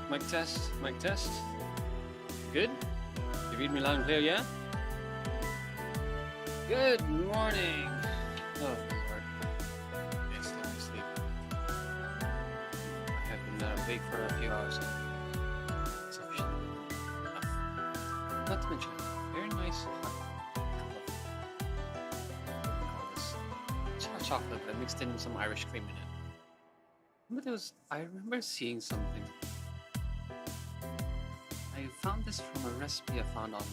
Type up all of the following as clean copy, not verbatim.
Mic test, mic test. Good? You read me loud and clear, yeah? Good morning! Oh, Lord. Okay, still asleep. I have been awake for a few hours now. Sufficient enough. Not to mention, very nice hot cup of, what do we call this? It's hot chocolate that mixed in with some Irish cream in it. But I remember seeing something. I found this from a recipe I found on.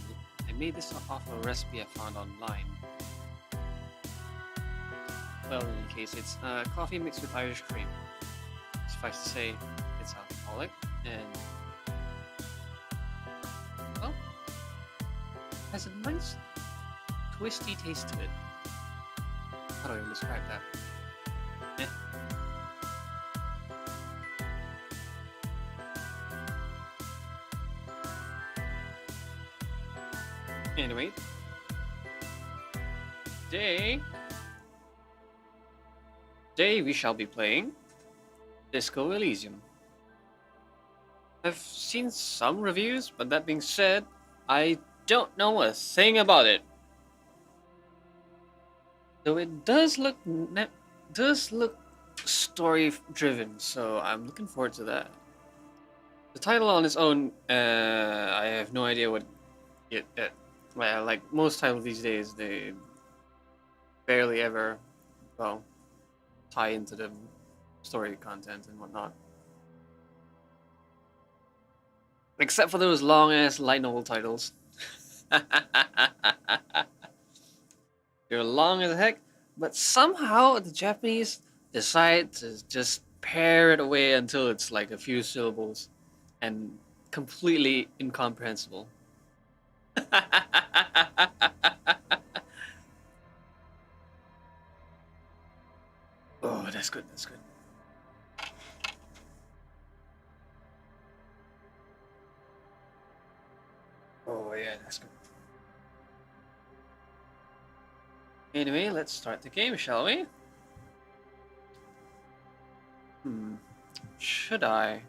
I made this off a recipe I found online. Well, in any case, it's coffee mixed with Irish cream. Suffice to say, it's alcoholic and well, has a nice twisty taste to it. How do I even describe that? Eh. Anyway, today we shall be playing Disco Elysium. I've seen some reviews, but that being said, I don't know a thing about it. Though it does look story driven, so I'm looking forward to that. The title on its own, I have no idea what it. Well, like most titles these days, they barely ever, well, tie into the story content and whatnot. Except for those long ass light novel titles. They're long as heck, but somehow the Japanese decide to just pare it away until it's like a few syllables and completely incomprehensible. Oh, that's good, that's good. Oh, yeah, that's good. Anyway, let's start the game, shall we? Should I?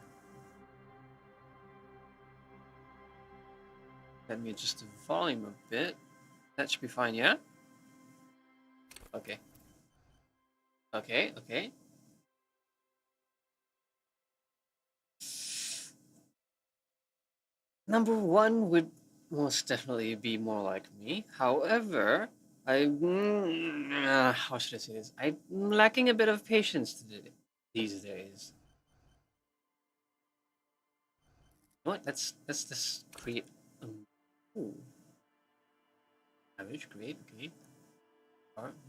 Let me adjust the volume a bit. That should be fine, yeah? Okay. Okay, okay. Number one would most definitely be more like me. However, how should I say this? I'm lacking a bit of patience these days. You know what? Let's just create. Ooh. Average, great, okay.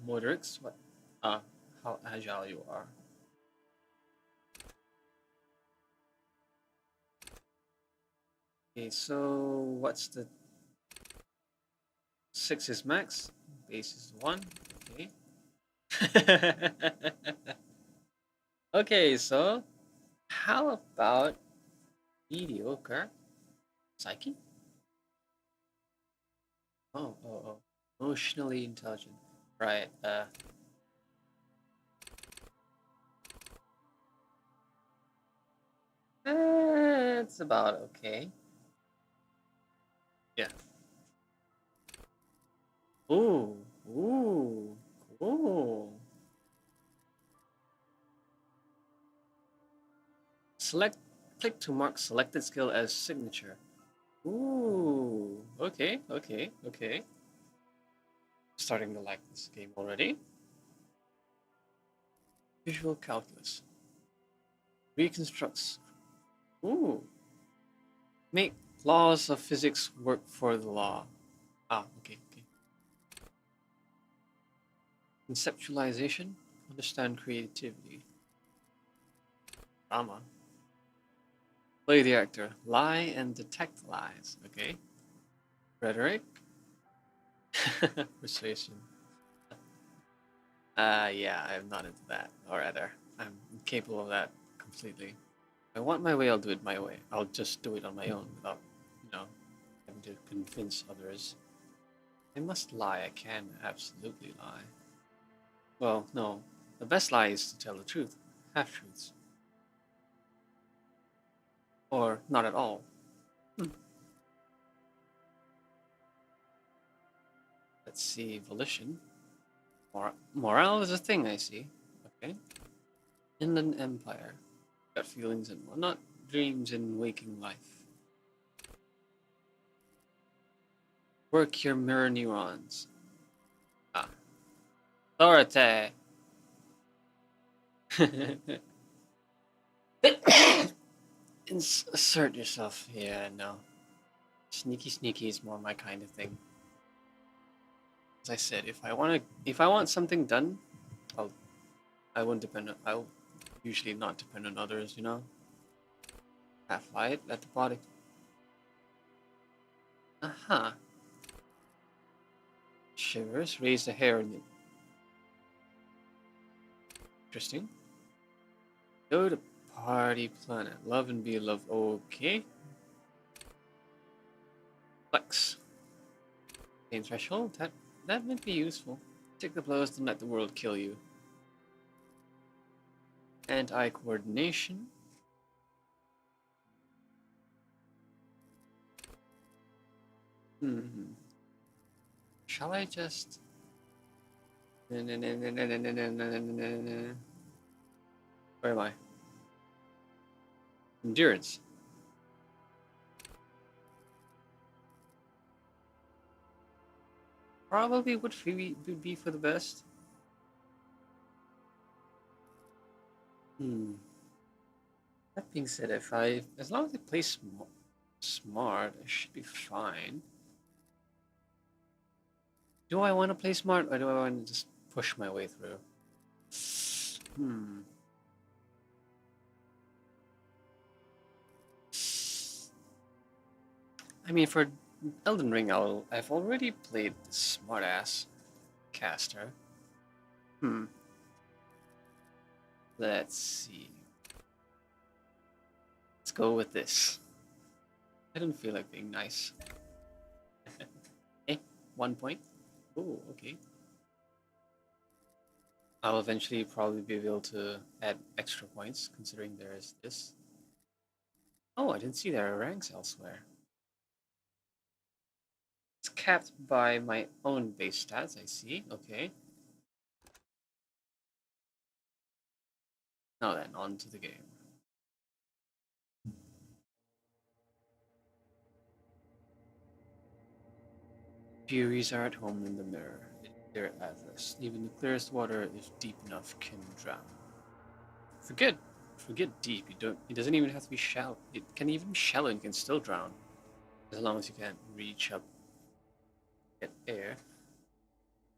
Moderates, what? How agile you are. Okay, so what's the 6 is max, base is 1, okay. Okay, so how about mediocre psyche? Oh. Emotionally intelligent. Right, it's about okay. Yeah. Ooh. Click to mark selected skill as signature. Ooh, okay. Starting to like this game already. Visual calculus. Reconstructs. Ooh. Make laws of physics work for the law. Okay. Conceptualization. Understand creativity. Drama. Play the actor. Lie and detect lies. Okay. Rhetoric. Persuasion. Yeah, I'm not into that. Or rather, I'm incapable of that completely. If I want my way, I'll do it my way. I'll just do it on my own without, having to convince others. I must lie. I can absolutely lie. Well, no. The best lie is to tell the truth. Half truths. Or not at all. Hmm. Let's see, volition. Morale is a thing, I see. Okay. Inland Empire. Got feelings and whatnot. Dreams in waking life. Work your mirror neurons. Ah. Authority. Assert yourself. Yeah, no. Sneaky sneaky is more my kind of thing. As I said, if I want something done, I'll I won't depend on I'll usually not depend on others, you know? Half light at the body. Aha. Shivers, raise the hair in it. Interesting. Go to party planet. Love and be loved. Okay. Flex. Pain threshold. That might be useful. Take the blows to let the world kill you. And eye coordination. Hmm. Shall I just? Where am I? Endurance. Probably would be for the best. Hmm. That being said, as long as I play smart, I should be fine. Do I want to play smart, or do I want to just push my way through? Hmm. I mean, for Elden Ring, I've already played the smartass caster. Hmm. Let's see. Let's go with this. I don't feel like being nice. Eh, 1 point. Oh, okay. I'll eventually probably be able to add extra points, considering there is this. Oh, I didn't see there are ranks elsewhere. It's capped by my own base stats, I see. Okay. Now then, on to the game. Furies are at home in the mirror. Their atlas. Even the clearest water, if deep enough, can drown. Forget, forget deep. You don't. It doesn't even have to be shallow. It can even be shallow and can still drown, as long as you can't reach up, get air.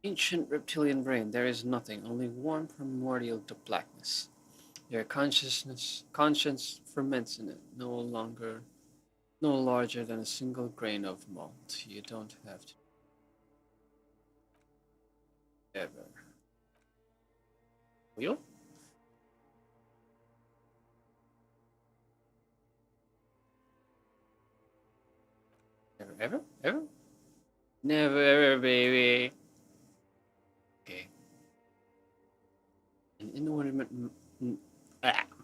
Ancient reptilian brain. There is nothing. Only warm primordial to blackness. Their conscience ferments in it. No larger than a single grain of malt. You don't have to ever. Wheel? Never, ever, ever, never, ever, baby. Okay. An inordinate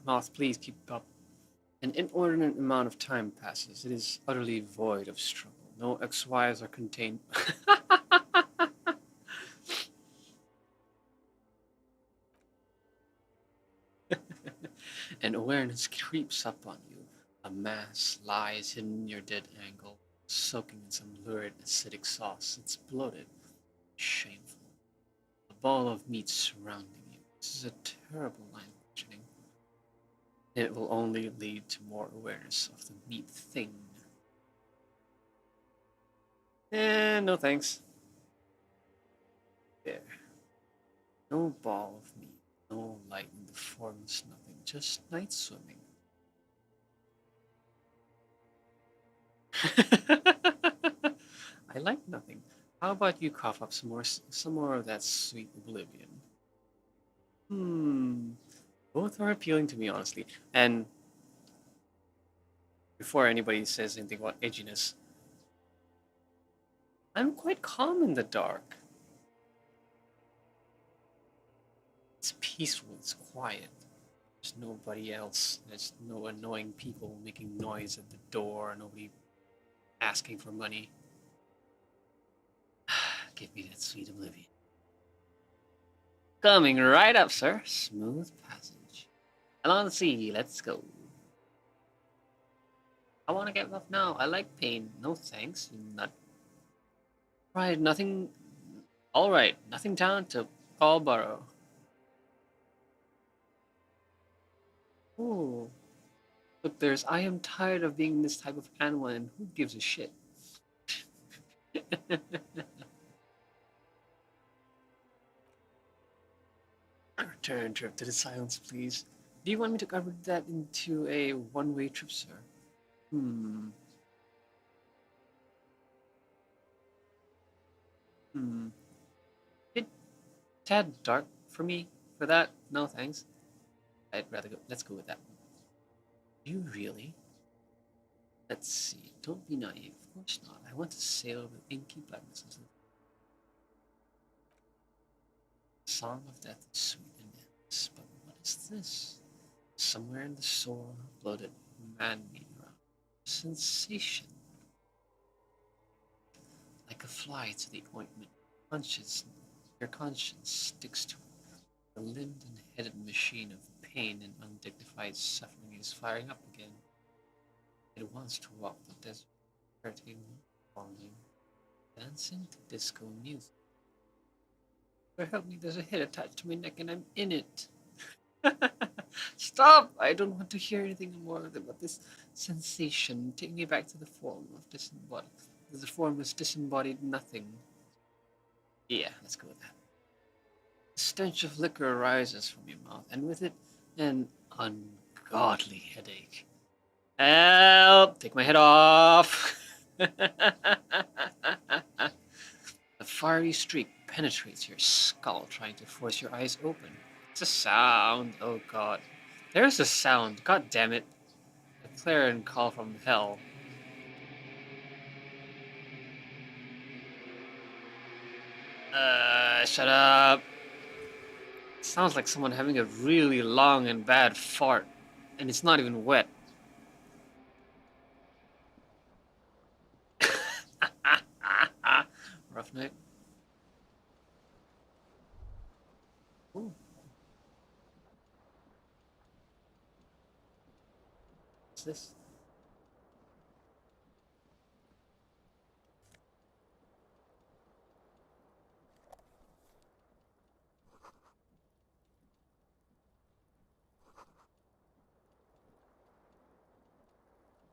mouth, please keep up. An inordinate amount of time passes. It is utterly void of struggle. No XYs are contained. And awareness creeps up on you. A mass lies hidden in your dead angle, soaking in some lurid acidic sauce. It's bloated, shameful. A ball of meat surrounding you. This is a terrible line of questioning. It will only lead to more awareness of the meat thing. No thanks. There. No ball of meat, no light in the formless nothing, just night swimming. I like nothing. How about you cough up some more of that sweet oblivion? Hmm. Both are appealing to me, honestly. And before anybody says anything about edginess, I'm quite calm in the dark. It's peaceful. It's quiet. There's nobody else. There's no annoying people making noise at the door. Nobody asking for money. Give me that sweet oblivion. Coming right up, sir. Smooth passage. Along the sea, let's go. I want to get off now. I like pain. No thanks, you nut. Right, nothing. All right, nothing down to Paulborough. Ooh. Look, there's I am tired of being this type of animal, and who gives a shit? Return trip to the silence, please. Do you want me to convert that into a one-way trip, sir? Hmm. Hmm. Bit tad dark for me. For that, no thanks. I'd rather go. Let's go with that one. You really? Let's see. Don't be naive. Of course not. I want to sail with inky blackness into the song of death is sweet and endless. But what is this? Somewhere in the soul of bloated man-meat around. Sensation. Like a fly to the ointment. Your conscience sticks to it. The limbed and headed machine of pain and undignified suffering is firing up again. It wants to walk the desert, hurting, falling, dancing to disco music. Or help me, there's a head attached to my neck and I'm in it. Stop! I don't want to hear anything more about this sensation. Take me back to the form of disembodied. The form is disembodied nothing. Yeah, let's go with that. The stench of liquor arises from your mouth, and with it, an ungodly headache. Help! Take my head off! The fiery streak penetrates your skull, trying to force your eyes open. It's a sound. Oh god. There's a sound. God damn it. A clarion call from hell. Shut up. It sounds like someone having a really long and bad fart. And it's not even wet. Rough night. Ooh. What's this?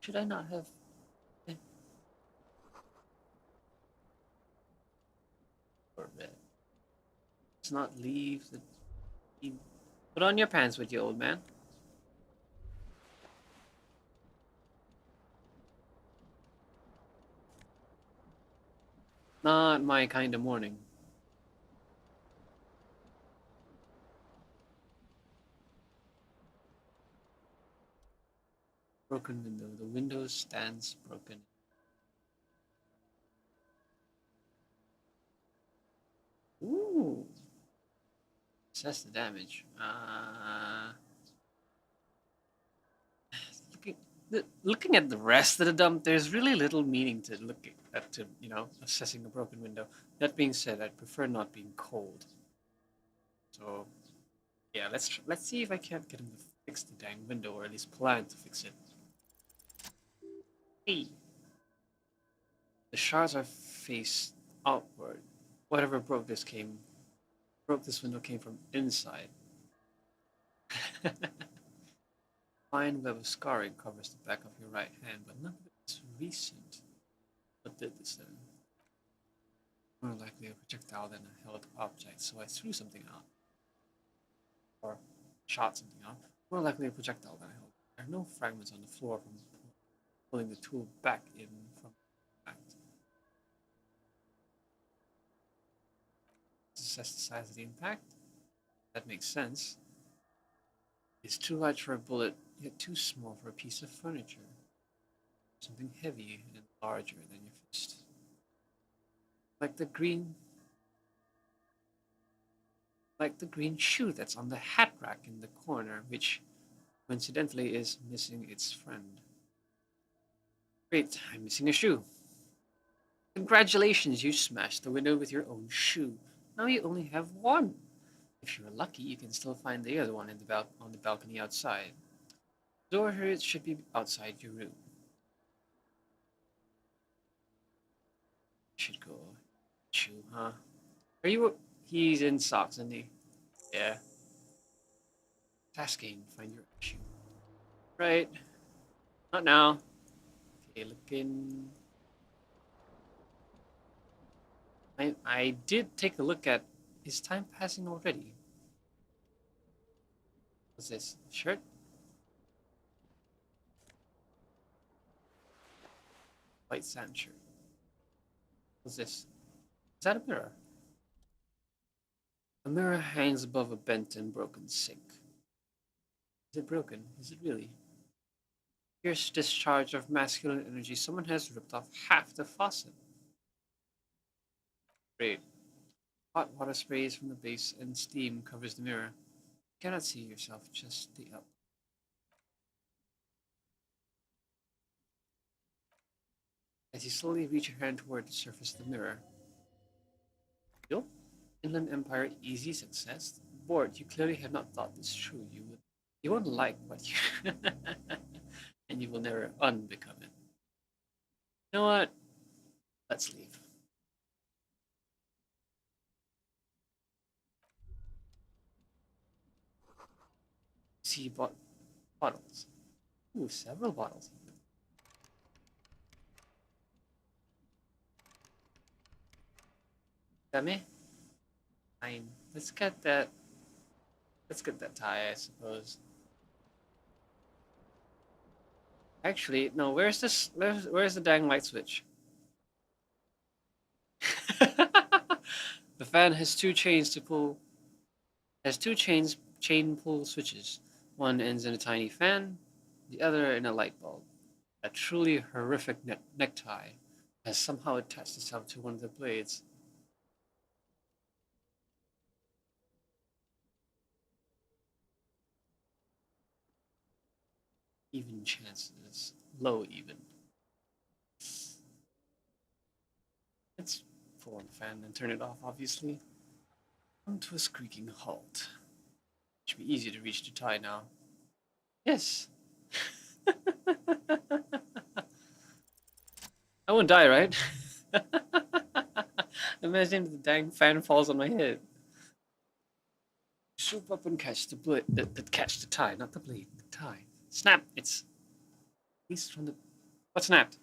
Should I not have... Or let's not leave the... Put on your pants with you, old man. Not my kind of morning. Broken window. The window stands broken. Ooh. Assess the damage. Looking, looking at the rest of the dump, there's really little meaning to look at to assessing a broken window. That being said, I'd prefer not being cold. So yeah, let's see if I can't get him to fix the dang window, or at least plan to fix it. Hey, the shards are faced outward. Whatever broke this window came from inside. Fine web of scarring covers the back of your right hand, but none of it is recent. What did this then? More likely a projectile than a held object, so I threw something out. Or shot something out. More likely a projectile than a held. There are no fragments on the floor from pulling the tool back in from the impact. Assess the size of the impact. That makes sense. It's too large for a bullet, yet too small for a piece of furniture. Something heavy and larger than your fist. Like the green shoe that's on the hat rack in the corner, which coincidentally is missing its friend. Great, I'm missing a shoe. Congratulations, you smashed the window with your own shoe. Now you only have one. If you're lucky, you can still find the other one on the balcony outside. The door here should be outside your room. Should go. Shoe, huh? Are you? He's in socks, isn't he? Yeah. Tasking, find your shoe. Right. Not now. Okay, looking. I did take a look at. Is time passing already? What's this? Shirt? White sand shirt. What's this? Is that a mirror? A mirror hangs above a bent and broken sink. Is it broken? Is it really? Fierce discharge of masculine energy. Someone has ripped off half the faucet. Great. Hot water sprays from the base and steam covers the mirror. You cannot see yourself, just the up. As you slowly reach your hand toward the surface of the mirror. Yo, Inland Empire, easy success. Bored, you clearly have not thought this through. You won't like what you and you will never unbecome it. You know what? Let's leave. See bottles. Ooh, several bottles. That me? Fine. Let's get that. Let's get that tie, I suppose. Actually, no. Where's this? Where's the dang light switch? The fan has two chains to pull. Has two chain pull switches. One ends in a tiny fan, the other in a light bulb. A truly horrific necktie has somehow attached itself to one of the blades. Even chances. Low even. Let's pull on the fan and turn it off, obviously. Come to a squeaking halt. It should be easy to reach the tie now. Yes. I won't die, right? Imagine if the dang fan falls on my head. Swoop up and catch the blade. Catch the tie, not the blade. The tie. Snap! It's at least from the. What snapped?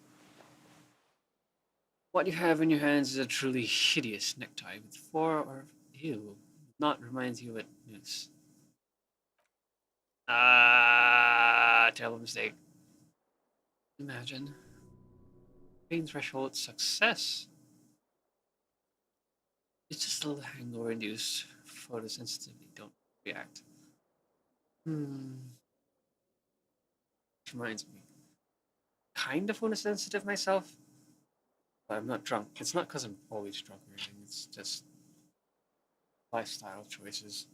What you have in your hands is a truly hideous necktie with four or ew. Not reminds you of a noose. Terrible mistake. Imagine. Pain threshold success. It's just a little hangover induced photosensitivity. Don't react. Which reminds me. Kind of photosensitive myself. But I'm not drunk. It's not because I'm always drunk or anything. It's just lifestyle choices.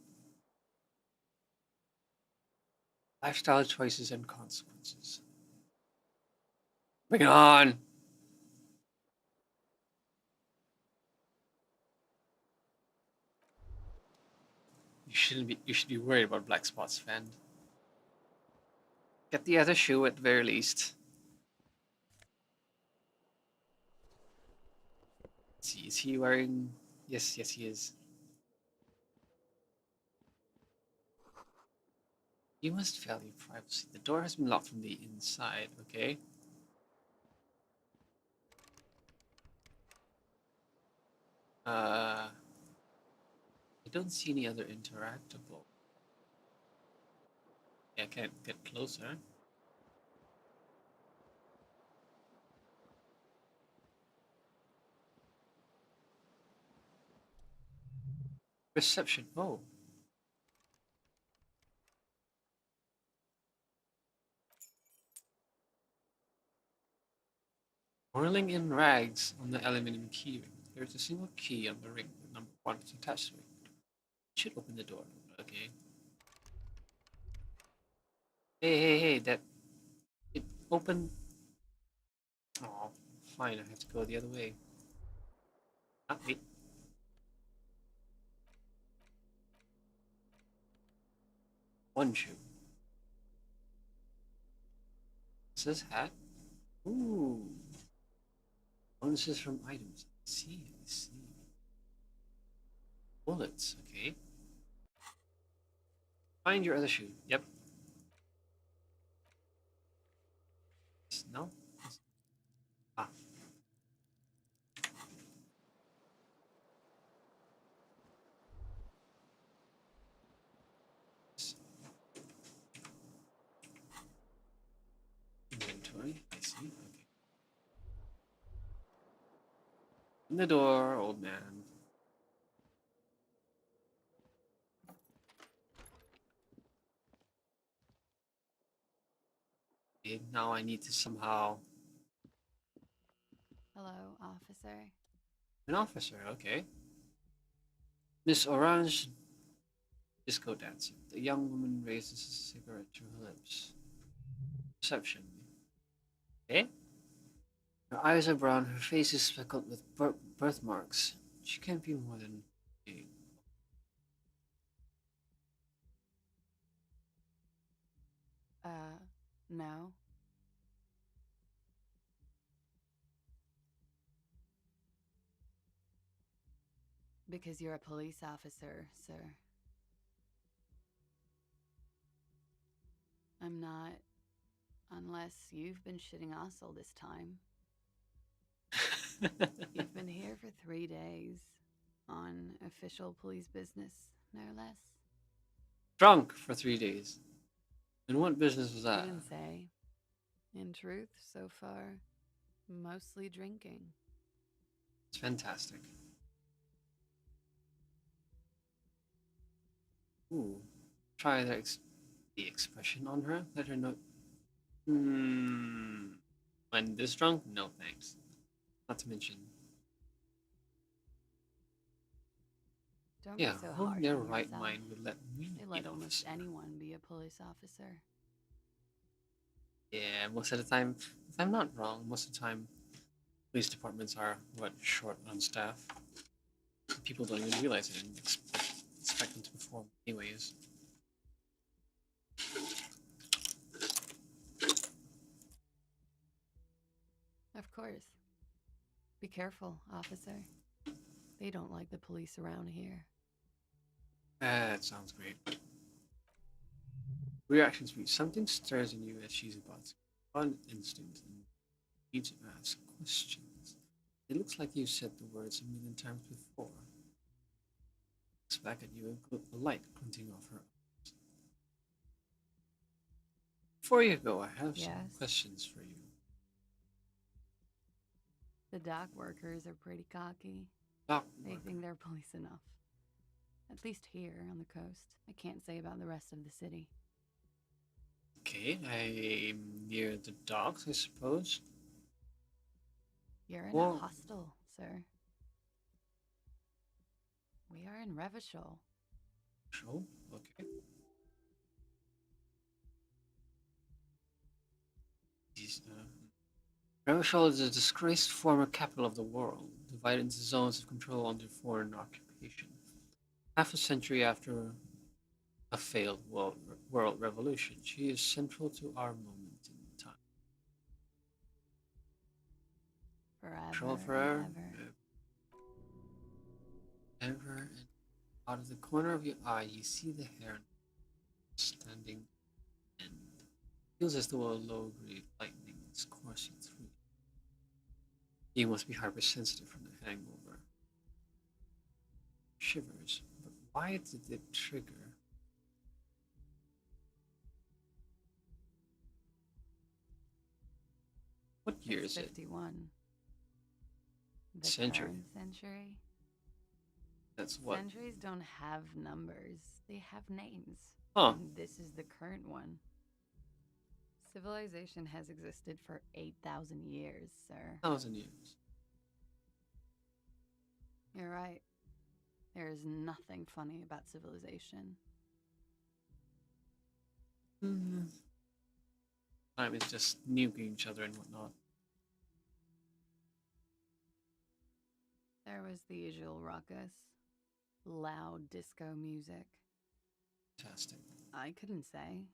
Lifestyle choices and consequences. Bring it on! You should be worried about black spots, fan. Get the other shoe at the very least. Let's see, is he wearing yes, he is. You must value privacy. The door has been locked from the inside, okay? I don't see any other interactable. Yeah, I can't get closer. Reception. Oh. Whirling in rags on the aluminum key ring. There's a single key on the ring with number 1 is attached to it. It should open the door. Okay. Hey, that it opened. Oh, fine. I have to go the other way. Ah, wait. One shoe. Is this hat? Ooh. Bonuses from items. I see. Bullets. Okay. Find your other shoe. Yep. No. Ah. Inventory. I see. Okay. In the door, old man. Okay, now I need to somehow. Hello, officer. An officer. Okay. Miss Orange disco dancer. The young woman raises a cigarette to her lips. Perception. Okay. Her eyes are brown. Her face is speckled with birthmarks. She can't be more than 8. Uh, no. Because you're a police officer, sir. I'm not. Unless you've been shitting us all this time. You've been here for 3 days. On official police business, no less. Drunk for 3 days. And what business was that? Couldn't say. In truth, so far, mostly drinking. It's fantastic. Ooh. Try the expression on her. Let her know. Hmm. When this drunk? No thanks. Not to mention. Don't be Yeah, so who in harsh their on right yourself. mind would let me They be an let almost officer? anyone be a police officer. Yeah, most of the time, if I'm not wrong, most of the time, police departments are what short on staff. People don't even realize it and expect them to perform anyways. Of course. Be careful, officer. They don't like the police around here. That sounds great. Reaction speech. Something stirs in you as she's about to. On instinct, and you need to ask questions. It looks like you've said the words a million times before. Looks back at you, a light glinting off her. Before you go, I have some Yes, questions for you. the dock workers are pretty cocky. Doc They worker. think they're police enough. At least here on the coast. I can't say about the rest of the city. Okay, I'm near the docks, I suppose. You're in a Well, hostel, sir. We are in Revachol. show. Okay. Revachol is a disgraced former capital of the world, divided into zones of control under foreign occupation. Half a century after a failed world revolution, she is central to our moment in time. Control Forever and forever, ever. ever, and out of the corner of your eye, you see the heron standing and feels as though a low-grade lightning is coursing through. You must be hypersensitive from the hangover. Shivers. But why did it trigger? What year It's is it? 51. The Century. current century? That's what? Centuries don't have numbers, they have names. Huh. And this is the current one. Civilization has existed for 8,000 years, sir. 1,000 years. You're right. There is nothing funny about civilization. Mm. time is just nuking each other and whatnot. There was the usual ruckus. Loud disco music. Fantastic. I couldn't say.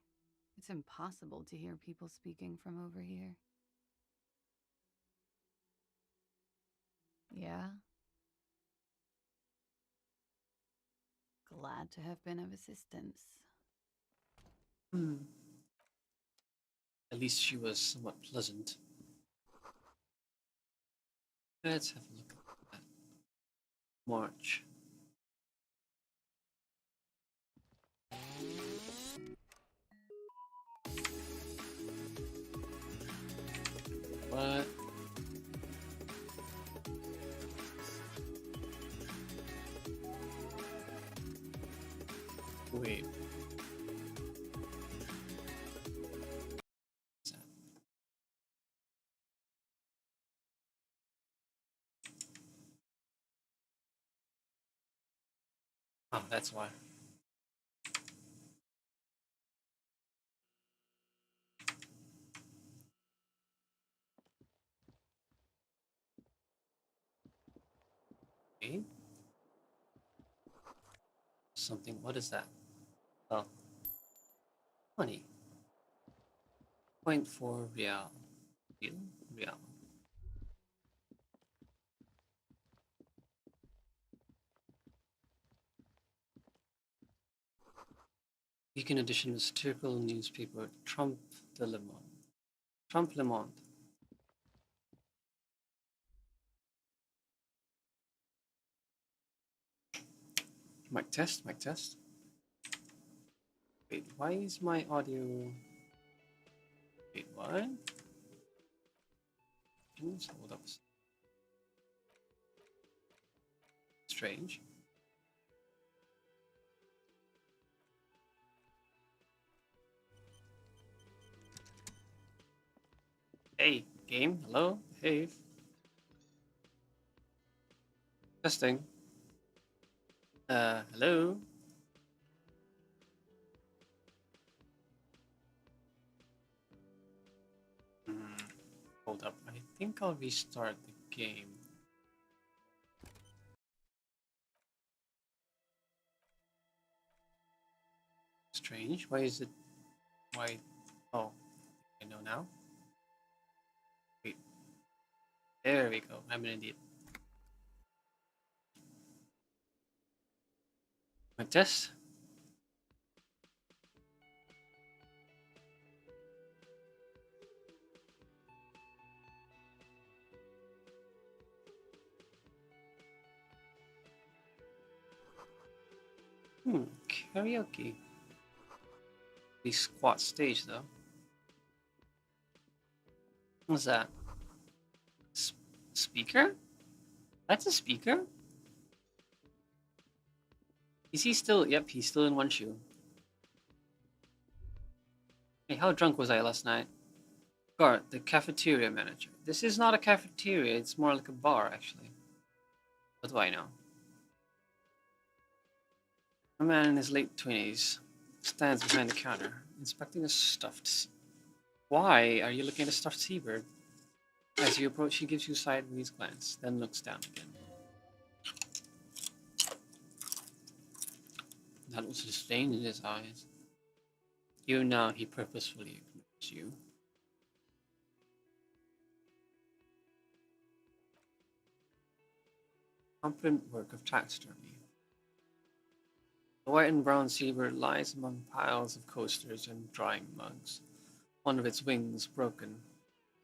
It's impossible to hear people speaking from over here. Yeah? Glad to have been of assistance. Hmm. At least she was somewhat pleasant. Let's have a look at that. March. What? Wait. What's that? Oh, that's why. Okay. Something. What is that? Oh, money. 0.4 real. Real. Weekend edition of satirical newspaper Trump de Le Monde. Trump Le Monde. Mic test, mic test. Wait, why is my audio... Wait, what? Hold up. Strange. Hey, game, hello? Hey. Testing. Hello? Hmm, hold up. I think I'll restart the game. Strange. Why is it... Why... Oh, I know now. Wait. There we go. I'm an idiot. My test? Karaoke. The squat stage though. What's that? Speaker? That's a speaker? Is he still? Yep, he's still in one shoe. Hey, how drunk was I last night? Guard, the cafeteria manager. This is not a cafeteria, it's more like a bar, actually. What do I know? A man in his late 20s stands behind the counter, inspecting a stuffed... Why are you looking at a stuffed seabird? As you approach, he gives you a sideways glance, then looks down again. That was disdain in his eyes. Even now, he purposefully ignores you. Competent work of taxidermy. The white and brown seabird lies among piles of coasters and drying mugs. One of its wings broken.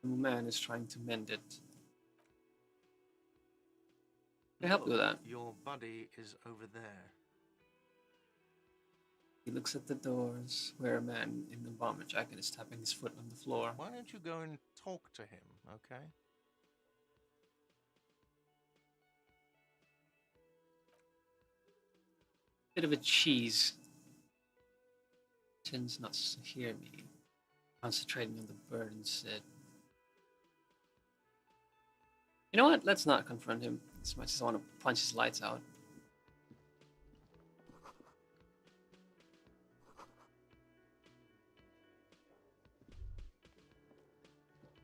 The man is trying to mend it. Can I help you with that? Your buddy is over there. He looks at the doors where a man in a bomber jacket is tapping his foot on the floor. Why don't you go and talk to him, okay? Bit of a cheese. Tends not to hear me. Concentrating on the bird instead. You know what? Let's not confront him as much as I want to punch his lights out.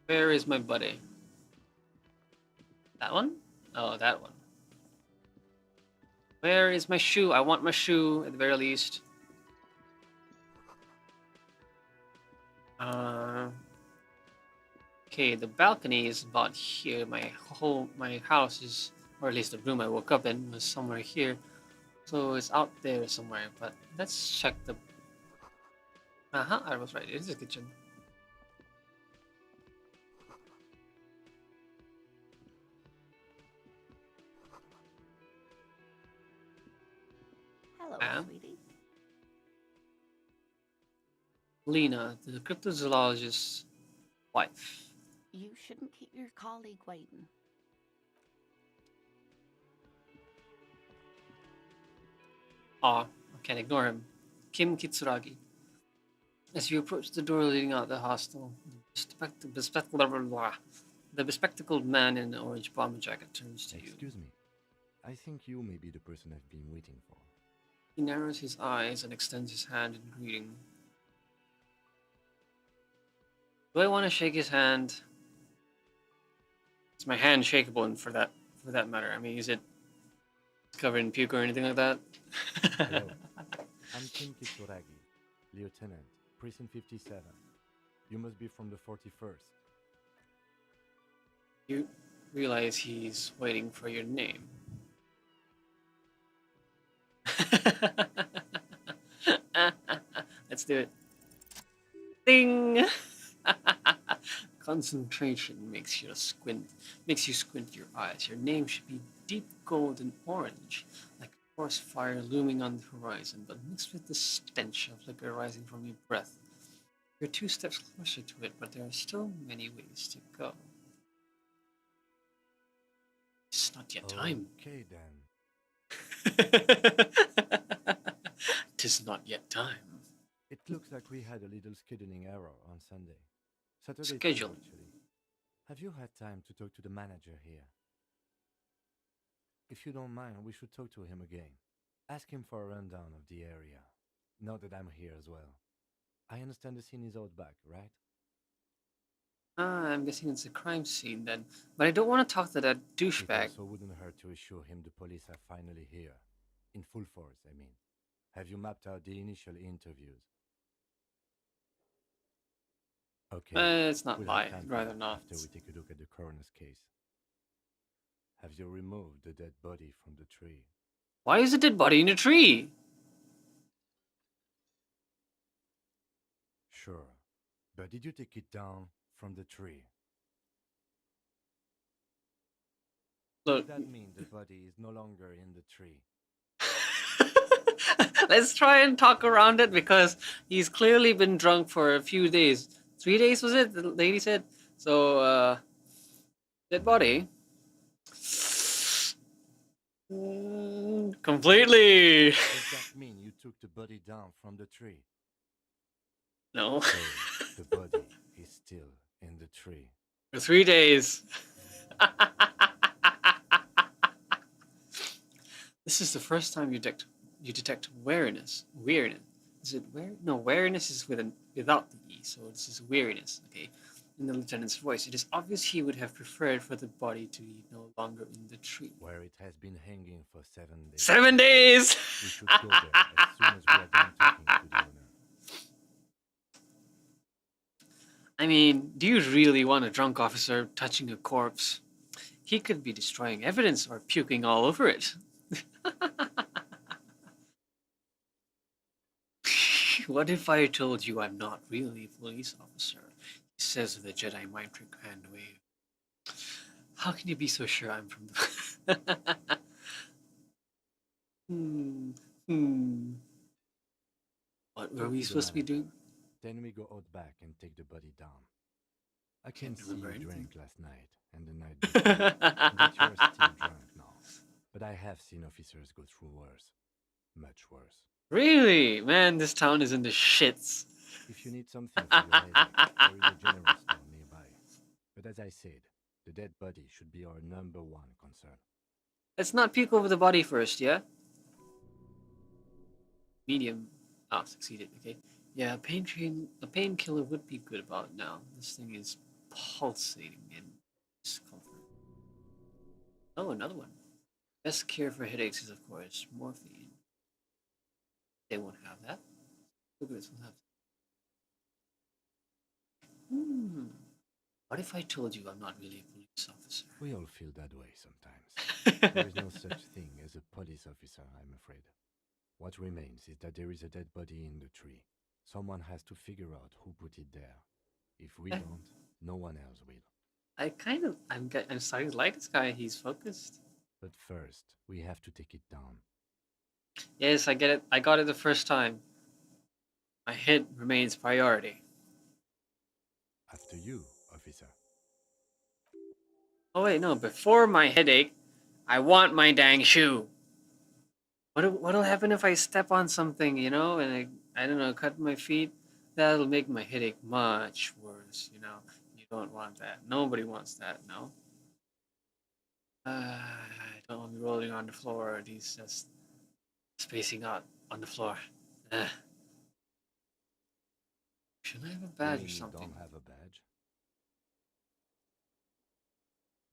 Where is my buddy? That one? Oh, that one. Where is my shoe? I want my shoe at the very least. Okay, the balcony is about here. My house is, or at least the room I woke up in was somewhere here. So it's out there somewhere. But let's check the. I was right. It is a kitchen. Hello, Ma'am? sweetie. Lena, the cryptozoologist's wife. You shouldn't keep your colleague waiting. Ah, I can't ignore him. Kim Kitsuragi. As you approach the door leading out the hostel, the bespectacled man in an orange bomber jacket turns to you. Excuse me. I think you may be the person I've been waiting for. He narrows his eyes and extends his hand in greeting. Do I want to shake his hand? Is my hand shakeable for that matter? I mean, is it covered in puke or anything like that? Hello. I'm Kim Kitsuragi, Lieutenant, Prison 57. You must be from the 41st. You realize he's waiting for your name. Let's do it. Ding! Concentration makes you squint your eyes. Your name should be deep golden orange, like a forest fire looming on the horizon, but mixed with the stench of liquor rising from your breath. You're 2 steps closer to it, but there are still many ways to go. It's not yet time. Okay then. Tis not yet time. It looks like we had a little scheduling error on Sunday. Saturday too, Schedule. actually. Have you had time to talk to the manager here? If you don't mind, we should talk to him again. Ask him for a rundown of the area. Now that I'm here as well. I understand the scene is out back, right? I'm guessing it's a crime scene then. But I don't want to talk to that It douchebag. also wouldn't hurt to assure him the police are finally here. In full force, I mean. Have you mapped out the initial interviews? Okay. It's not we'll mine. have time I'd for rather that not. after we take a look at the coroner's case. Have you removed the dead body from the tree? Why is a dead body in a tree? Sure. But did you take it down from the tree? Look. Does that mean the body is no longer in the tree? Let's try and talk around it because he's clearly been drunk for a few days. 3 days was it? The lady said. So, dead body. Completely. Does that mean you took the body down from the tree? No. So the body is still in the tree. For 3 days. This is the first time you detect wariness. Weirdness. Is it where? No, wariness is without the e, so this is weariness. Okay. In the lieutenant's voice, it is obvious he would have preferred for the body to be no longer in the tree. Where it has been hanging for 7 days. 7 days. We should go there as soon as we are done talking to the owner. I mean, do you really want a drunk officer touching a corpse? He could be destroying evidence or puking all over it. What if I told you I'm not really a police officer? He says with a Jedi mind trick hand wave. How can you be so sure I'm from the... What were we supposed to be doing? Then we go out back and take the body down. I can Can't see you remember anything. drank last night and the night before, and that you're still drunk now. But I have seen officers go through worse. Much worse. Really? Man, this town is in the shits. If you need something for your headache, there is a general store nearby. But as I said, the dead body should be our number one concern. Let's not puke over the body first, yeah? Medium. Ah, succeeded, okay. Yeah, a painkiller would be good about now. This thing is pulsating in discomfort. Oh, another one. Best cure for headaches is, of course, morphine. They won't have that. Cigarettes will have. Hmm. What if I told you I'm not really a police officer? We all feel that way sometimes. There is no such thing as a police officer, I'm afraid. What remains is that there is a dead body in the tree. Someone has to figure out who put it there. If we Eh. don't, no one else will. I'm starting to like this guy. He's focused. But first, we have to take it down. Yes, I get it. I got it the first time. My hit remains priority. After you, officer. Oh wait, no. Before my headache, I want my dang shoe. What'll happen if I step on something, and I don't know, cut my feet? That'll make my headache much worse. You don't want that. Nobody wants that. No. I don't want to be rolling on the floor. He's just spacing out on the floor. Should I have a You badge mean or you something? don't have a badge?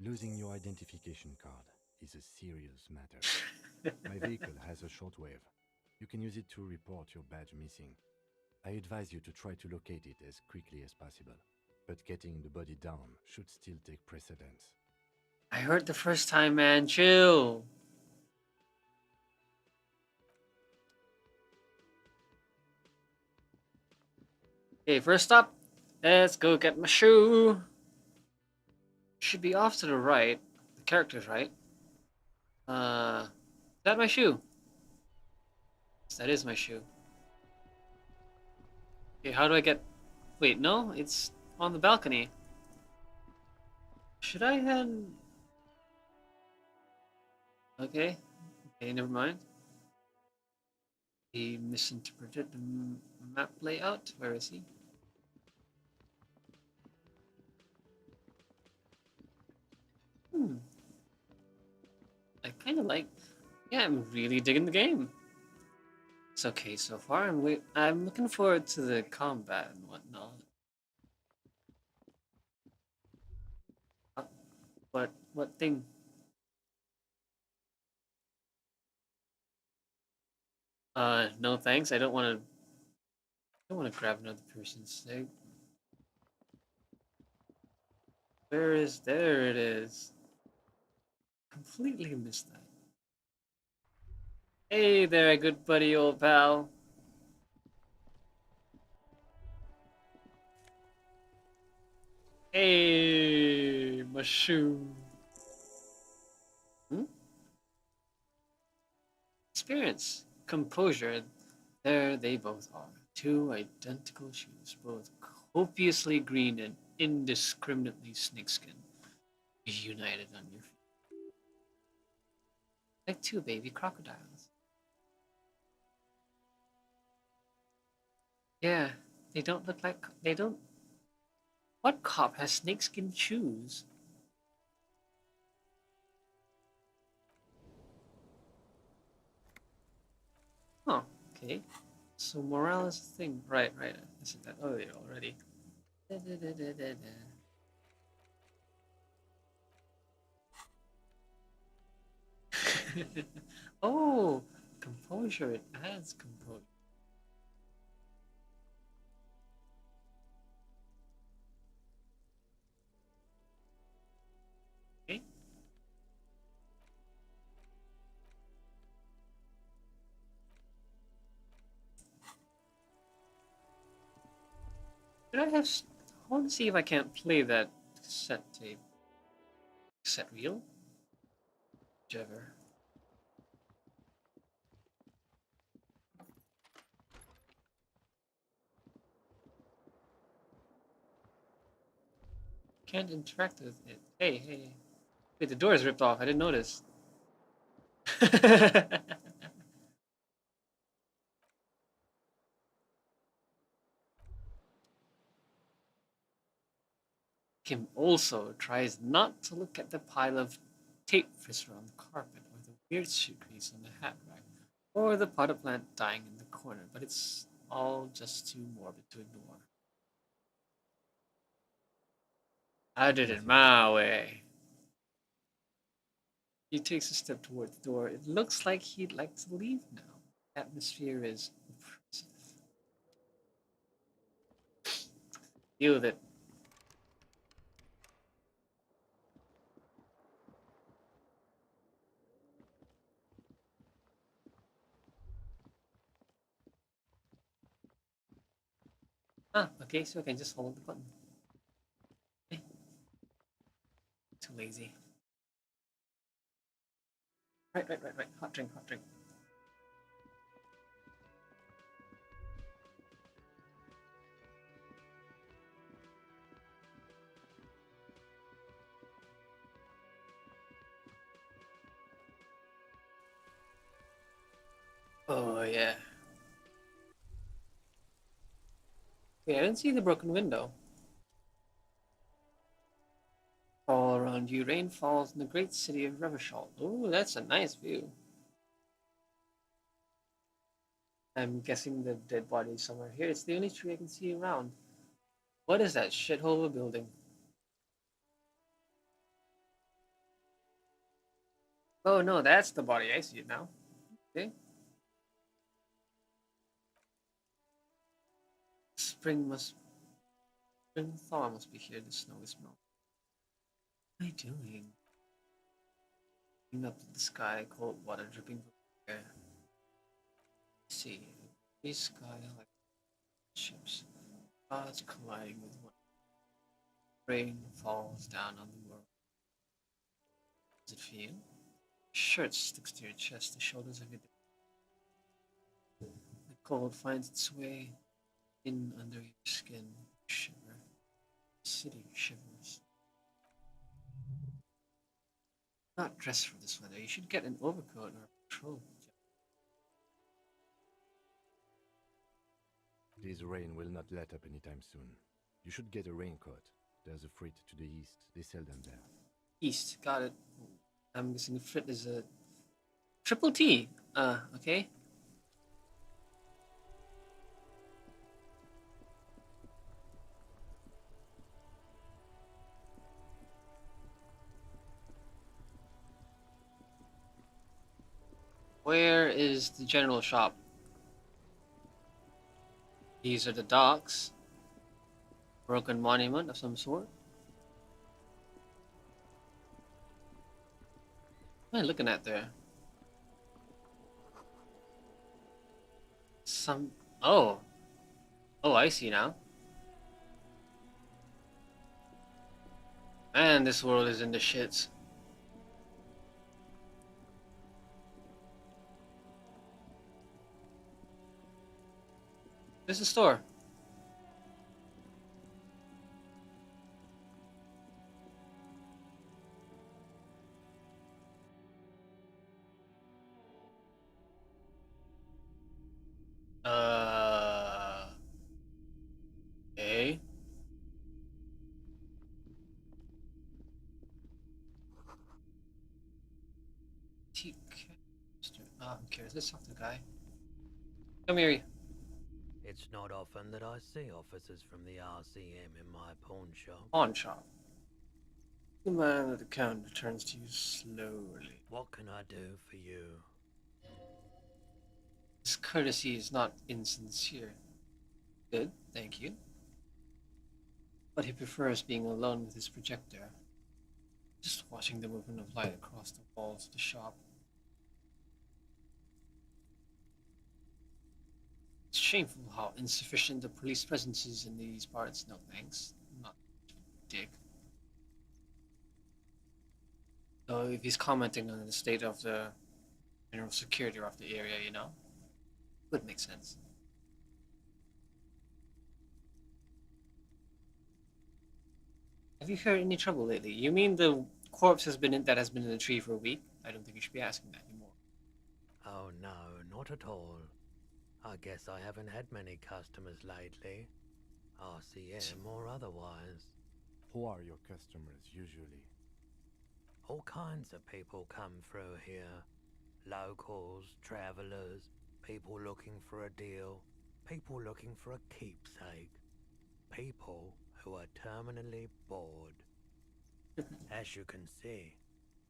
Losing your identification card is a serious matter. My vehicle has a shortwave. You can use it to report your badge missing. I advise you to try to locate it as quickly as possible, but getting the body down should still take precedence. I heard the first time, man. Chill. Okay, first up, let's go get my shoe. Should be off to the right. The character's right. Is that my shoe? Yes, that is my shoe. Okay, how do I get... Wait, no, it's on the balcony. Should I head... Okay, never mind. He misinterpreted the map layout. Where is he? I kind of like... Yeah, I'm really digging the game. It's okay so far. I'm looking forward to the combat and whatnot. What thing? No thanks. I don't want to grab another person's leg. There it is. Completely missed that. Hey there, good buddy, old pal. Hey, mushroom. Experience, composure. There they both are. Two identical shoes, both copiously green and indiscriminately snakeskin, reunited on your feet. Like two baby crocodiles. Yeah, they don't look like... They don't... What cop has snakeskin shoes? Oh, okay. So morale is a thing. Right. I said that earlier already. Oh, composure. It adds composure. Okay. Did I have... I want to see if I can't play that cassette tape. Cassette reel? Whichever. Can't interact with it. Hey. Wait, the door is ripped off. I didn't notice. Kim also tries not to look at the pile of tape fissure on the carpet, or the weird suitcase on the hat rack, or the potted plant dying in the corner, but it's all just too morbid to ignore. I did it my way. He takes a step toward the door. It looks like he'd like to leave now. The atmosphere is oppressive. Deal with it. Ah, okay, so I can just hold the button. Okay. Too lazy. Right. Hot drink. Oh, yeah. Okay, I didn't see the broken window. All around you, rain falls in the great city of Revachol. Oh, that's a nice view. I'm guessing the dead body is somewhere here. It's the only tree I can see around. What is that shithole of a building? Oh no, that's the body. I see it now. Okay. Spring thaw must be here. The snow is melting. What am I doing? Looking up at the sky, cold water dripping from the air. See, the sky like ships. Clouds colliding with one. Rain falls down on the world. Does it feel? Shirt sticks to your chest, the shoulders of your. The cold finds its way in under your skin. Shiver. The city shivers. Not dressed for this weather. You should get an overcoat or a patrol. This rain will not let up anytime soon. You should get a raincoat. There's a frit to the east. They sell them there. East, got it. I'm guessing the frit is a triple T. Okay. Where is the general shop? These are the docks. Broken monument of some sort. What am I looking at there? Some. Oh. Oh, I see now. Man, this world is in the shits. This is a store. Okay. TK. Who cares? Let's talk to the guy. Come here. It's not often that I see officers from the RCM in my pawn shop. Pawn shop. The man at the counter turns to you slowly. What can I do for you? His courtesy is not insincere. Good, thank you. But he prefers being alone with his projector. Just watching the movement of light across the walls of the shop. It's shameful how insufficient the police presence is in these parts. No thanks. I'm not a dick. So if he's commenting on the state of the general security of the area, you know, would make sense. Have you heard any trouble lately? You mean the corpse has been in the tree for a week? I don't think you should be asking that anymore. Oh no, not at all. I guess I haven't had many customers lately. RCM or otherwise. Who are your customers usually? All kinds of people come through here. Locals, travelers, people looking for a deal, people looking for a keepsake. People who are terminally bored. As you can see,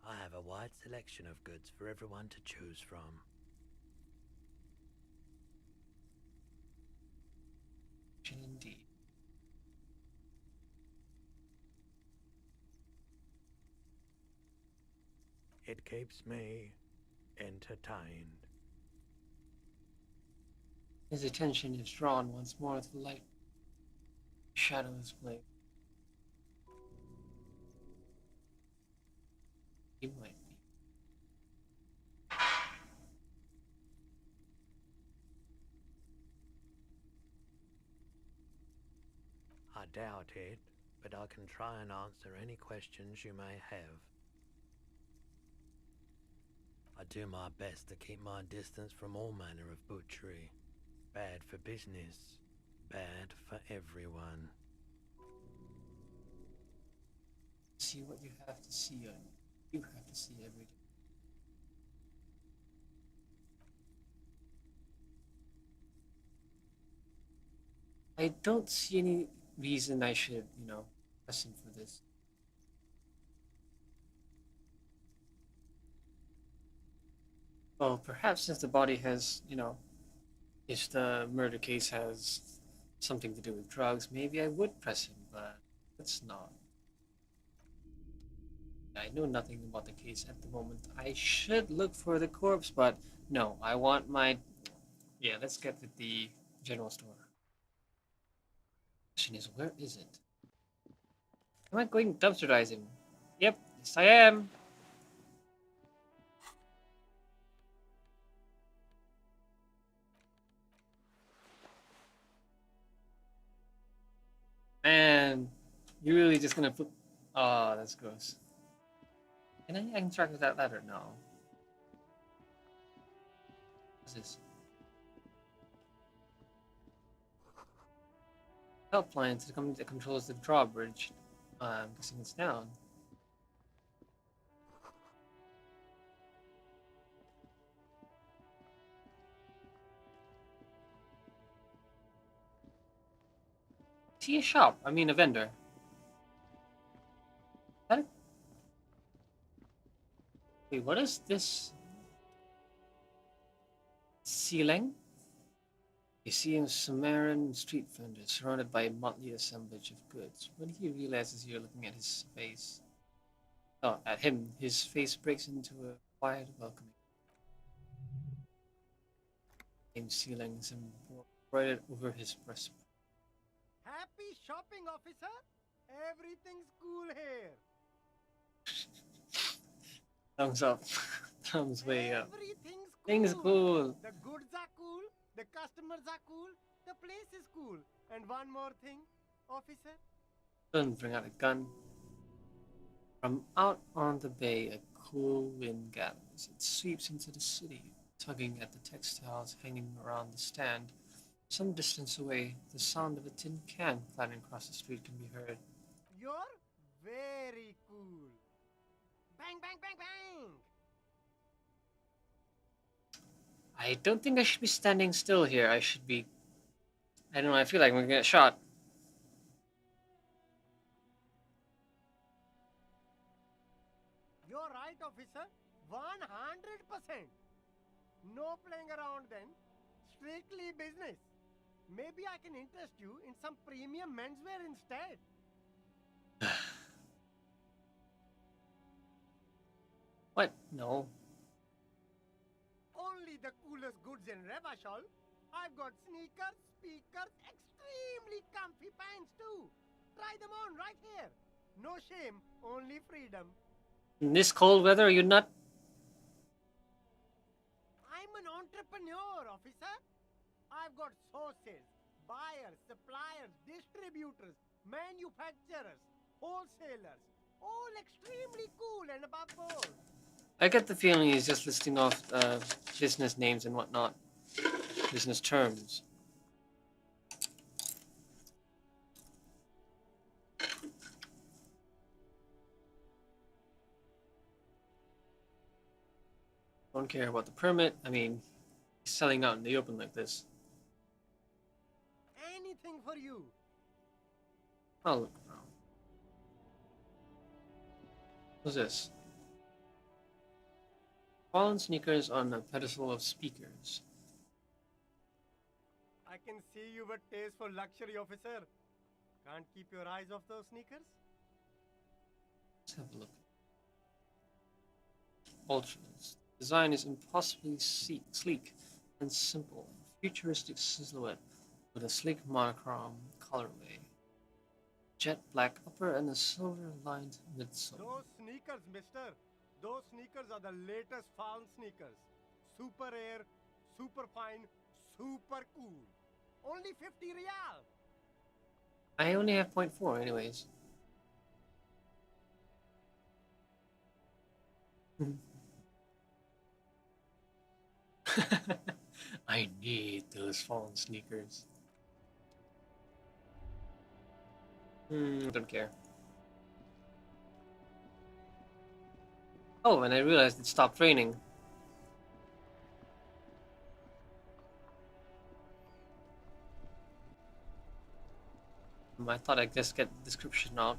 I have a wide selection of goods for everyone to choose from. Indeed. It keeps me entertained. His attention is drawn once more to the light. Shadows play. He might be. I doubt it, but I can try and answer any questions you may have. I do my best to keep my distance from all manner of butchery. Bad for business, bad for everyone. See what you have to see on you have to see every day. I don't see any reason I should, press him for this. Well, perhaps if the body has, if the murder case has something to do with drugs, maybe I would press him, but it's not. I know nothing about the case at the moment. I should look for the corpse, but no, I want my. Yeah, let's get to the general store. Question is, where is it? Am I going dumpster diving? Yep, yes I am. Man, you're really just gonna put. Oh, that's gross. Can I interact with that ladder? No. What's this? Helpline to the company that controls the drawbridge. I'm guessing it's down. See a shop. I mean a vendor. That... Wait, what is this? Ceiling? You see a Sumerian street vendor surrounded by a motley assemblage of goods. When he realizes you're looking at his face, at him, his face breaks into a quiet welcoming. Same ceiling symbol embroidered over his breastplate. Happy shopping, officer. Everything's cool here. Thumbs up. Thumbs way up. Everything's cool. Things cool. The goods are cool. The customers are cool. The place is cool. And one more thing, officer. Doesn't bring out a gun. From out on the bay, a cool wind gathers. It sweeps into the city, tugging at the textiles hanging around the stand. Some distance away, the sound of a tin can clattering across the street can be heard. You're very cool. Bang, bang, bang, bang. I don't think I should be standing still here. I should be... I don't know, I feel like I'm gonna get shot. You're right, officer. 100%. No playing around then. Strictly business. Maybe I can interest you in some premium menswear instead. What? No. Only the coolest goods in Revachol. I've got sneakers, speakers, extremely comfy pants too. Try them on right here. No shame, only freedom. In this cold weather, are you not? I'm an entrepreneur, officer. I've got sources, buyers, suppliers, distributors, manufacturers, wholesalers, all extremely cool and above board. I get the feeling he's just listing off business names and whatnot. Business terms. Don't care about the permit. I mean, he's selling out in the open like this. Anything for you. I'll look around. What's this? Fallen sneakers on a pedestal of speakers. I can see you with taste for luxury, officer. Can't keep your eyes off those sneakers? Let's have a look. Ultras. Design is impossibly sleek and simple. Futuristic silhouette with a sleek monochrome colorway. Jet black upper and a silver lined midsole. Those sneakers, mister. Those sneakers are the latest found sneakers. Super air, super fine, super cool. Only 50 real. I only have 0.4 anyways. I need those fallen sneakers. Don't care. Oh, and I realized it stopped raining. I thought I'd just get the description out.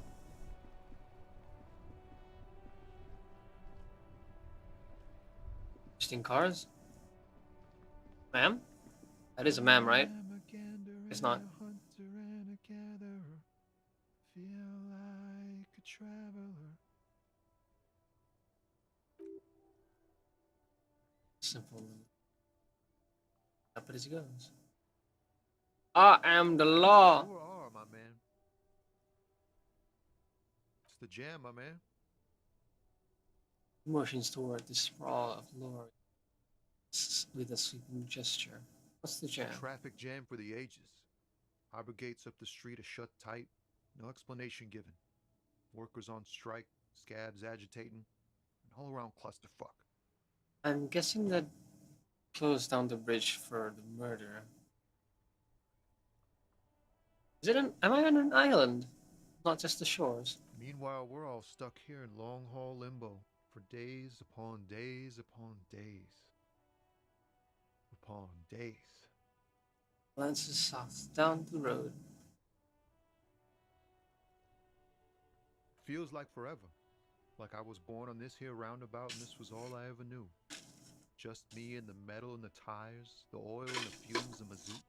Interesting cars. Ma'am? That is a ma'am, right? It's not. Simple. Up as he goes. I am the law. Sure are, my man. It's the jam, my man. Motions toward the sprawl of glory with a sweeping gesture. What's the jam? Traffic jam for the ages. Harbor gates up the street are shut tight. No explanation given. Workers on strike, scabs agitating, an all-around clusterfuck. I'm guessing that closed down the bridge for the murder. Is it am I on an island? Not just the shores. Meanwhile, we're all stuck here in long-haul limbo for days upon days upon days. Upon days. Glances south down the road. Feels like forever. Like I was born on this here roundabout and this was all I ever knew. Just me and the metal and the tires, the oil and the fumes of mazout.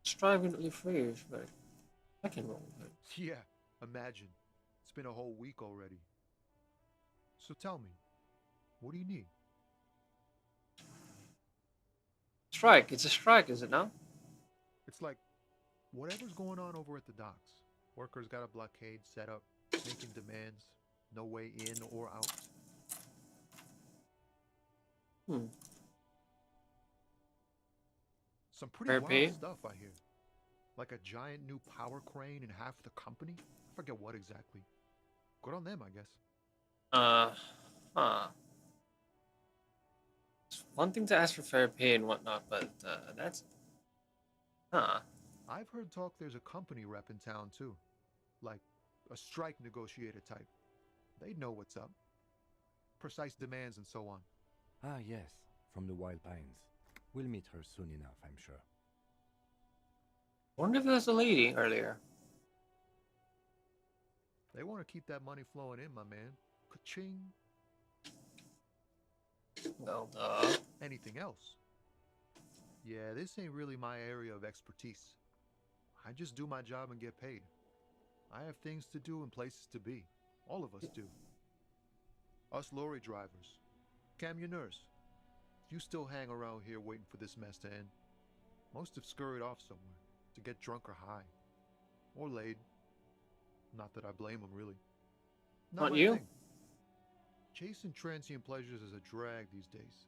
Striving to live free, but I can roll with it. Yeah, imagine. It's been a whole week already. So tell me, what do you need? Strike. It's a strike, is it now? It's like, whatever's going on over at the docks. Workers got a blockade set up, making demands, no way in or out. Some pretty Fair wild pay? stuff, I hear. Like a giant new power crane in half the company? I forget what exactly. Good on them, I guess. Huh. It's one thing to ask for fair pay and whatnot, but that's... Huh. I've heard talk there's a company rep in town, too. Like, a strike negotiator type. They'd know what's up. Precise demands and so on. Ah, yes, from the Wild Pines. We'll meet her soon enough, I'm sure. Wonder if there's a lady earlier. They want to keep that money flowing in, my man. Ka-ching. Well, duh. Anything else? Yeah, this ain't really my area of expertise. I just do my job and get paid. I have things to do and places to be. All of us do. Us lorry drivers. Camionneurs. You still hang around here waiting for this mess to end. Most have scurried off somewhere to get drunk or high. Or laid. Not that I blame them, really. Not my you? thing. Chasing transient pleasures is a drag these days.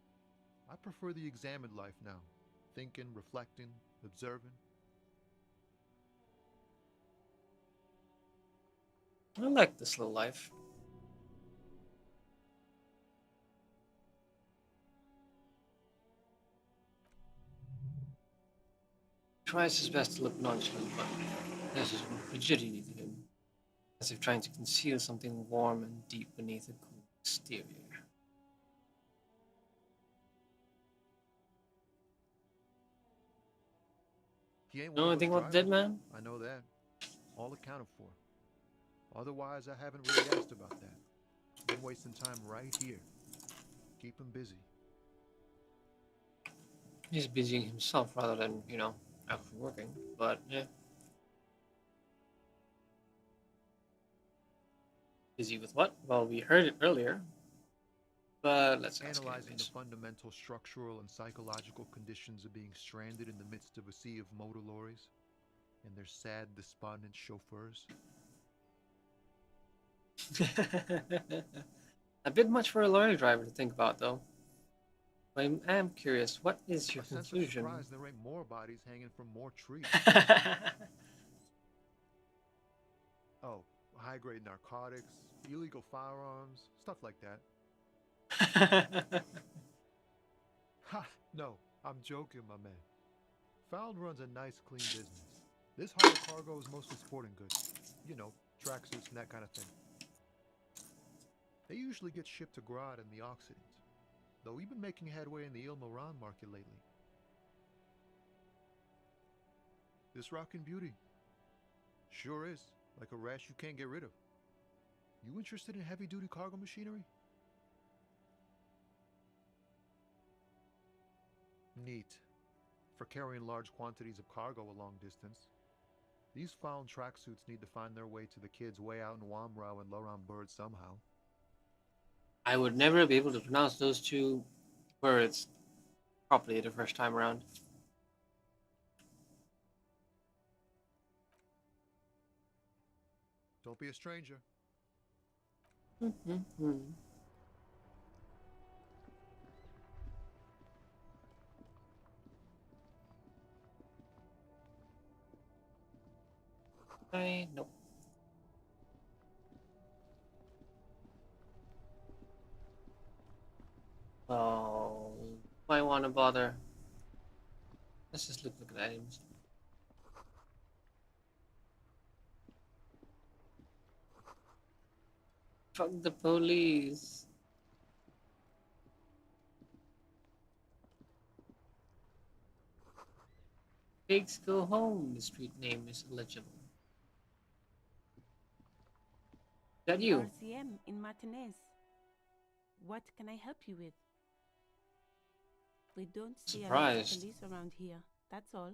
I prefer the examined life now. Thinking, reflecting, observing. I like this little life. Tries his best to look nonchalant, but there's a rigidity to him, as if trying to conceal something warm and deep beneath a cool exterior. He ain't Know one of anything those about the dead drivers. man? I know that. All accounted for. Otherwise, I haven't really asked about that. Been wasting time right here. Keep him busy. He's busying himself rather than, actually working. But yeah. Busy with what? Well, we heard it earlier. But let's ask Analyzing the anyways. fundamental structural and psychological conditions of being stranded in the midst of a sea of motor lorries and their sad, despondent chauffeurs. A bit much for a lorry driver to think about, though. I am curious, what is your A sense of conclusion? surprise there ain't more bodies hanging from more trees. Oh, high-grade narcotics, illegal firearms, stuff like that. Ha! No, I'm joking, my man. Found runs a nice, clean business. This hauler cargo is mostly sporting goods. You know, tracksuits and that kind of thing. They usually get shipped to Grad and the Occident, though we've been making headway in the Il Moran market lately. This rockin' beauty. Sure is, like a rash you can't get rid of. You interested in heavy-duty cargo machinery? Neat. For carrying large quantities of cargo a long distance. These found tracksuits need to find their way to the kids way out in Wamrau and Laurent Bird somehow. I would never be able to pronounce those two words properly the first time around. Don't be a stranger. Nope. Oh, might want to bother. Let's just look at items. Fuck the police. Pigs go home. The street name is illegible. Is that you? RCM in Martinez. What can I help you with? We don't see a lot of Surprised. police around here. That's all.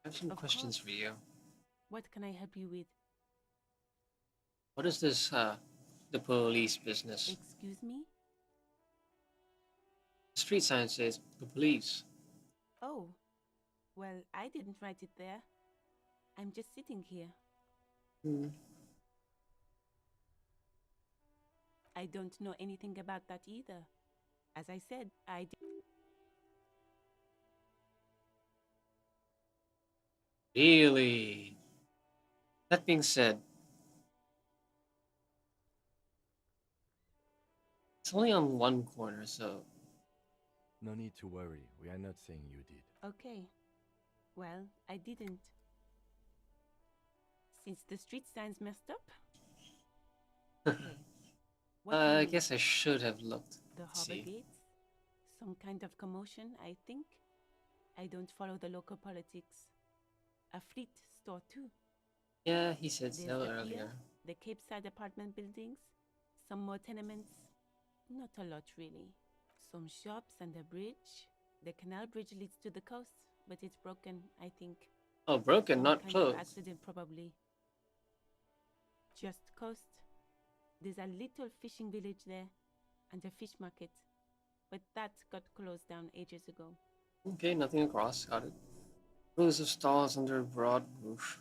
I have some Of questions course. for you. What can I help you with? What is this, the police business? Excuse me? The street sign says the police. Oh, well, I didn't write it there. I'm just sitting here. I don't know anything about that either. As I said, I did. Really? That being said, it's only on one corner, so No need to worry. We are not saying you did. Okay. Well, I didn't. Since the street sign's messed up? Okay. What do you I need? guess I should have looked. The Let's harbor see. gates? Some kind of commotion, I think. I don't follow the local politics. A fleet store too. Yeah, he said There's so the pier, earlier. the Cape Side apartment buildings, some more tenements. Not a lot really. Some shops and a bridge. The canal bridge leads to the coast, but it's broken, I think. Oh, broken, Some not kind closed. of accident probably. Just coast. There's a little fishing village there, and a fish market. But that got closed down ages ago. Okay, nothing across. Got it. Rows of stalls under a broad roof,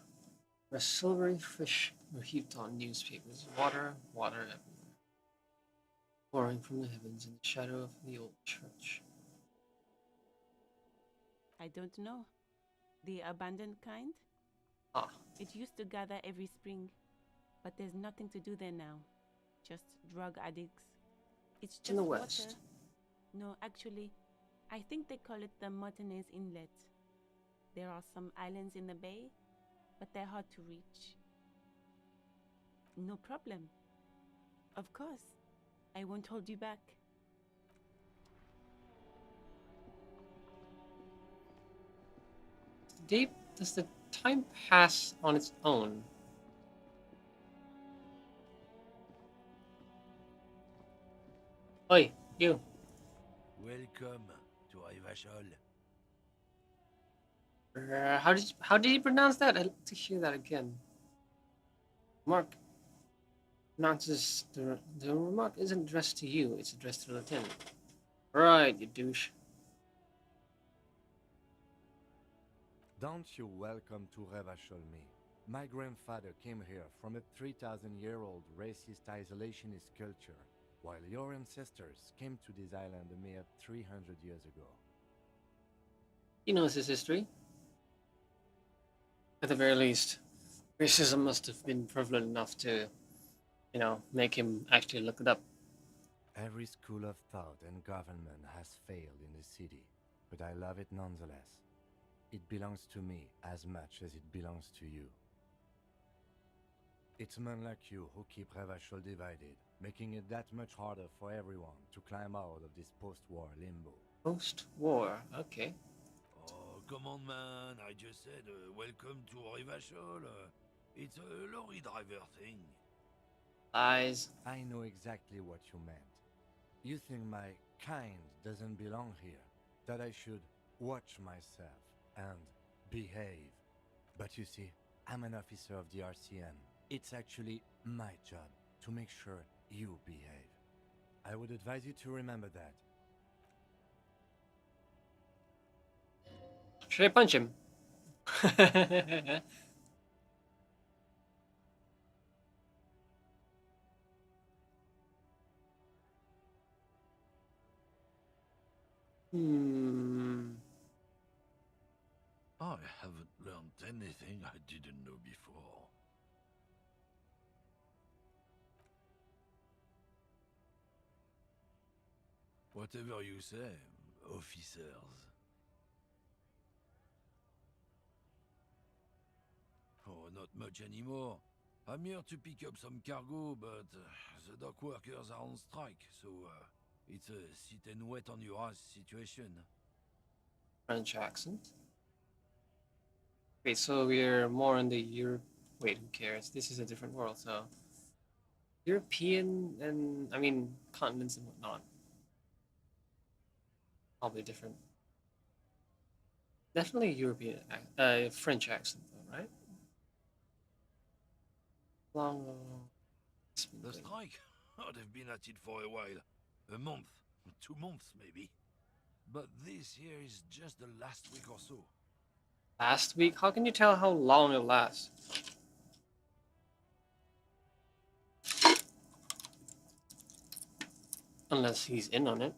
where silvery fish were heaped on newspapers. Water, water everywhere, pouring from the heavens in the shadow of the old church. I don't know. The abandoned kind? Ah, It used to gather every spring, but there's nothing to do there now. Just drug addicts. It's just in the water. west. No, actually, I think they call it the Martinez Inlet. There are some islands in the bay, but they're hard to reach. No problem. Of course. I won't hold you back. does the time pass on its own? Oi, you. Welcome to Ivashol. How did you pronounce that? I'd like to hear that again. Mark pronounces the remark isn't addressed to you, it's addressed to the lieutenant. Right, you douche. Don't you welcome to Revachol me. My grandfather came here from a 3,000-year-old racist isolationist culture, while your ancestors came to this island a mere 300 years ago. He knows his history. At the very least, racism must have been prevalent enough to, make him actually look it up. Every school of thought and government has failed in the city, but I love it nonetheless. It belongs to me as much as it belongs to you. It's men like you who keep Revachol divided, making it that much harder for everyone to climb out of this post-war limbo. Post-war, okay. Oh, come on, man. I just said welcome to Ivashol. It's a lorry driver thing. Lies. I know exactly what you meant. You think my kind doesn't belong here, that I should watch myself and behave. But you see, I'm an officer of the RCN. It's actually my job to make sure you behave. I would advise you to remember that. Should I punch him? Hmm. I haven't learned anything I didn't know before. Whatever you say, officers. Oh, not much anymore. I'm here to pick up some cargo, but the dock workers are on strike, so it's a sit and wait on your ass situation. French accent. Wait, so we're more in the Europe. Wait, who cares? This is a different world, so European and continents and whatnot. Probably different. Definitely European, French accent though, right? Long. The strike? Oh, they've been at it for a while. A month, 2 months maybe. But this here is just the last week or so. Last week? How can you tell how long it'll last? Unless he's in on it.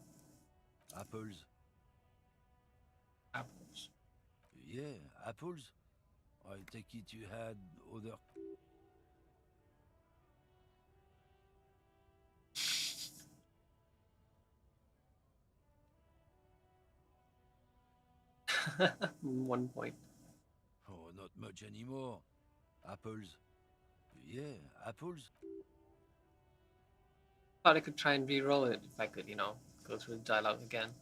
Apples. Apples. Yeah, apples. I take it you had other... One point. Oh, not much anymore. Apples. Yeah, apples. Thought I could try and re-roll it if I could, go through the dialogue again.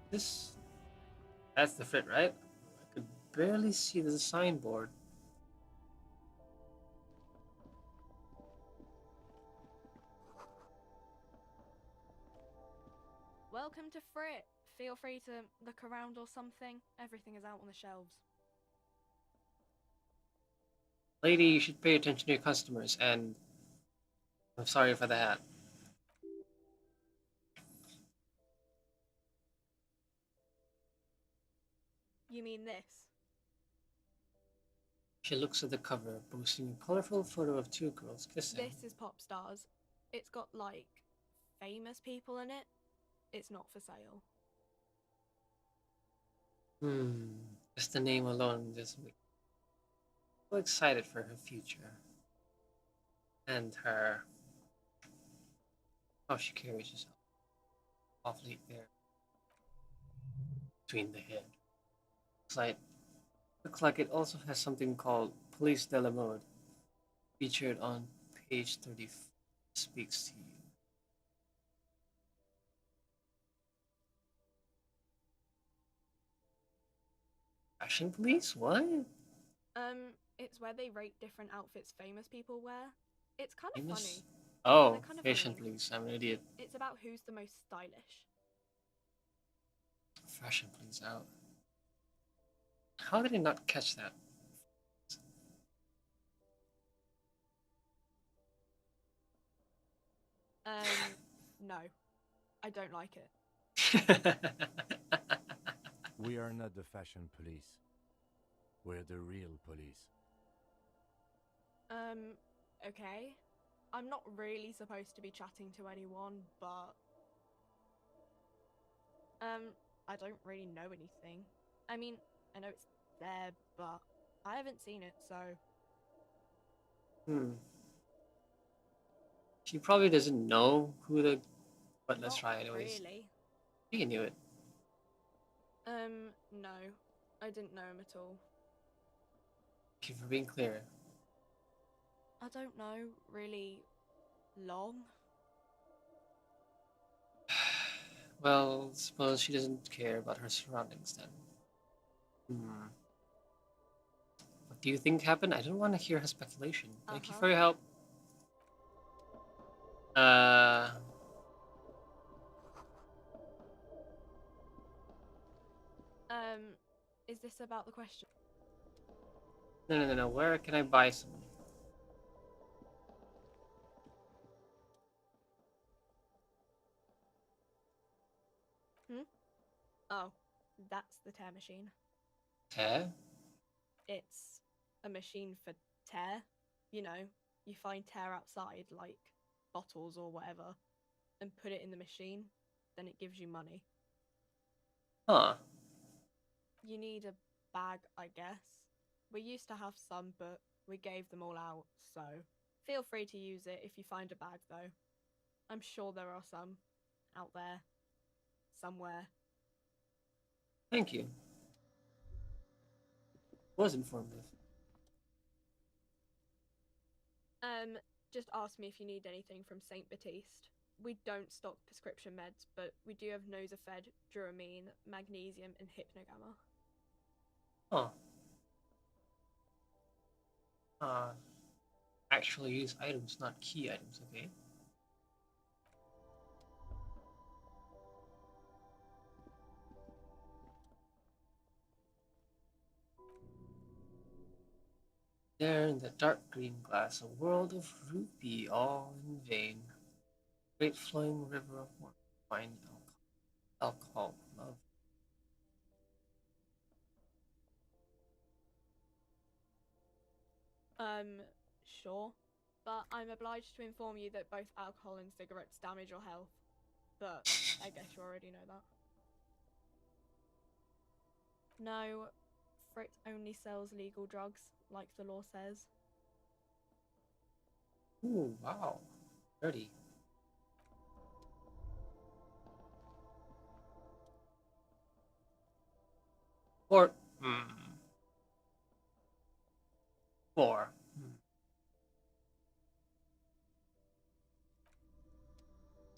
That's the fit, right? I could barely see the signboard. Welcome to Frit. Feel free to look around or something. Everything is out on the shelves. Lady, you should pay attention to your customers, and I'm sorry for the hat. You mean this? She looks at the cover, boasting a colorful photo of two girls kissing. This is Pop Stars. It's got, like, famous people in it. It's not for sale. Just the name alone just makes me so excited for her future. And how she carries herself. Awfully air between the head. Looks like it also has something called Police de la Mode. featured on page 34 speaks to you. Fashion police? What? It's where they rate different outfits famous people wear. It's kind of Famous? funny. Oh, They're kind of fashion mean. police. I'm an idiot. It's about who's the most stylish. Fashion police out. How did I not catch that? No, I don't like it. We are not the fashion police. We're the real police. Okay. I'm not really supposed to be chatting to anyone, but I don't really know anything. I mean, I know it's there, but I haven't seen it, so She probably doesn't know who the. But let's not try anyways. really. She knew it. No, I didn't know him at all. Thank you for being clear. I don't know really long. Well, suppose she doesn't care about her surroundings then. What do you think happened? I don't want to hear her speculation. Thank you for your help. Is this about the question? No. Where can I buy some? Oh, that's the tear machine. Tear? It's a machine for tear. You know, you find tear outside, like bottles or whatever, and put it in the machine, then it gives you money. Huh. You need a bag, I guess. We used to have some, but we gave them all out, so feel free to use it if you find a bag, though. I'm sure there are some out there, somewhere. Thank you. Was informative. Just ask me if you need anything from St. Baptiste. We don't stock prescription meds, but we do have Nosafed, Duramine, Magnesium, and Hypnogamma. Huh. Actually use items, not key items, okay? There in the dark green glass, a world of rupee, all in vain. Great flowing river of wine, alcohol, love. Sure. But I'm obliged to inform you that both alcohol and cigarettes damage your health. But I guess you already know that. No, Fritz only sells legal drugs, like the law says. Ooh, wow. Dirty. Or, Four.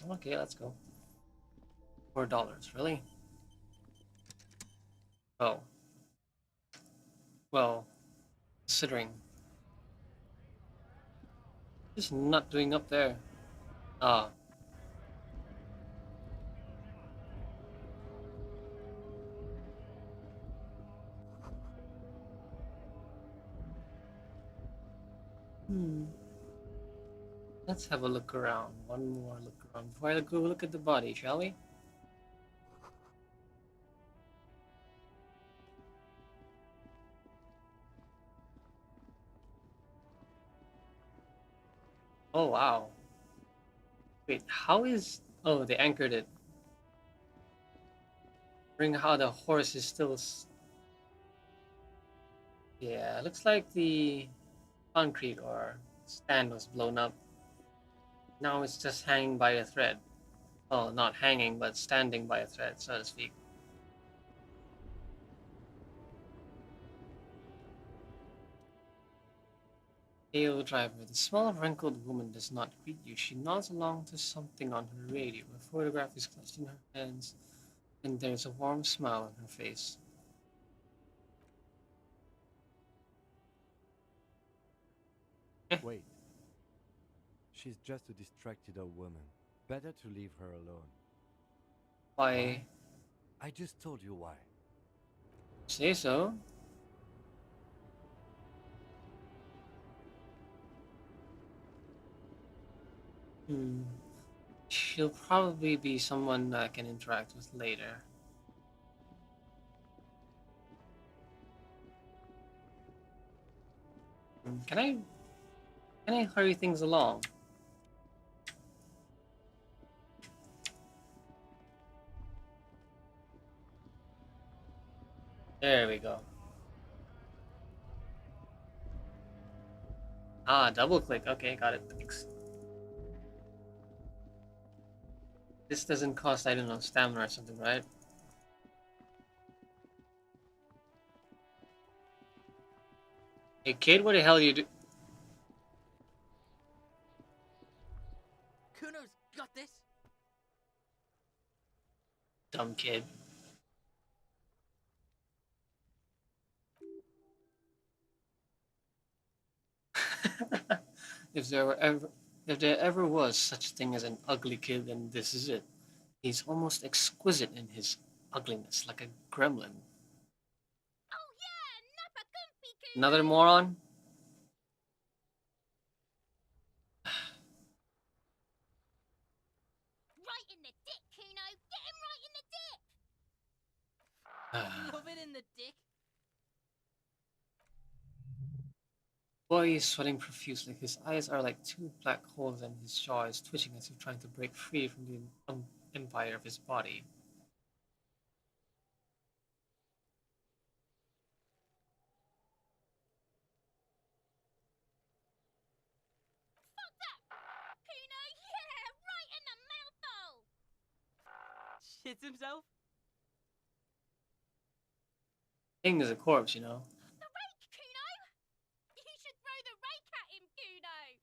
Okay, let's go. $4, really? Oh. Well, considering. Just not doing up there. Ah. Let's have a look around. One more look around before I go look at the body, shall we? Oh, wow. Wait, how is... Oh, they anchored it. Bring how the horse is still... Yeah, looks like the concrete or stand was blown up. Now it's just hanging by a thread. Oh, not hanging, but standing by a thread, so to speak. Pale driver. The small, wrinkled woman does not greet you. She nods along to something on her radio. A photograph is clutched in her hands, and there's a warm smile on her face. Wait. She's just a distracted old woman. Better to leave her alone. Why I just told you why. say so? Hmm. She'll probably be someone I can interact with later. Can I hurry things along? There we go. Ah, double click. Okay, got it. Thanks. This doesn't cost, I don't know, stamina or something, right? Hey kid, what the hell you do? Kuno's got this. Dumb kid. if there were ever if there ever was such a thing as an ugly kid, then this is it. He's almost exquisite in his ugliness, like a gremlin. Oh yeah, Nappa Gumpy Kuno. Another moron? Right in the dick, Kuno. Get him right in the dick. Love it in the dick. Boy is sweating profusely. His eyes are like two black holes, and his jaw is twitching as if trying to break free from the empire of his body. Fuck that. Kuno, yeah, right in the mouthhole. Shits himself. King is a corpse, you know. The rake, Kuno. You should throw the rake at him, Kuno.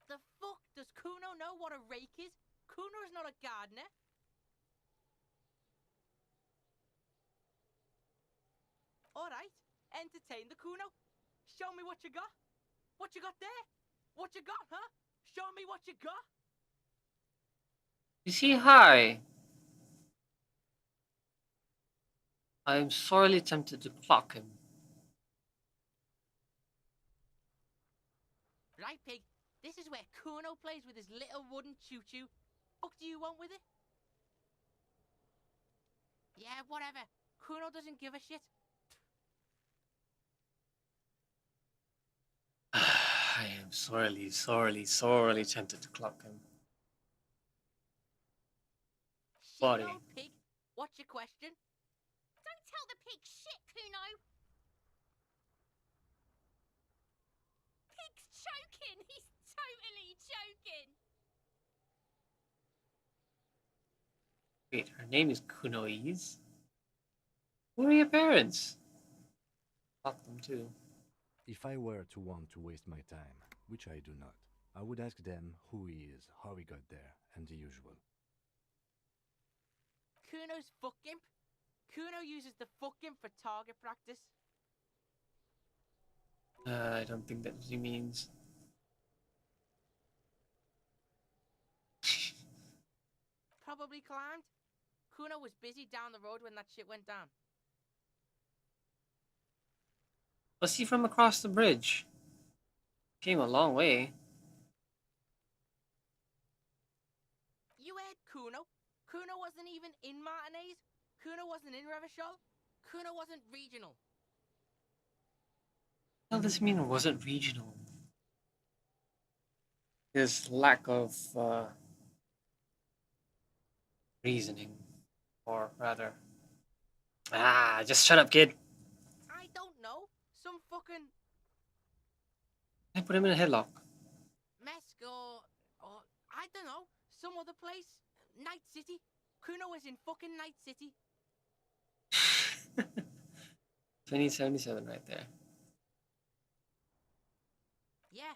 The fuck does Kuno know what a rake is? Kuno's not a gardener. All right, entertain the Kuno. Show me what you got. What you got there? What you got, huh? Show me what you got. Is he high? I am sorely tempted to clock him. Right, pig. This is where Kuno plays with his little wooden choo-choo. Fuck do you want with it? Yeah, whatever. Kuno doesn't give a shit. I am sorely, sorely, sorely tempted to clock him. Buddy. Shit, old pig. What's your question? Don't tell the pig shit, Kuno. Pig's choking. He's totally choking. Wait, her name is Kunoise? Who are your parents? Clock them too. If I were to want to waste my time, which I do not, I would ask them who he is, how he got there, and the usual. Kuno's fuck imp. Kuno uses the fuck imp for target practice. I don't think that's what he means. Probably climbed. Kuno was busy down the road when that shit went down. Was he from across the bridge? Came a long way. You heard Kuno. Kuno wasn't even in Martinez. Kuno wasn't in Revachol. Kuno wasn't regional. What does this mean it wasn't regional? His lack of reasoning. Or rather... just shut up, kid! I don't know. Some fucking I put him in a headlock. Mesk or I don't know. Some other place. Night City. Kuno was in fucking Night City. 2077 right there. Yeah,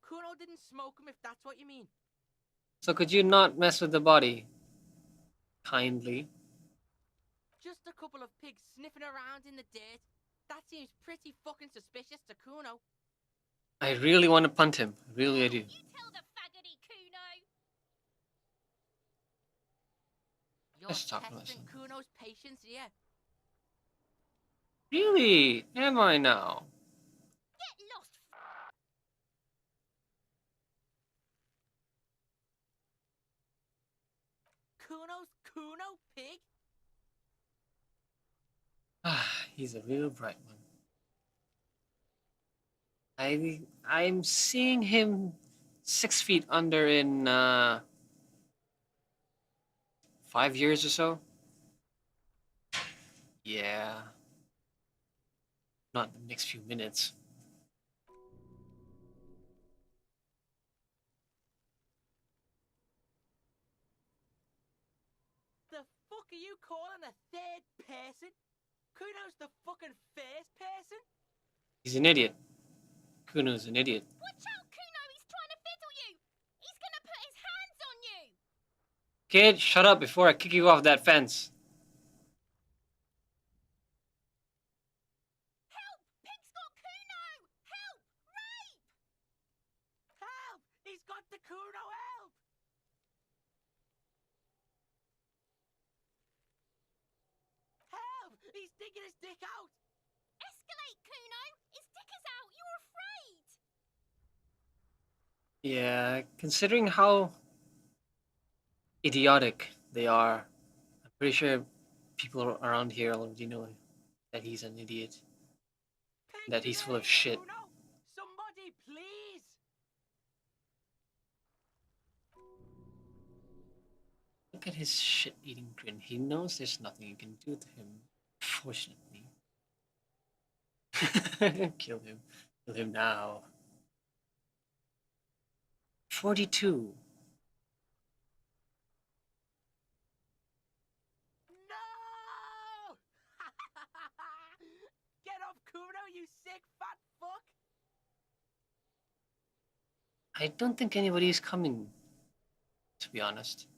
Kuno didn't smoke him if that's what you mean. So could you not mess with the body? Kindly. Just a couple of pigs sniffing around in the dirt. That seems pretty fucking suspicious to Kuno. I really want to punt him. Really, I do. You tell the faggoty Kuno. You're Let's talk about testing something. Kuno's patience here. Really? Am I now? Get lost. Kuno's Kuno pig? Ah, he's a real bright one. I'm seeing him 6 feet under in 5 years or so. Yeah. Not the next few minutes. The fuck are you calling a third person? Kuno's the fucking first person? He's an idiot. Kuno's an idiot. Watch out, Kuno! He's trying to fiddle you! He's gonna put his hands on you! Kid, shut up before I kick you off that fence. Help! Pig's got Kuno! Help! Rape! Help! He's got the Kuno! Help! Help! He's digging his dick out! Escalate, Kuno! His dick is out! You're afraid! Yeah, considering how idiotic they are, I'm pretty sure people around here already know that he's an idiot. Pig That he's full of shit. Kuno! Somebody, please! Look at his shit-eating grin. He knows there's nothing you can do to him. Fortunately. Kill him. Kill him now. 42. No! Get up, Kuno, you sick fat fuck! I don't think anybody's coming, to be honest.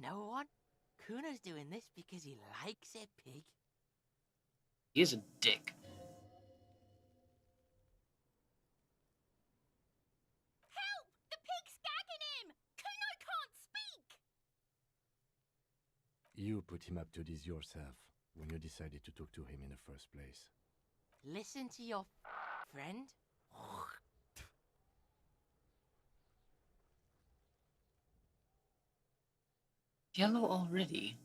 No one? Kuno's doing this because he likes it, pig. He is a dick. Help! The pig's gagging him! Kuno can't speak! You put him up to this yourself when you decided to talk to him in the first place. Listen to your friend. Yellow already?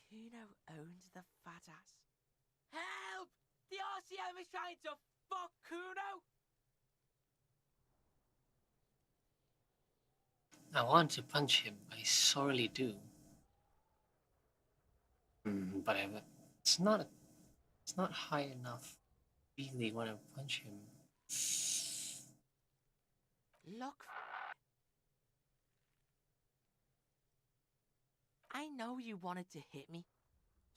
Kuno owns the fat ass. Help! The RCM is trying to fuck Kuno! I want to punch him. I sorely do. But it's not high enough. Really want to punch him. Look. I know you wanted to hit me.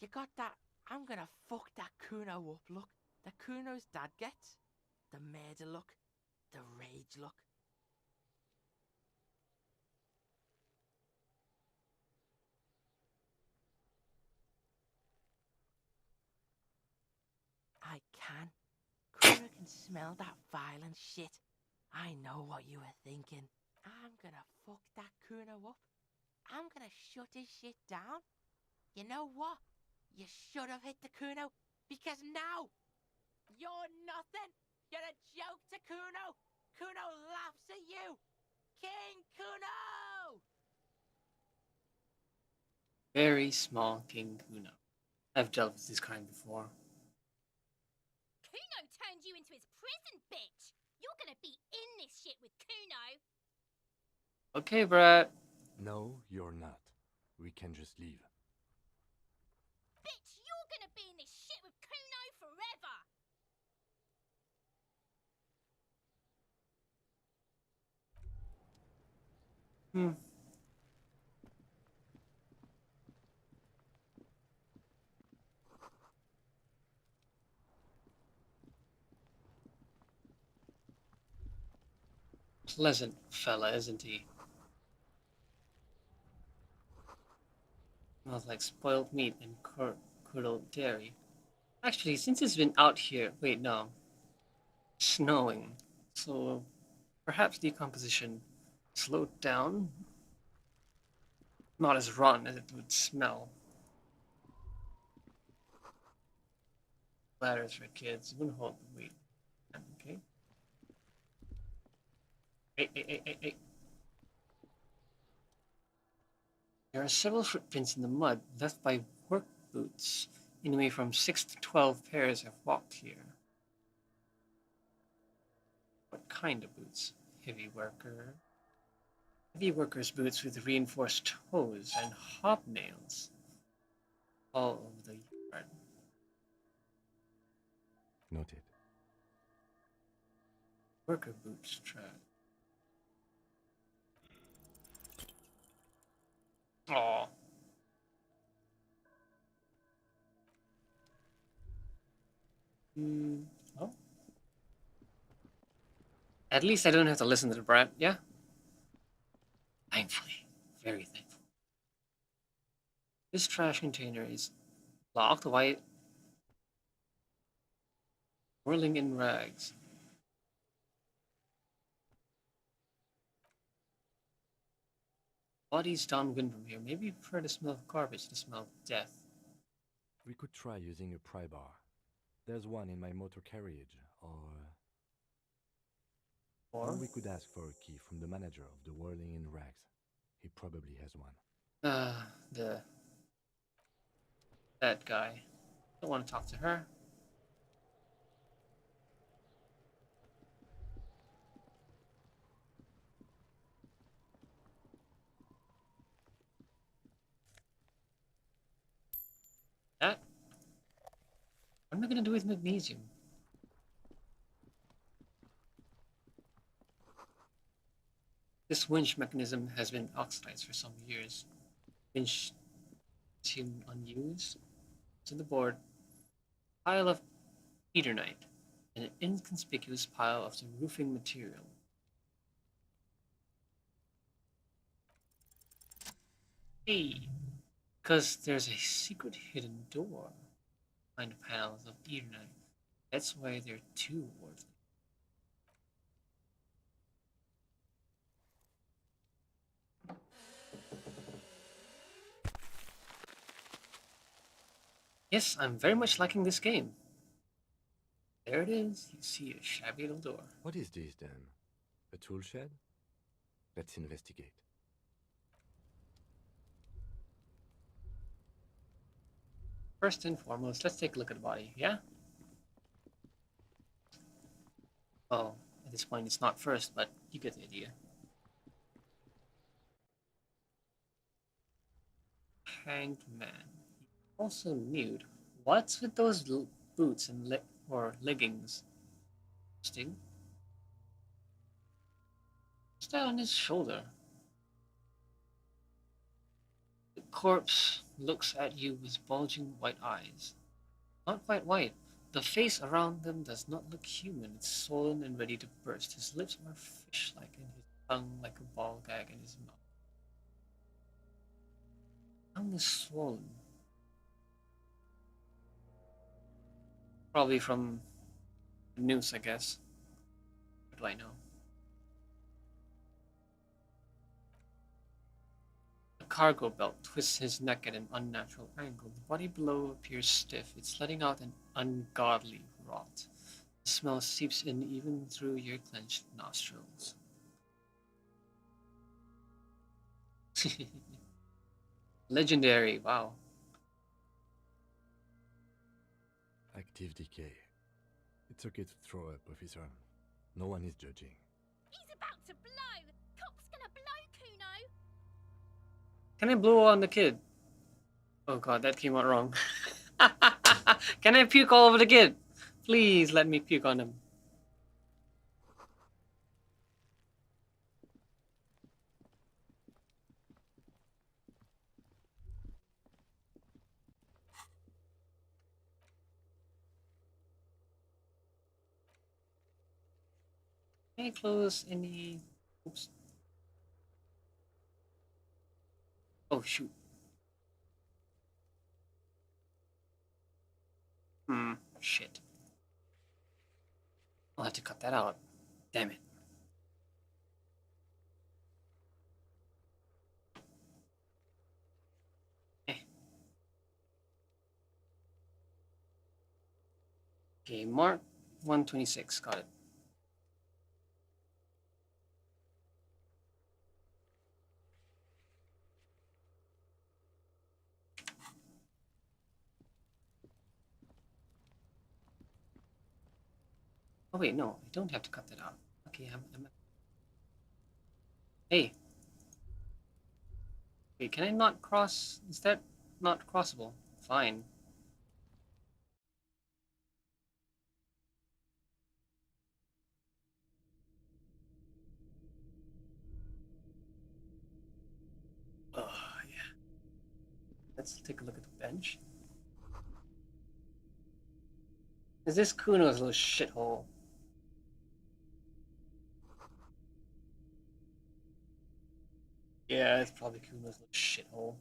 You got that I'm gonna fuck that Kuno up look that Kuno's dad gets. The murder look. The rage look. I can. Kuno can smell that violent shit. I know what you were thinking. I'm gonna fuck that Kuno up. I'm gonna shut his shit down. You know what? You should have hit the Kuno, because now you're nothing. You're a joke to Kuno. Kuno laughs at you. King Kuno! Very small King Kuno. I've dealt with this kind before. Kuno turned you into his prison, bitch. You're gonna be in this shit with Kuno. Okay, Brad. No, you're not. We can just leave. Bitch, you're gonna be in this shit with Kuno forever. pleasant fella, isn't he? Smells like spoiled meat and curdled dairy. Actually, since it's been out here, wait, no, snowing, so perhaps decomposition slowed down, not as rotten as it would smell. Ladders for kids, wouldn't hold the weight. Okay. Hey. There are several footprints in the mud left by work boots. Anyway, from 6 to 12 pairs have walked here. What kind of boots? Heavy workers' boots with reinforced toes and hobnails all over the yard. Noted. Worker boots track. Aw. Oh. At least I don't have to listen to the brat, yeah? Thankfully. Very thankful. This trash container is locked, white, whirling in rags. Bodies downwind from here. Maybe you prefer the smell of garbage to the smell of death. We could try using a pry bar. There's one in my motor carriage, or we could ask for a key from the manager of the Whirling in Rags. He probably has one. That guy. Don't want to talk to her. That? What am I gonna do with magnesium? This winch mechanism has been oxidized for some years. Winch seemed unused. To the board, pile of eternite, and an inconspicuous pile of the roofing material. Hey, because there's a secret hidden door behind the piles of eternite. That's why they're too worthless. Yes, I'm very much liking this game. There it is. You see a shabby little door. What is this then? A tool shed? Let's investigate. First and foremost, let's take a look at the body, yeah? Well, at this point it's not first, but you get the idea. Hanged man. Also nude. What's with those boots and leggings? Sting? What's that on his shoulder? The corpse looks at you with bulging white eyes. Not quite white. The face around them does not look human. It's swollen and ready to burst. His lips are fish-like and his tongue like a ball gag in his mouth. Tongue is swollen. Probably from the noose, I guess. What do I know? The cargo belt twists his neck at an unnatural angle. The body below appears stiff. It's letting out an ungodly rot. The smell seeps in even through your clenched nostrils. Legendary, wow. Active decay. It's okay to throw up, officer. No one is judging. He's about to blow! Cop's gonna blow, Kuno! Can I blow on the kid? Oh god, that came out wrong. Can I puke all over the kid? Please let me puke on him. Can I close any Oops. Oh shoot. Shit. I'll have to cut that out. Damn it. Eh. Okay, Mark 126. Got it. Oh wait, no, I don't have to cut that out. Okay, I'm... Hey. Wait, can I not cross? Is that not crossable? Fine. Oh, yeah. Let's take a look at the bench. Is this Kuno's little shithole? Yeah, it's probably Kuno's little shithole.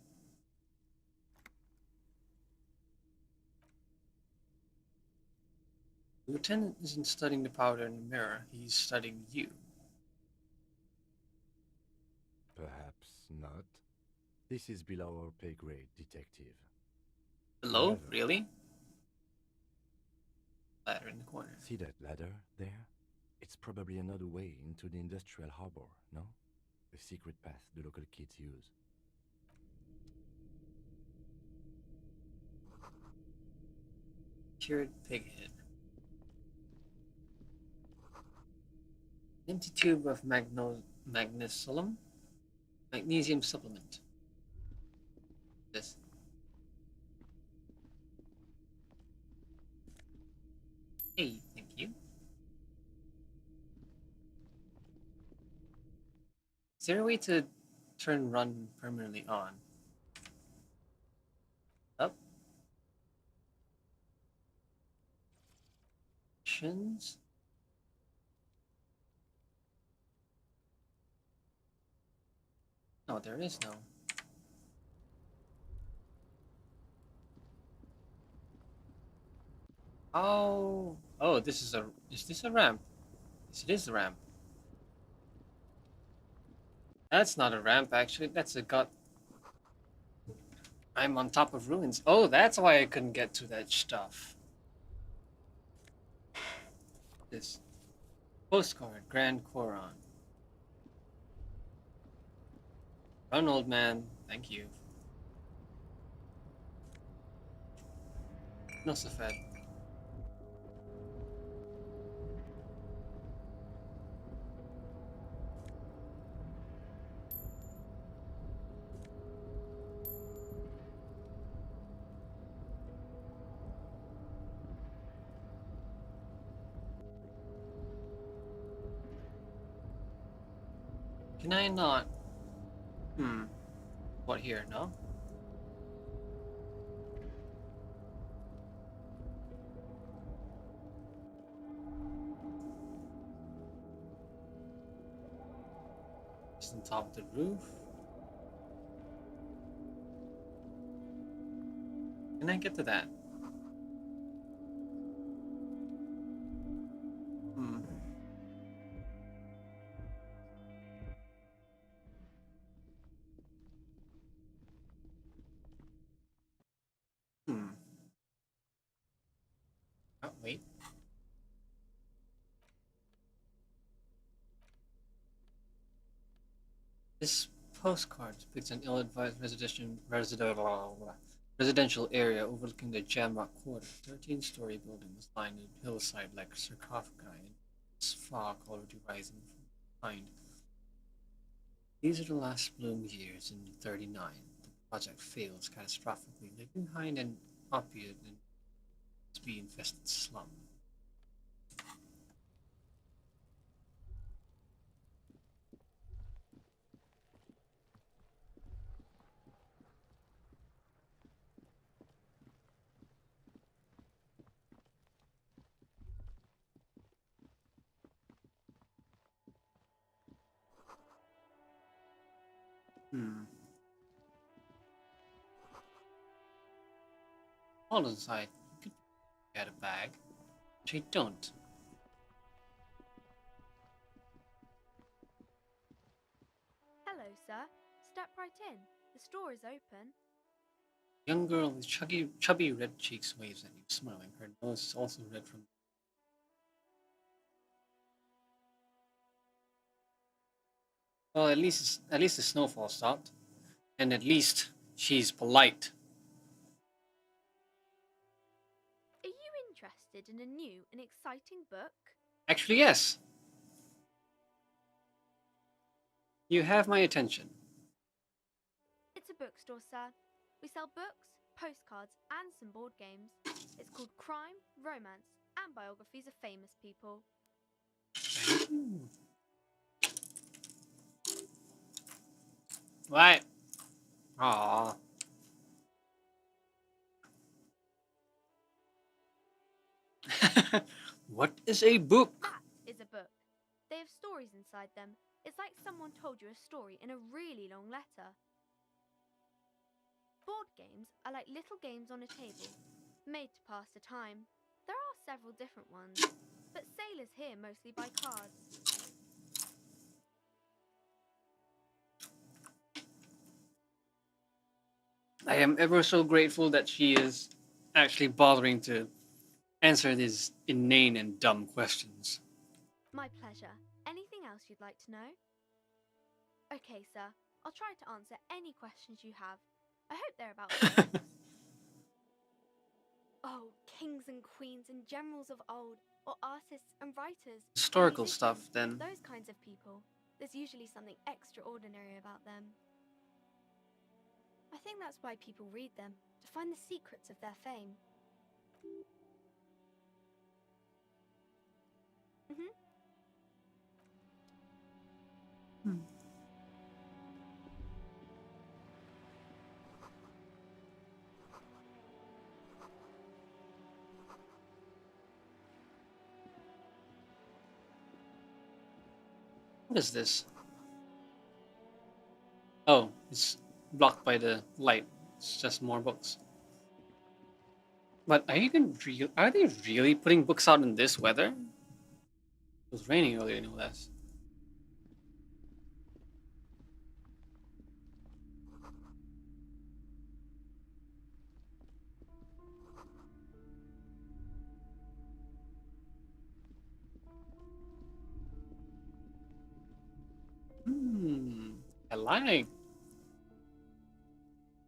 The lieutenant isn't studying the powder in the mirror, he's studying you. Perhaps not. This is below our pay grade, detective. Below? However, Really? Ladder in the corner. see that ladder there? It's probably another way into the industrial harbor, no? A secret path the local kids use. Cured pighead. Empty tube of magnesium supplement. This. Hey, thank you. Is there a way to turn run permanently on? Up. Options. No, there is no. Oh, oh, is this a ramp? Yes, it is a ramp. That's not a ramp, actually. That's a gut. I'm on top of ruins. Oh, that's why I couldn't get to that stuff. This postcard, Grand Coron. Run, old man. Thank you. No, Safed. Can I not? What here? No? Just on top of the roof? Can I get to that? Hmm. Hmm. Oh, wait. This postcard depicts an ill-advised residential area overlooking the Jamrock Quarter. 13-story buildings lined the hillside like sarcophagi, and fog already rising from behind. These are the last bloom years in 39. The project fails catastrophically, leaving behind an opiate and speed-infested slum. Hmm. Hold on, side. You could get a bag. But I don't. Hello, sir. Step right in. The store is open. Young girl with chubby red cheeks waves at you, smiling. Her nose is also red from. Well, at least the snowfall stopped, and at least she's polite. Are you interested in a new and exciting book? Actually, yes. You have my attention. It's a bookstore, sir. We sell books, postcards, and some board games. It's called Crime, Romance, and Biographies of Famous People. What? Aww. What is a book? That is a book. They have stories inside them. It's like someone told you a story in a really long letter. Board games are like little games on a table, made to pass the time. There are several different ones, but sailors here mostly buy cards. I am ever so grateful that she is actually bothering to answer these inane and dumb questions. My pleasure. Anything else you'd like to know? Okay, sir. I'll try to answer any questions you have. I hope they're about books. Oh, kings and queens and generals of old, or artists and writers. and Historical musicians, stuff, then. Those kinds of people. There's usually something extraordinary about them. I think that's why people read them, to find the secrets of their fame. What is this? Oh, it's blocked by the light. It's just more books. But are they really putting books out in this weather? It was raining earlier, no less. I like.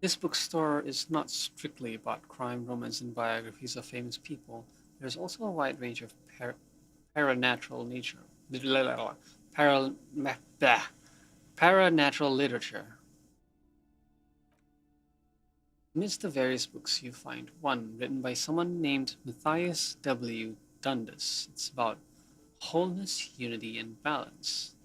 This bookstore is not strictly about crime, romance, and biographies of famous people. There's also a wide range of paranatural nature, para, paranatural literature. Amidst the various books, you find one written by someone named Matthias W. Dundas. It's about wholeness, unity, and balance.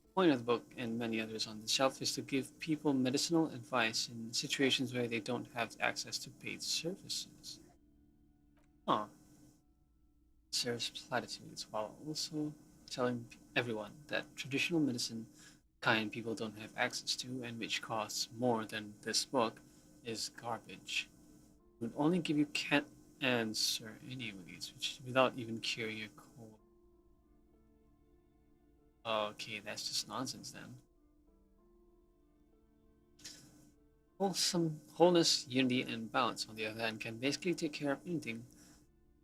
The point of the book and many others on the shelf is to give people medicinal advice in situations where they don't have access to paid services. Huh. It serves platitudes while also telling everyone that traditional medicine, kind people don't have access to and which costs more than this book, is garbage. It would only give you cancer anyways, which without even curing your cold. Okay, that's just nonsense then. Wholeness, unity, and balance, on the other hand, can basically take care of anything,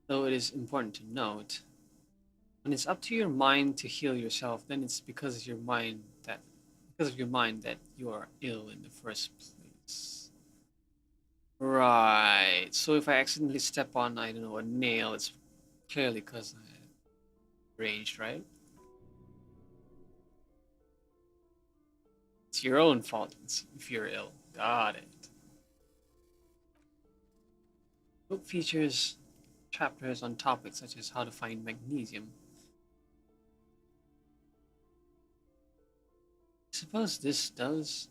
though it is important to note. When it's up to your mind to heal yourself, then it's because of your mind that you are ill in the first place. Right. So if I accidentally step on, I don't know, a nail, it's clearly because I raged, right? It's your own fault if you're ill. Got it. The book features chapters on topics such as how to find magnesium. I suppose this does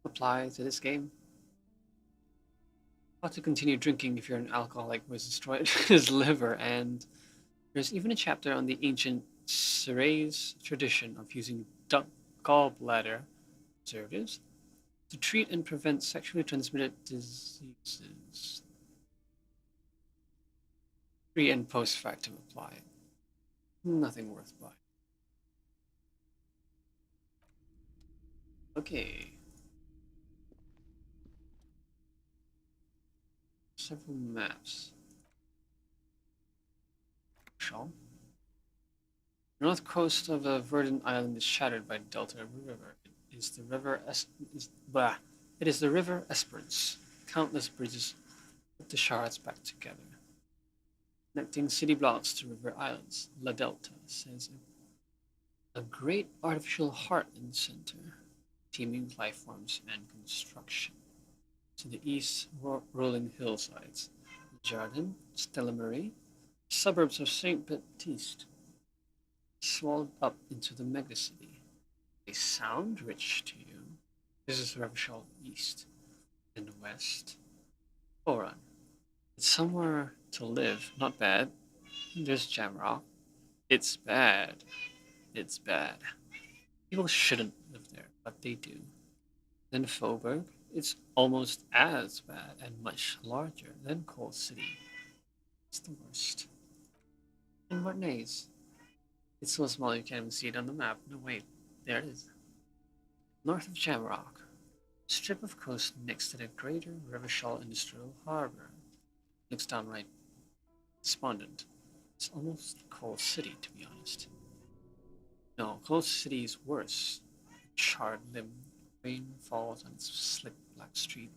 apply to this game. How to continue drinking if you're an alcoholic was destroyed his liver, and there's even a chapter on the ancient Serays tradition of using gallbladder preservatives to treat and prevent sexually transmitted diseases. Pre and post factum applied. Nothing worth buying. Okay. Several maps. Shall. The north coast of the verdant island is shattered by Delta River. It is the river Esperance. Countless bridges put the shards back together. Connecting city blocks to river islands, La Delta says a great artificial heart in the center, teeming with life forms and construction. To the east, rolling hillsides, Jardin, Stella Marie, suburbs of Saint Baptiste, swallowed up into the megacity. They sound rich to you. This is Revachol East. In the west, Oran. It's somewhere to live, not bad. There's Jamrock. It's bad. It's bad. People shouldn't live there, but they do. Then Faubourg, it's almost as bad and much larger than Coal City. It's the worst. And Martinez. It's so small you can't even see it on the map. No, wait. There it is. North of Jamrock. Strip of coast next to the greater Revachol Industrial Harbor. Looks downright despondent. It's almost Coal City, to be honest. No, Coal City is worse. Charred limb, rain falls on its slick black street.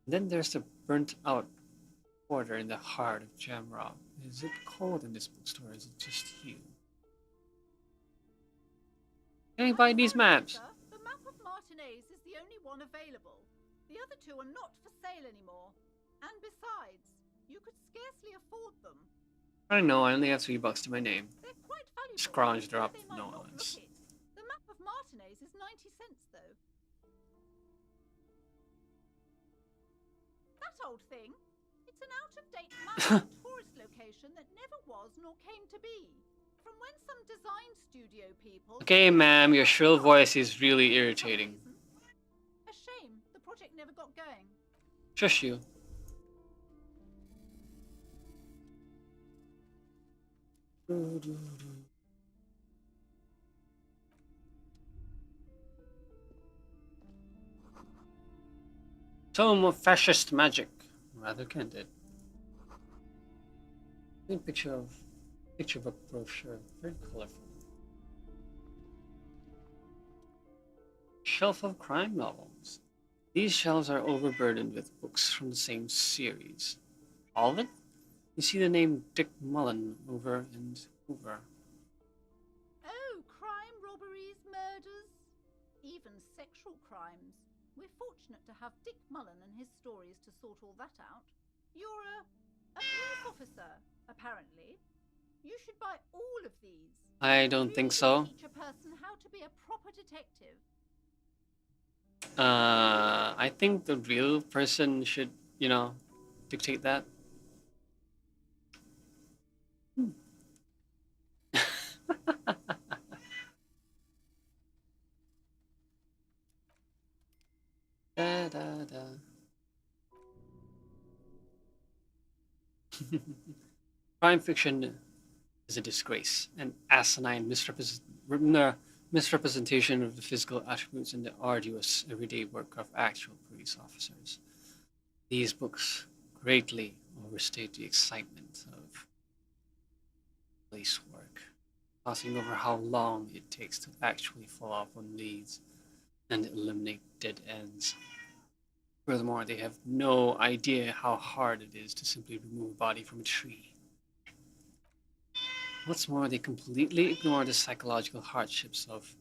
Then there's the burnt out quarter in the heart of Jamrock. Is it cold in this bookstore, or is it just you? Can you buy these maps? The map of Martinez is the only one available. The other two are not for sale anymore. And besides, you could scarcely afford them. I know, I only have $3 to my name. They're quite valuable. Scrounged her up, They might no not less. look it. The map of Martinez is 90 cents, though. That old thing? It's an out-of-date map of a tourist location that never was nor came to be. From when some design studio people... Okay, ma'am, your shrill voice is really irritating. A shame. The project never got going. Shush you. Tome of fascist magic. Rather candid. Picture book brochure. Very colorful. Shelf of crime novels. These shelves are overburdened with books from the same series. All of it? You see the name Dick Mullen over and over. Oh, crime, robberies, murders, even sexual crimes. We're fortunate to have Dick Mullen and his stories to sort all that out. You're a police officer, apparently. You should buy all of these. I don't think so. Teach a person how to be a proper detective. I think the real person should, dictate that. Da, da, da. Crime fiction is a disgrace, an asinine misrepresentation of the physical attributes and the arduous everyday work of actual police officers. These books greatly overstate the excitement of police work, glossing over how long it takes to actually follow up on leads and eliminate dead ends. Furthermore, they have no idea how hard it is to simply remove a body from a tree. What's more, they completely ignore the psychological hardships of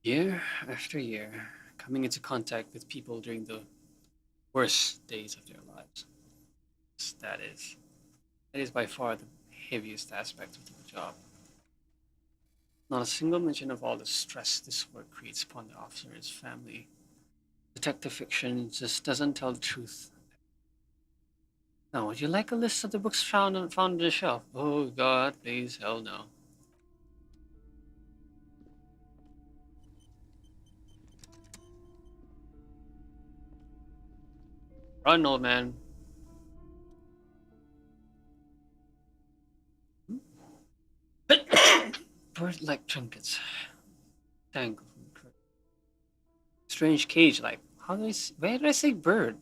year after year coming into contact with people during the worst days of their lives. That is by far the heaviest aspect of the job. Not a single mention of all the stress this work creates upon the officer and his family. Detective fiction just doesn't tell the truth. Now, would you like a list of the books found on the shelf? Oh God, please, hell no. Run, old man. Bird-like trinkets. Tangle from the curtain. Strange cage-like. How do I? Where did I say bird?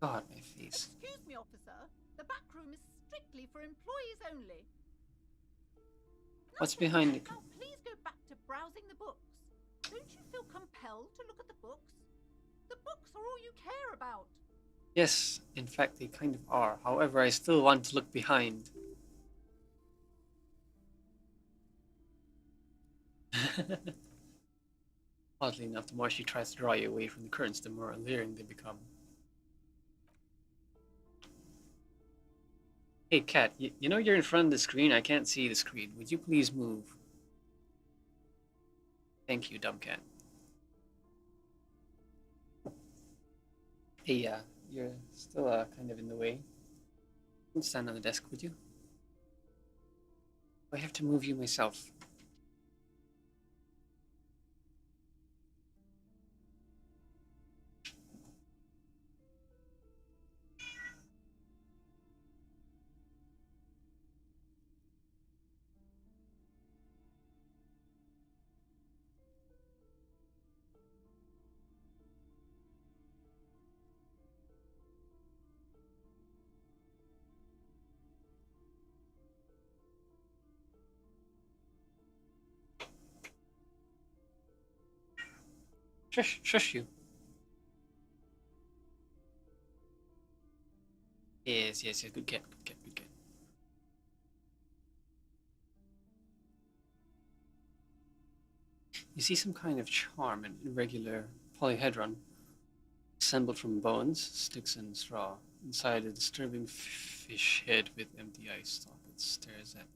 God, my face. Excuse me, officer. The back room is strictly for employees only. What's behind it? Now, please go back to browsing the books. Don't you feel compelled to look at the books? The books are all you care about. Yes, in fact, they kind of are. However, I still want to look behind. Oddly enough, the more she tries to draw you away from the curtains, the more alluring they become. Hey, cat, you know you're in front of the screen? I can't see the screen. Would you please move? Thank you, dumb cat. Hey, you're still kind of in the way. Don't stand on the desk, would you? I have to move you myself. Shush, shush you. Yes, yes, yes, good cat, good cat, good cat. You see some kind of charm in irregular polyhedron, assembled from bones, sticks, and straw. Inside a disturbing fish head with empty eye stalk that stares at me.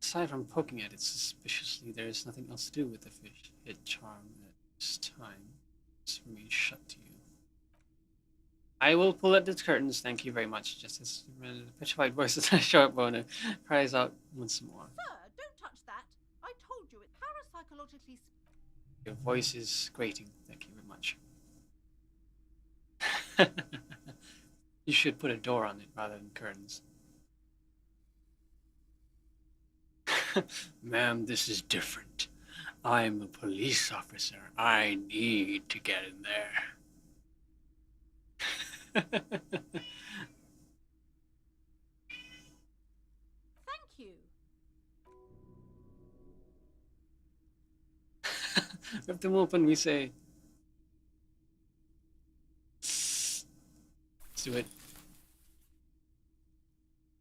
Aside from poking at it suspiciously, there is nothing else to do with the fish head charm at this time. It's remains shut to you. I will pull at the curtains, thank you very much. Just as the petrified voice of the sharp boner cries out once more. Sir, don't touch that. I told you it parapsychologically. Your voice is grating, thank you very much. You should put a door on it rather than curtains. Ma'am, this is different. I'm a police officer. I need to get in there. Thank you. Rip them open, we say. Let's do it.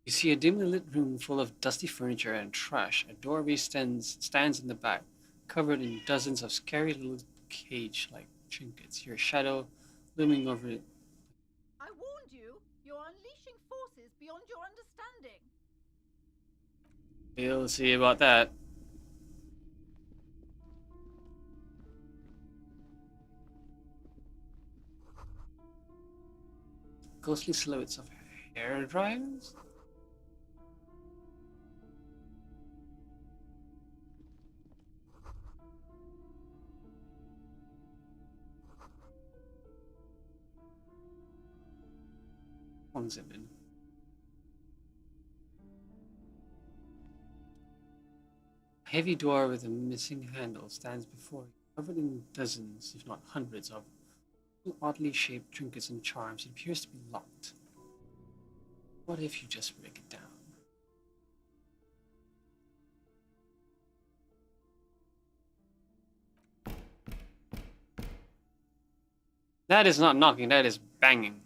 You see a dimly lit room full of dusty furniture and trash. A doorway stands in the back, covered in dozens of scary little cage-like trinkets. Your shadow looming over it. I warned you. You're unleashing forces beyond your understanding. We'll see about that. Ghostly silhouettes of hair dryers? Unzip in. A heavy door with a missing handle stands before you, covered in dozens, if not hundreds, of oddly shaped trinkets and charms. It appears to be locked. What if you just break it down? That is not knocking, that is banging.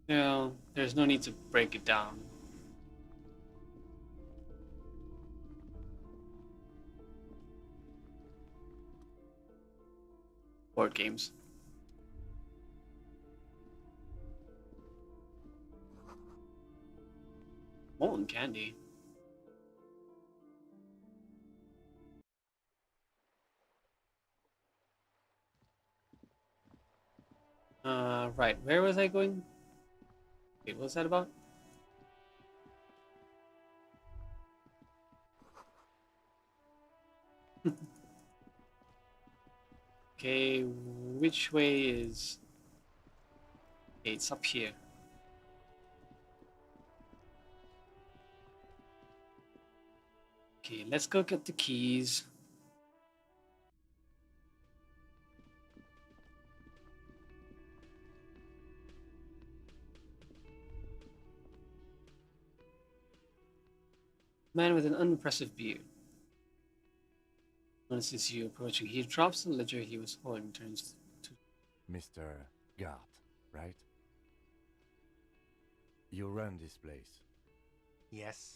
No, there's no need to break it down. Board games. Molten candy. Right. Where was I going? Wait, what was that about? Okay, which way is... Okay, it's up here. Okay, let's go get the keys. Man with an unimpressive beard. Notices you approaching. He drops the ledger he was holding, turns to... Mr. Gart, right? You run this place. Yes.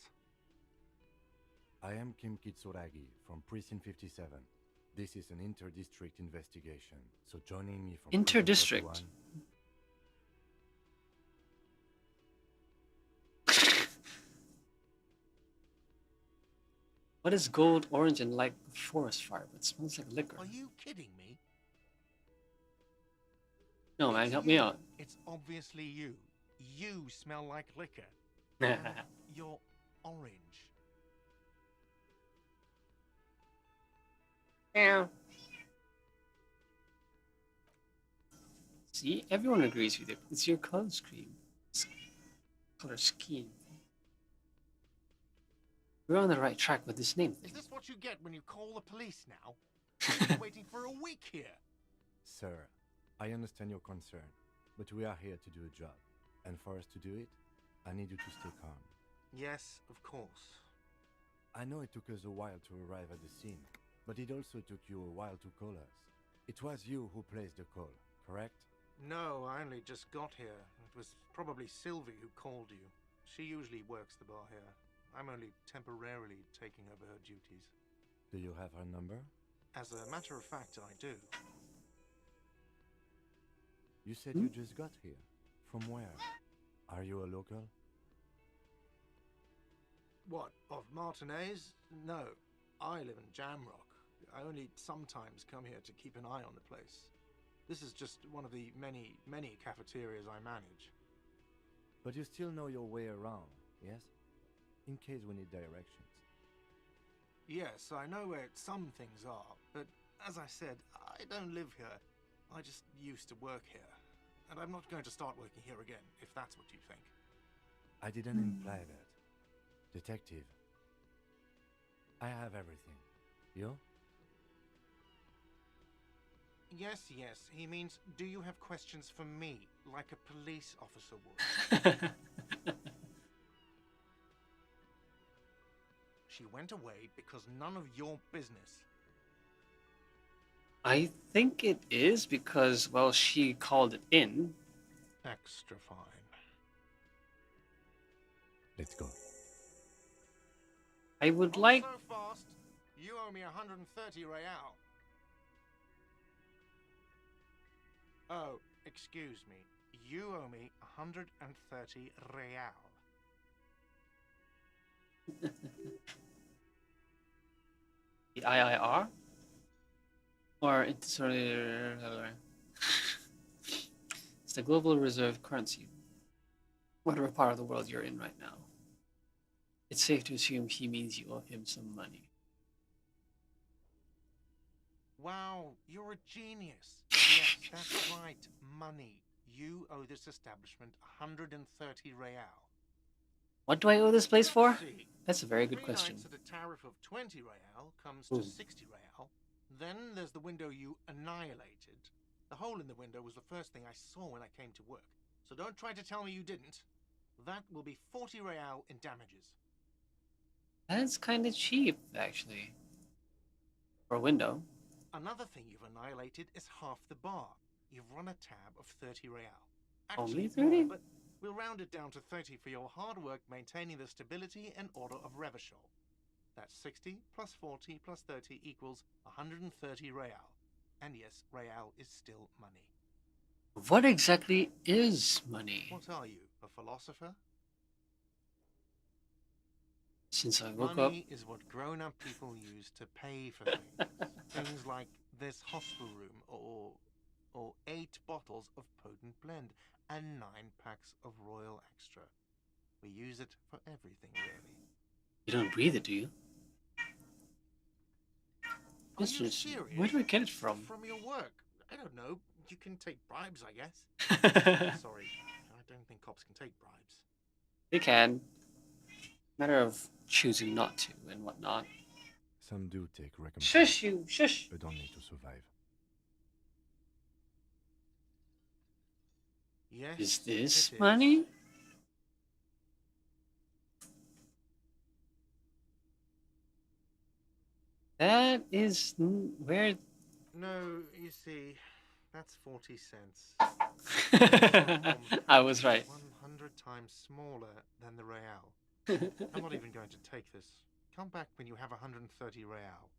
I am Kim Kitsuragi from Precinct 57. This is an inter-district investigation, so joining me from Inter-district? Precinct 41. What is gold, orange, and like forest fire, but smells like liquor? Are you kidding me? No, man, It's help you. me out. It's obviously you. You smell like liquor. Yeah. And you're orange. See, everyone agrees with it. It's your color scheme. Color scheme. We're on the right track with this name thing. Is this what you get when you call the police now? I've been waiting for a week here. Sir, I understand your concern, but we are here to do a job. And for us to do it, I need you to stay calm. Yes, of course. I know it took us a while to arrive at the scene, but it also took you a while to call us. It was you who placed the call, correct? No, I only just got here. It was probably Sylvie who called you. She usually works the bar here. I'm only temporarily taking over her duties. Do you have her number? As a matter of fact, I do. You said you just got here. From where? Are you a local? What, of Martinez? No, I live in Jamrock. I only sometimes come here to keep an eye on the place. This is just one of the many, many cafeterias I manage. But you still know your way around, yes? In case we need directions. Yes, I know where some things are, but as I said, I don't live here. I just used to work here. And I'm not going to start working here again, if that's what you think. I didn't imply that. Detective. I have everything. You? Yes, he means, do you have questions for me, like a police officer would? She went away because none of your business. I think it is because, well, she called it in. Extra fine. Let's go. I would like... So fast, you owe me 130 real. Oh, excuse me. You owe me 130 real. The IIR? Or it's the global reserve currency. Whatever part of the world you're in right now. It's safe to assume he means you owe him some money. Wow, you're a genius. Yes, that's right. Money. You owe this establishment 130 real. What do I owe this place for? See, That's a very good 3 question. nights at a tariff of 20 real comes Ooh. to 60 real. Then there's the window you annihilated. The hole in the window was the first thing I saw when I came to work. So don't try to tell me you didn't. That will be 40 real in damages. That's kind of cheap, actually. For a window. Another thing you've annihilated is half the bar. You've run a tab of 30 real. Only Actually, more, 30? but we'll round it down to 30 for your hard work maintaining the stability and order of Revachol. That's 60 plus 40 plus 30 equals 130 real. And yes, real is still money. What exactly is money? What are you, a philosopher? Since I woke up... Money is what grown-up people use to pay for things. Things like this hospital room, or 8 bottles of potent blend, and 9 packs of Royal Extra. We use it for everything, really. You don't breathe it, do you? Are you Interesting. serious? Where do we get it from? From your work. I don't know. You can take bribes, I guess. Sorry, I don't think cops can take bribes. They can. Matter of choosing not to and whatnot. Some do take recompense, Shush you, shush. but only to survive. Yes. Is this it is. money? That is where. No, you see, that's 40 cents. I was right. 100 times smaller than the real. I'm not even going to take this. Come back when you have 130 real.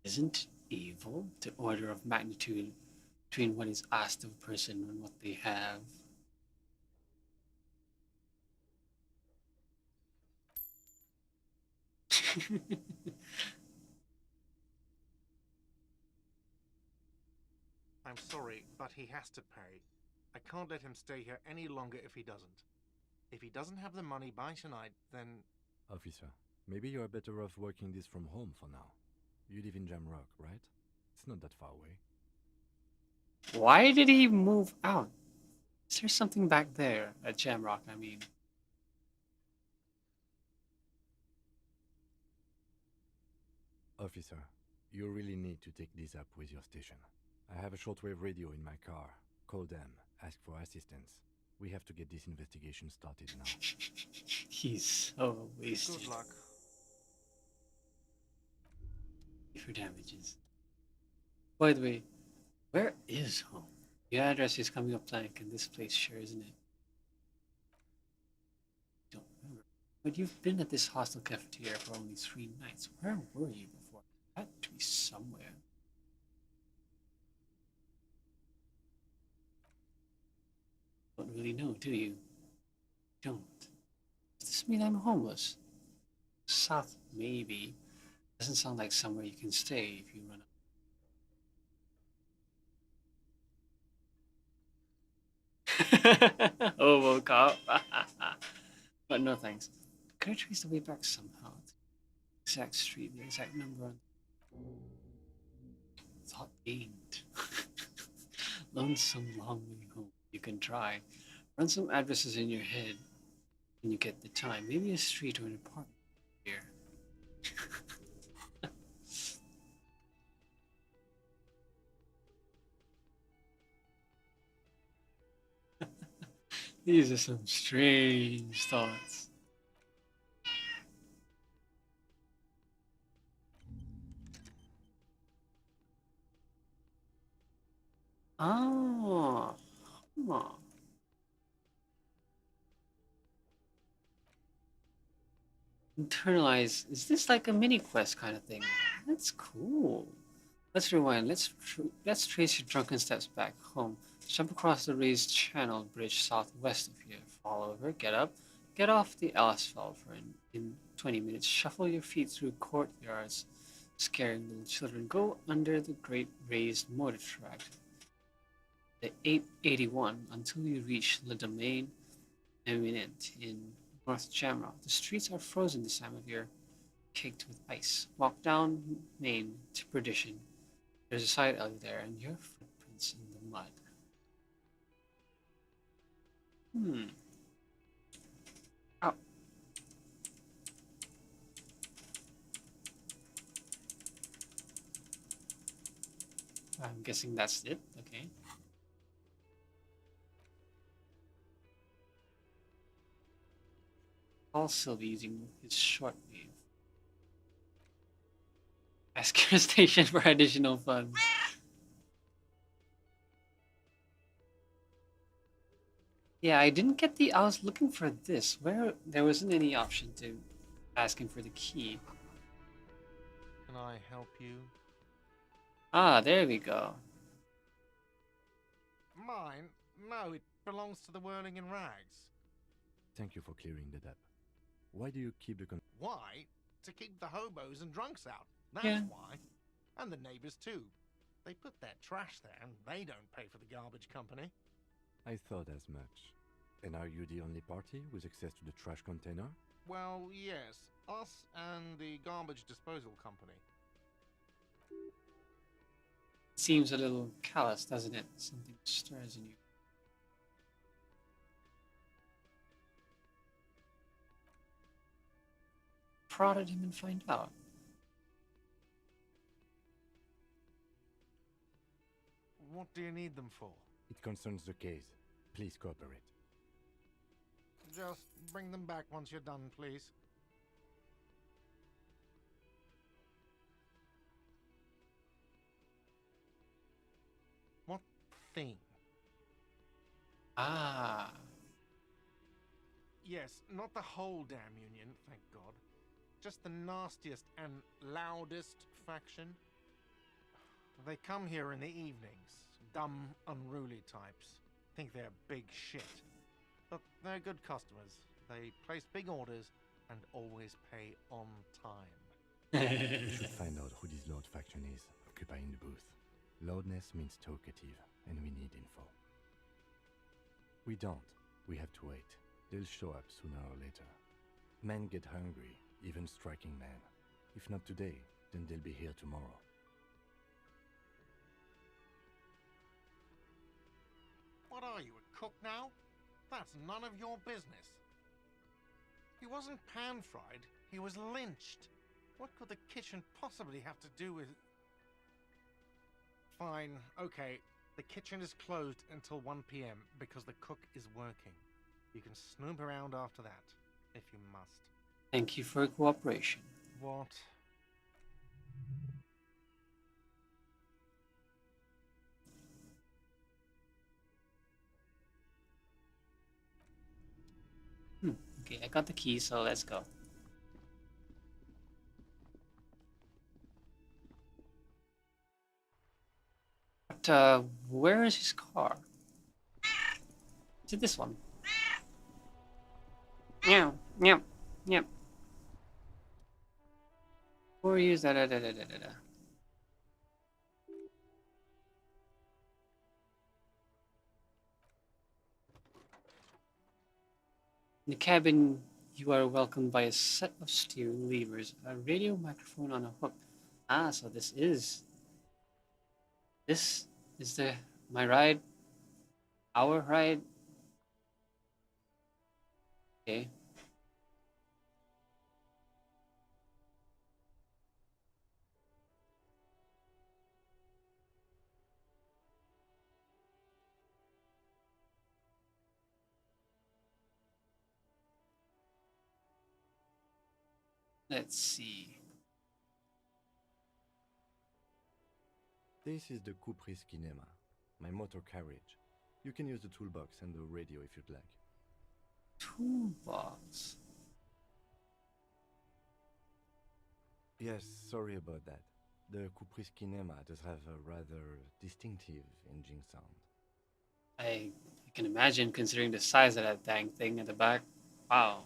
Isn't evil the order of magnitude between what is asked of a person and what they have? I'm sorry, but he has to pay. I can't let him stay here any longer if he doesn't. If he doesn't have the money by tonight, then... Officer, maybe you are better off working this from home for now. You live in Jamrock, right? It's not that far away. Why did he move out? Is there something back there at Jamrock, I mean? Officer, you really need to take this up with your station. I have a shortwave radio in my car. Call them, ask for assistance. We have to get this investigation started now. He's so wasted. Good luck. For damages. By the way, where is home? The address is coming up blank, and this place sure isn't it? Don't remember. But you've been at this hostel cafeteria for only 3 nights. Where were you before? Had to be somewhere. Don't really know, do you? Don't. Does this mean I'm homeless? South, maybe. Doesn't sound like somewhere you can stay if you run a hobo cop. But no thanks. Could I trace the way back somehow? The exact street, the exact number on thought gained. Lonesome long way home. You can try. Run some addresses in your head when you get the time. Maybe a street or an apartment here. These are some strange thoughts. Oh, huh. Internalize. Is this like a mini quest kind of thing? That's cool. Let's rewind. Let's trace your drunken steps back home. Jump across the raised channel bridge southwest of here. Fall over, get up, get off the asphalt for in 20 minutes. Shuffle your feet through courtyards, scaring little children. Go under the great raised mortar track, the 881, until you reach Le Domaine Eminent in North Jamrock. The streets are frozen this time of year, caked with ice. Walk down Main to Perdition. There's a side alley there, and your footprints in the mud. Oh. I'm guessing that's it. Okay. Call Sylvie using his shortwave. Ask your station for additional funds. Yeah, I didn't get the. I was looking for this. Where there wasn't any option to ask him for the key. Can I help you? Ah, there we go. Mine? No, it belongs to the Whirling in Rags. Thank you for clearing that up. Why do you keep the Why? To keep the hobos and drunks out. That's Yeah. why. And the neighbors too. They put their trash there and they don't pay for the garbage company. I thought as much. And are you the only party with access to the trash container? Well, yes. Us and the garbage disposal company. Seems a little callous, doesn't it? Something stirs in you. Prodded him and find out. What do you need them for? It concerns the case. Please cooperate. Just bring them back once you're done, please. What thing? Ah. Yes, not the whole damn union, thank God. Just the nastiest and loudest faction. They come here in the evenings. Dumb, unruly types. Think they're big shit. But they're good customers. They place big orders and always pay on time. We should find out who this Lord faction is, occupying the booth. Loudness means talkative, and we need info. We don't. We have to wait. They'll show up sooner or later. Men get hungry, even striking men. If not today, then they'll be here tomorrow. What are you, a cook now? That's none of your business. He wasn't pan-fried, he was lynched. What could the kitchen possibly have to do with... Fine, okay. The kitchen is closed until 1 p.m. because the cook is working. You can snoop around after that, if you must. Thank you for your cooperation. What? Okay, I got the key, so let's go. But, where is his car? Is it this one? Meow, meow, meow. Or use that. In the cabin, you are welcomed by a set of steering levers, a radio microphone on a hook. Ah, so this is my ride, our ride. Okay. Let's see. This is the Kupris Kinema, my motor carriage. You can use the toolbox and the radio if you'd like. Toolbox. Yes, sorry about that. The Kupris Kinema does have a rather distinctive engine sound. I can imagine, considering the size of that dang thing at the back. Wow.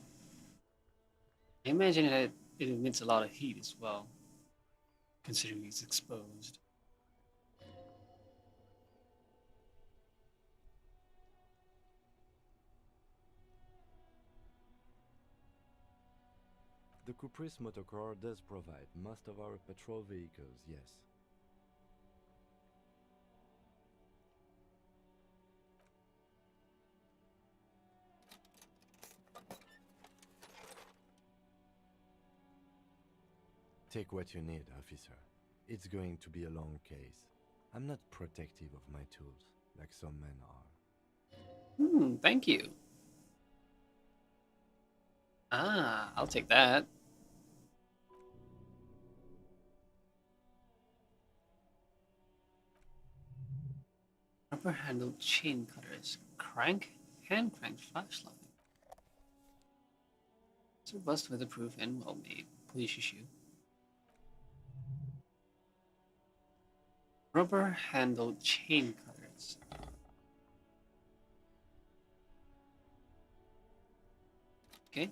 I imagine it emits a lot of heat as well, considering it's exposed. The Kupris motorcar does provide most of our patrol vehicles, yes. Take what you need, officer. It's going to be a long case. I'm not protective of my tools, like some men are. Thank you. Ah, I'll take that. Rubber-handled chain cutters. Hand crank flashlight. It's robust, weatherproof, and well-made. Police issue. Rubber-handled chain cutters. Okay.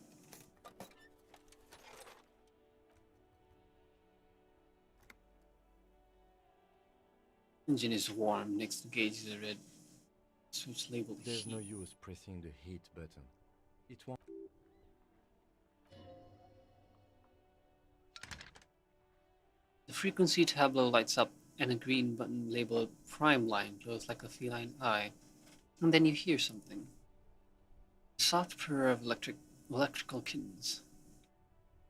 Engine is warm. Next to gauge is a red so it's labeled There's heat. no use pressing the heat button. It won't. The frequency tableau lights up and a green button labeled prime line glows like a feline eye. And then you hear something. The soft purr of electrical kittens.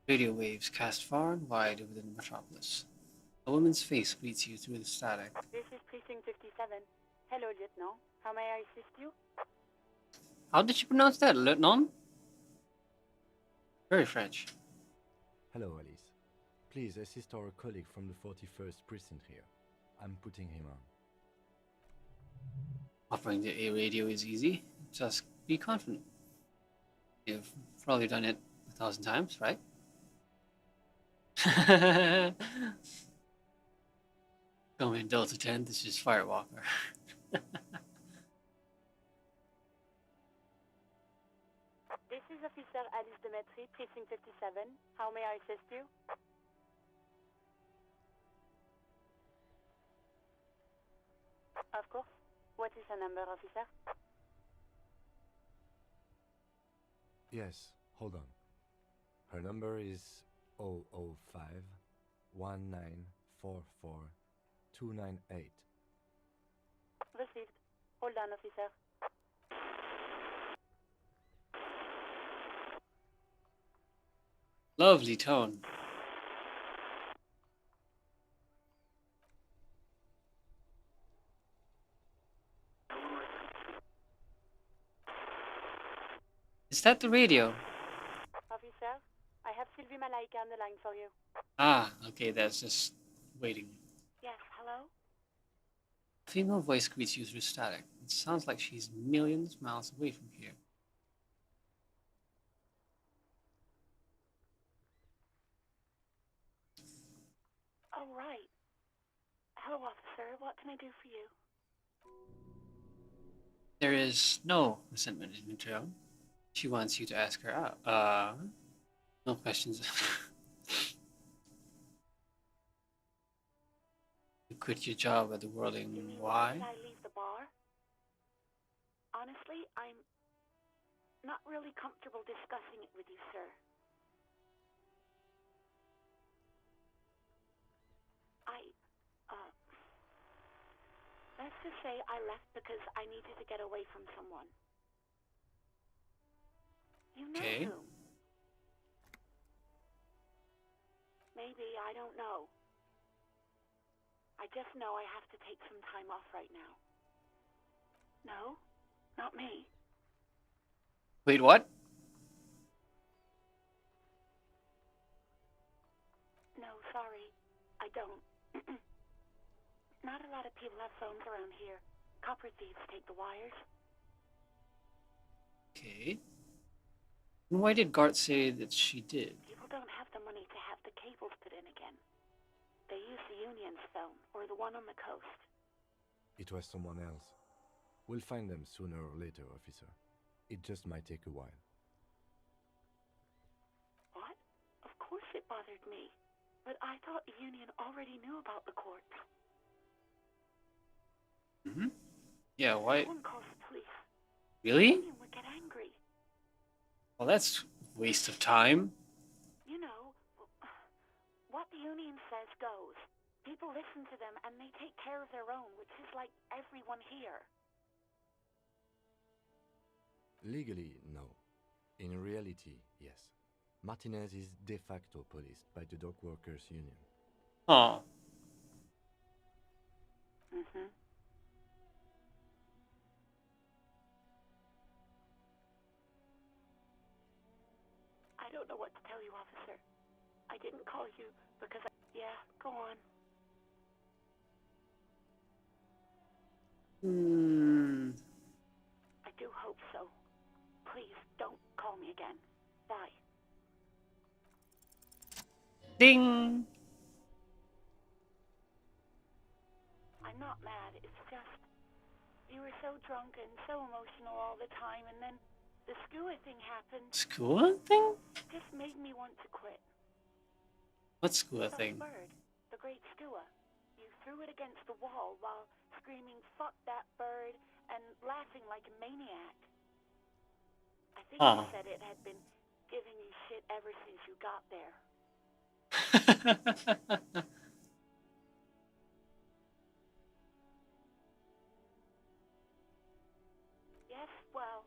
Radio waves cast far and wide over the metropolis. A woman's face greets you through the static. This is Precinct 57. Hello, Lieutenant. How may I assist you? How did you pronounce that, Lieutenant? Very French. Hello, Alice. Please assist our colleague from the 41st precinct here. I'm putting him on. Operating the A radio is easy. Just be confident. You've probably done it 1,000 times, right? Going in Delta 10, this is Firewalker. This is Officer Alice Demetri, Precinct 57. How may I assist you? Of course. What is her number, officer? Yes, hold on. Her number is 005 1944 298. Received. Hold on, officer. Lovely tone. Is that the radio? Officer, I have Sylvie Malaika on the line for you. Ah, okay, that's just waiting. Yes, hello? A female voice greets you through static. It sounds like she's millions miles away from here. Oh, right. Hello, officer. What can I do for you? There is no resentment in her tone. She wants you to ask her out. No questions. You quit your job at the Whirling Y? Did I leave the bar? Honestly, I'm not really comfortable discussing it with you, sir. Let's just say I left because I needed to get away from someone. You know Okay. who? Maybe, I don't know. I just know I have to take some time off right now. No, not me. Wait, what? No, sorry, I don't. Not a lot of people have phones around here. Copper thieves take the wires. Okay. And why did Gart say that she did? People don't have the money to have the cables put in again. They use the Union's phone, or the one on the coast. It was someone else. We'll find them sooner or later, officer. It just might take a while. What? Of course it bothered me. But I thought the Union already knew about the court. Mm-hmm. Yeah, why? No one calls the police. Really? The Union would get angry. Well, that's a waste of time. You know, what the Union says goes. People listen to them and they take care of their own, which is like everyone here. Legally, no. In reality, yes. Martinez is de facto policed by the Dock Workers Union. Huh. Mm-hmm. I don't know what to tell you, officer. I didn't call you because I... Yeah, go on. I do hope so. Please, don't call me again. Bye. Ding! I'm not mad, it's just... You were so drunk and so emotional all the time, and then the skua thing happened. Skua thing? It just made me want to quit. What skua The thing? bird, the great skua. You threw it against the wall while screaming, "Fuck that bird," and laughing like a maniac. I think you Ah. said it had been giving you shit ever since you got there. Yes, well.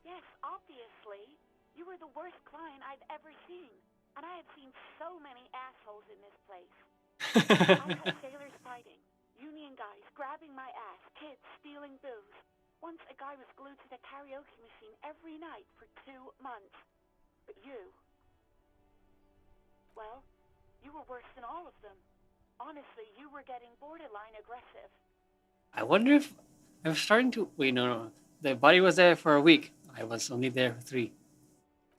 Yes, obviously. You were the worst client I'd ever seen. And I had seen so many assholes in this place. I had sailors fighting, union guys grabbing my ass, kids stealing booze. Once a guy was glued to the karaoke machine every night for 2 months. But you... well, you were worse than all of them. Honestly, you were getting borderline aggressive. I wonder if I'm starting to. Wait, no. The body was there for a week. I was only there for 3.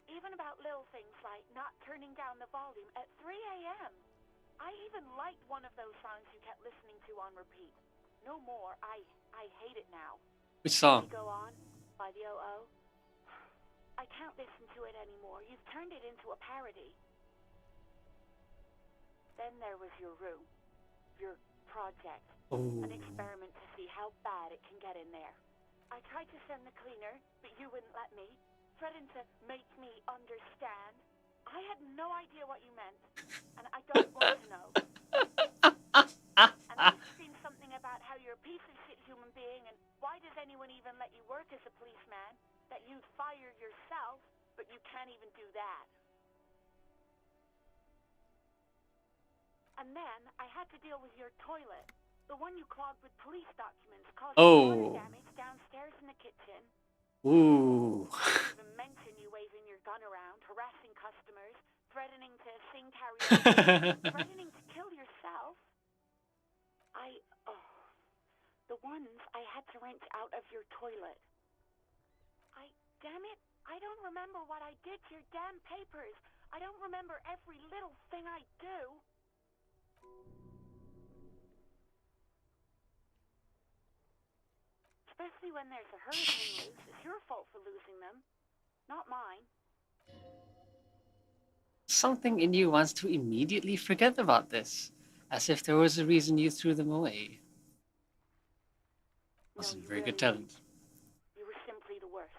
Even about little things like not turning down the volume at 3 a.m. I even liked one of those songs you kept listening to on repeat. No more. I hate it now. Which song? We Go On by the O.O. I can't listen to it anymore. You've turned it into a parody. Then there was your room. Your project. Oh. An experiment to see how bad it can get in there. I tried to send the cleaner, but you wouldn't let me. Threatened to make me understand. I had no idea what you meant, and I don't want to know. And then you screamed something about how you're a piece of shit human being, and why does anyone even let you work as a policeman? That you'd fire yourself, but you can't even do that. And then I had to deal with your toilet, the one you clogged with police documents, causing water damage downstairs in the kitchen. Ooh. Not even mention you waving your gun around, harassing customers, threatening to sing karaoke, threatening to kill yourself. The ones I had to rent out of your toilet. Damn it, I don't remember what I did to your damn papers. I don't remember every little thing I do. Especially when there's a hurricane loose. It's your fault for losing them, not mine. Something in you wants to immediately forget about this, as if there was a reason you threw them away. Wasn't very good talent. You were simply the worst.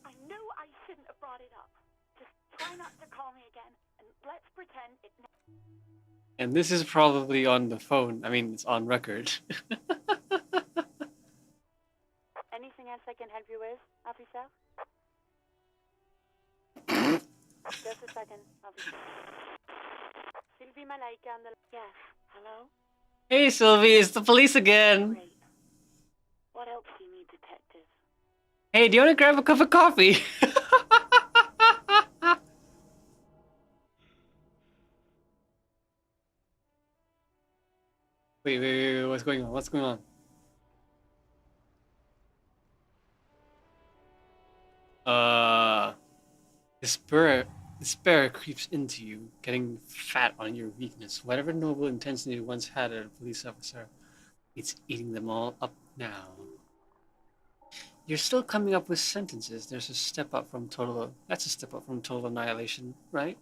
I knew I shouldn't have brought it up. Just try not to call me again, and let's pretend it... And this is probably on the phone. I mean, it's on record. Anything else I can help you with, officer? Just a second, officer. Sylvie Malaika on the... Yes, hello? Hey, Sylvie, it's the police again. Great. What else do you need, detective? Hey, do you want to grab a cup of coffee? Wait, what's going on? What's going on? Despair creeps into you, getting fat on your weakness. Whatever noble intention you once had as a police officer, it's eating them all up now. You're still coming up with sentences. That's a step up from total annihilation, right?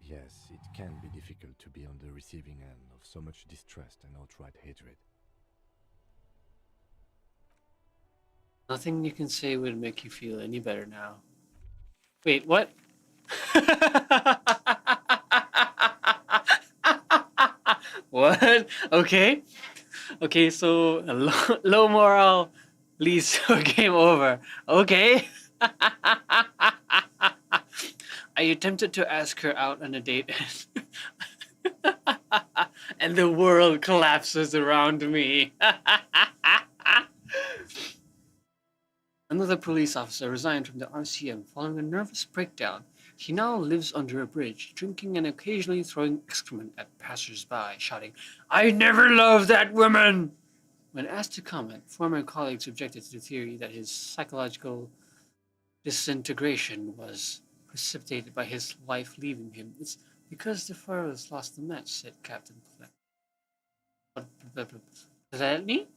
Yes, it can be difficult to be on the receiving end of so much distrust and outright hatred. Nothing you can say would make you feel any better now. Wait, what? What? Okay. Okay, so low morale leads to a game over. Okay. Are you tempted to ask her out on a date? And the world collapses around me. Another police officer resigned from the RCM following a nervous breakdown. He now lives under a bridge, drinking and occasionally throwing excrement at passers-by, shouting, "I never loved that woman!" When asked to comment, former colleagues objected to the theory that his psychological disintegration was precipitated by his wife leaving him. It's because the Furrows lost the match, said Captain Pliny.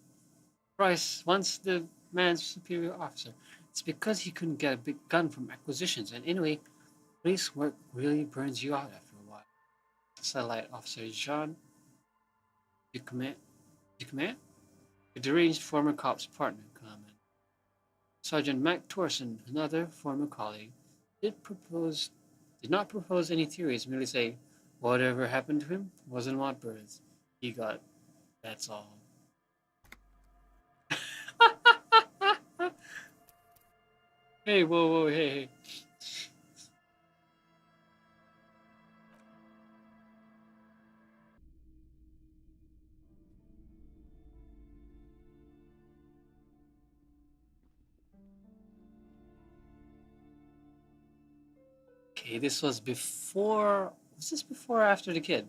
Price, once the man's superior officer. It's because he couldn't get a big gun from acquisitions, and anyway, police work really burns you out after a while. Satellite Officer Jean Ducomet, a deranged former cop's partner, commented. Sergeant Mac Torson, another former colleague, did not propose any theories, merely say, whatever happened to him wasn't what birds. He got, that's all. Hey, whoa, hey. Okay, this was before. Was this before or after the kid?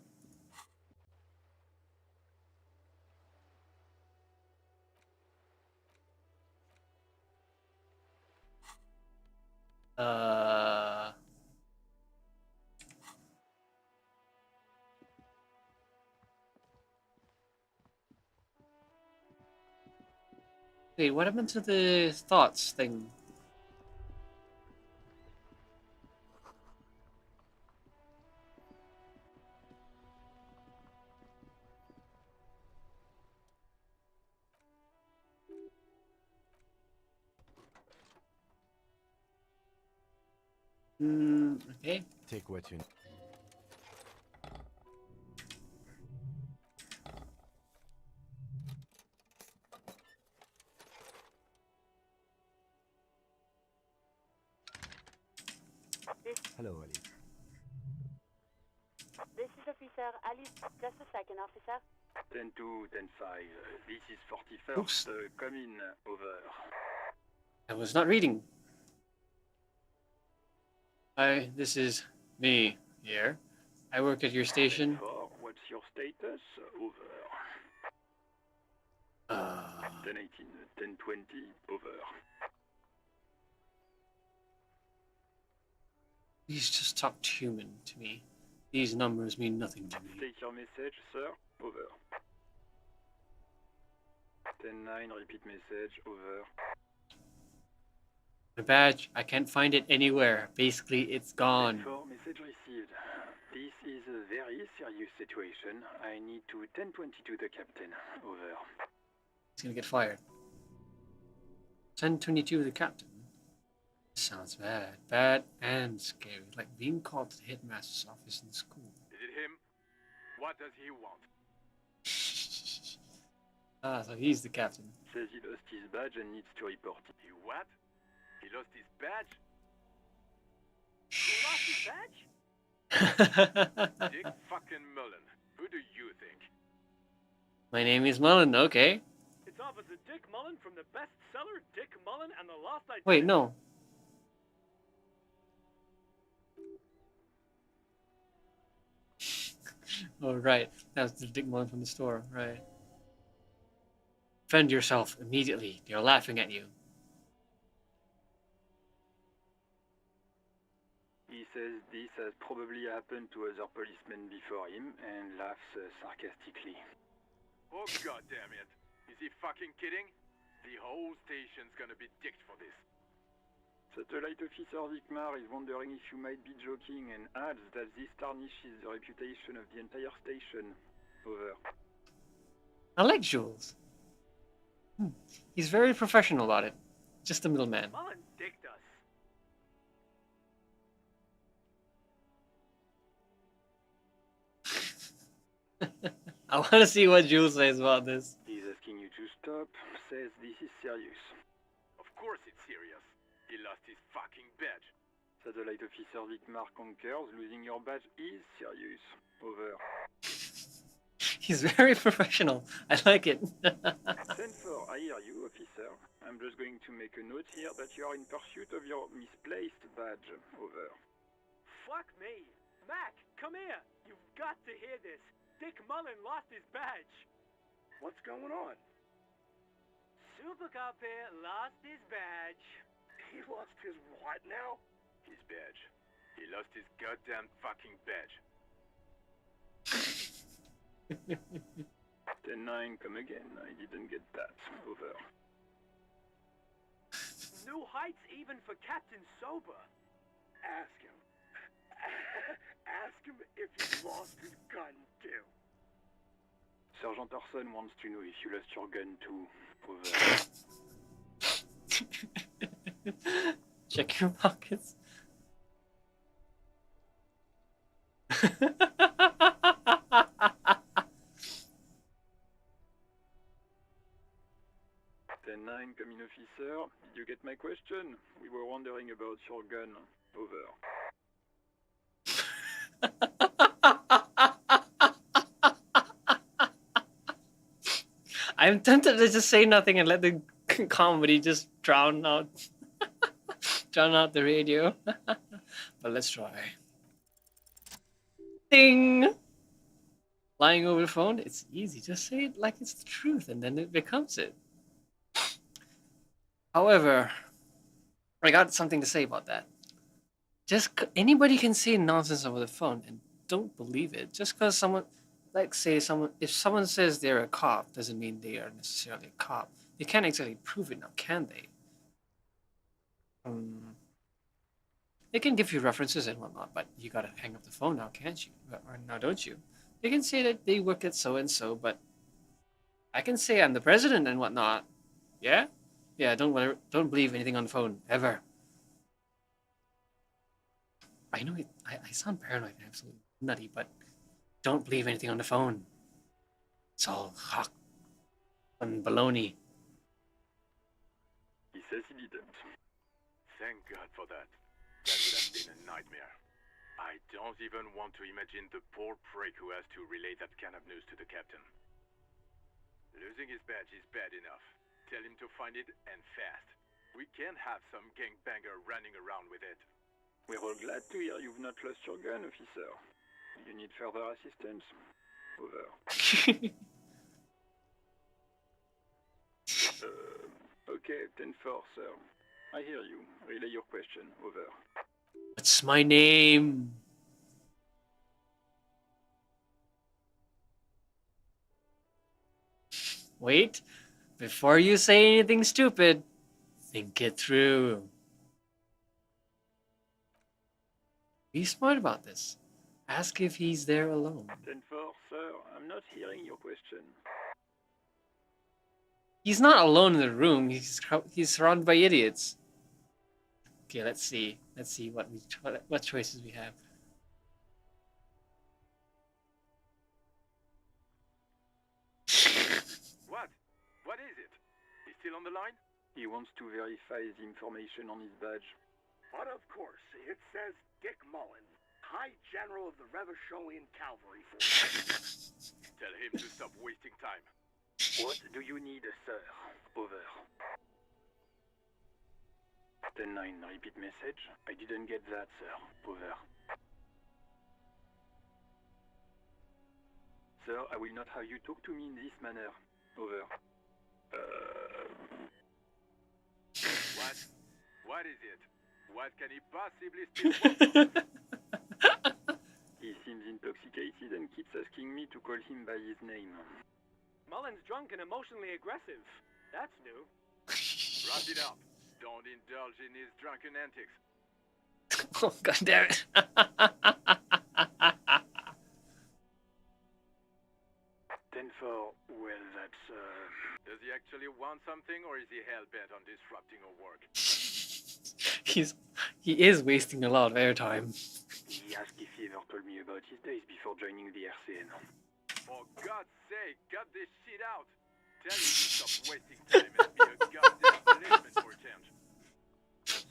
Wait, what happened to the thoughts thing? Okay. Take what you need. Hello, Ali. This is Officer Alice. Just a second, Officer. 10-2, 10-5. This is 41st. Come in. Over. I was not reading. Hi, this is me here. I work at your station. 4, what's your status? Over. 10-18, 10-20. Over. Please just talk human to me. These numbers mean nothing to me. Take your message, sir. Over. 10-9, repeat message. Over. The badge, I can't find it anywhere. Basically, it's gone. 10-4, message received. This is a very serious situation. I need to 10-22 the captain. Over. He's gonna get fired. 10-22 the captain. Sounds bad. Bad and scary. Like being called to the headmaster's office in school. Is it him? What does he want? So he's the captain. Says he lost his badge and needs to report it. He what? He lost his badge? He lost his badge? Dick fucking Mullen. Who do you think? My name is Mullen, okay. It's Officer Dick Mullen from the bestseller Dick Mullen and the Lost Identity. Wait, no. Oh, right. That was the Dick Mullen from the store, right. Defend yourself immediately. They're laughing at you. He says this has probably happened to other policemen before him and laughs sarcastically. Oh, goddamn it. Is he fucking kidding? The whole station's gonna be dicked for this. Satellite Officer Vikmar is wondering if you might be joking and adds that this tarnishes the reputation of the entire station. Over. I like Jules. He's very professional about it. Just a middleman. Mullen dicked us. I want to see what Jules says about this. He's asking you to stop, says this is serious. Of course it's serious. He lost his fucking badge. Satellite Officer Vikmar concurs, losing your badge is serious. Over. He's very professional. I like it. 10-4, I hear you, officer. I'm just going to make a note here that you are in pursuit of your misplaced badge. Over. Fuck me. Mac, come here. You've got to hear this. Dick Mullen lost his badge. What's going on? Supercop here lost his badge. He lost his what now? His badge. He lost his goddamn fucking badge. 10-9, come again. I didn't get that. Over. New heights even for Captain Sober. Ask him. Ask him if he lost his gun too. Sergeant Orson wants to know if you lost your gun too. Over. Check your pockets. 10-9, come in, officer. Did you get my question? We were wondering about your gun. Over. I'm tempted to just say nothing and let the comedy just drown out the radio. But let's try. Ding! Lying over the phone, it's easy. Just say it like it's the truth and then it becomes it. However, I got something to say about that. Anybody can say nonsense over the phone and don't believe it. Just because someone, if someone says they're a cop, doesn't mean they are necessarily a cop. They can't exactly prove it now, can they? They can give you references and whatnot, but you gotta hang up the phone now, can't you? Or now, don't you? They can say that they work at so and so, but I can say I'm the president and whatnot. Yeah, yeah. Don't believe anything on the phone ever. I know I sound paranoid and absolutely nutty, but don't believe anything on the phone. It's all hawk and baloney. He says he didn't. Thank God for that. That would have been a nightmare. I don't even want to imagine the poor prick who has to relay that kind of news to the captain. Losing his badge is bad enough. Tell him to find it, and fast. We can't have some gangbanger running around with it. We're all glad to hear you've not lost your gun, officer. You need further assistance? Over. Okay, 10-4, sir. I hear you. Relay your question. Over. What's my name? Wait. Before you say anything stupid, think it through. Be smart about this. Ask if he's there alone. 10-4, sir. I'm not hearing your question. He's not alone in the room. He's surrounded by idiots. Okay, let's see. Let's see what choices we have. What? What is it? He's still on the line? He wants to verify the information on his badge. But of course, it says Dick Mullen, High General of the Revacholian Cavalry Force. Tell him to stop wasting time. What do you need, sir? Over. 10-9, repeat message. I didn't get that, sir. Over. Sir, I will not have you talk to me in this manner. Over. What? What is it? What can he possibly still want? He seems intoxicated and keeps asking me to call him by his name. Mullen's drunk and emotionally aggressive. That's new. Wrap it up. Don't indulge in his drunken antics. Oh, God damn it. 10-4, well, that's, Does he actually want something, or is he hell-bent on disrupting our work? He is wasting a lot of airtime. He asked if he ever told me about his days before joining the RCN. For God's sake, cut this shit out! Tell him to stop wasting time and be a goddamn policeman for a change.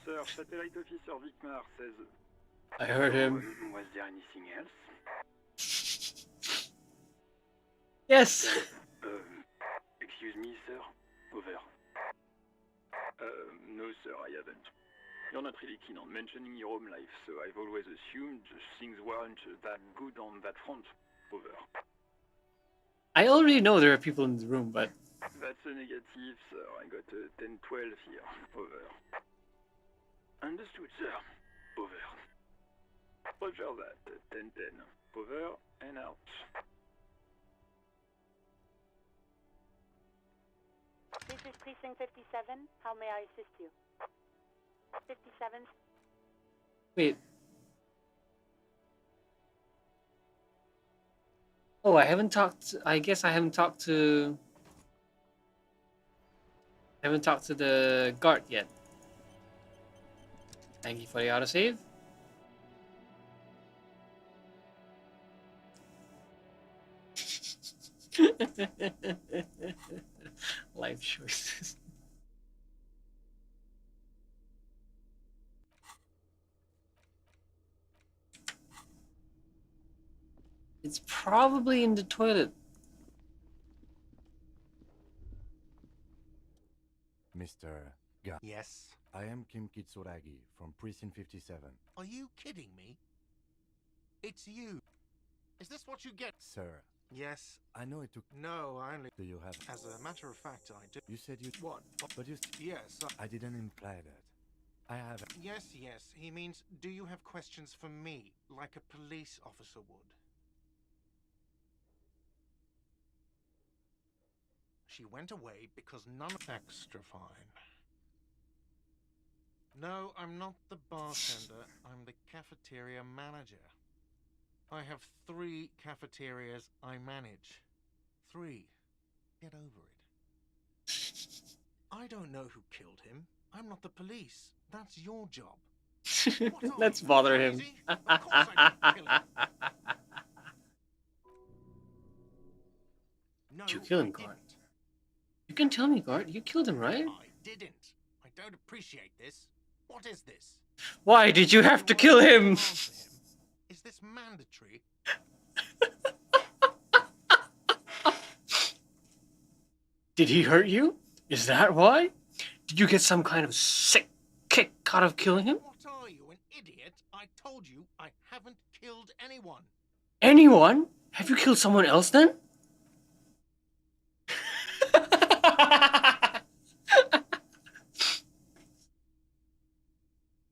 Sir, Satellite Officer Vicmar says... I heard him. Was there anything else? Yes! Excuse me, sir? Over. No, sir, I haven't. You're not really keen on mentioning your home life, so I've always assumed things weren't that good on that front. Over. I already know there are people in the room, but... That's a negative, sir. I got a 10-12 here. Over. Understood, sir. Over. Roger that. 10-10. Over and out. This is Precinct 57. How may I assist you? 57. Wait. Oh, I haven't talked. I guess I haven't talked to. I haven't talked to the guard yet. Thank you for the autosave. Life choices. It's probably in the toilet. Mr. Ga. Yes? I am Kim Kitsuragi from Precinct 57. Are you kidding me? It's you. Is this what you get? Sir. Yes. I know it took... No, I only... Do you have... As a matter of fact, I do. You said you... What? But you... Yes, I didn't imply that. I have... Yes, he means, do you have questions for me, like a police officer would? She went away because none of... Extra fine. No, I'm not the bartender. I'm the cafeteria manager. I have 3 cafeterias I manage. 3. Get over it. I don't know who killed him. I'm not the police. That's your job. Let's bother him. Of course I didn't kill him. No, Did you kill him, Guard? You can tell me, Guard. You killed him, right? I didn't. I don't appreciate this. What is this? Why did you have to kill him? Is this mandatory? Did he hurt you? Is that why? Did you get some kind of sick kick out of killing him? What are you, an idiot? I told you I haven't killed anyone. Anyone? Have you killed someone else then?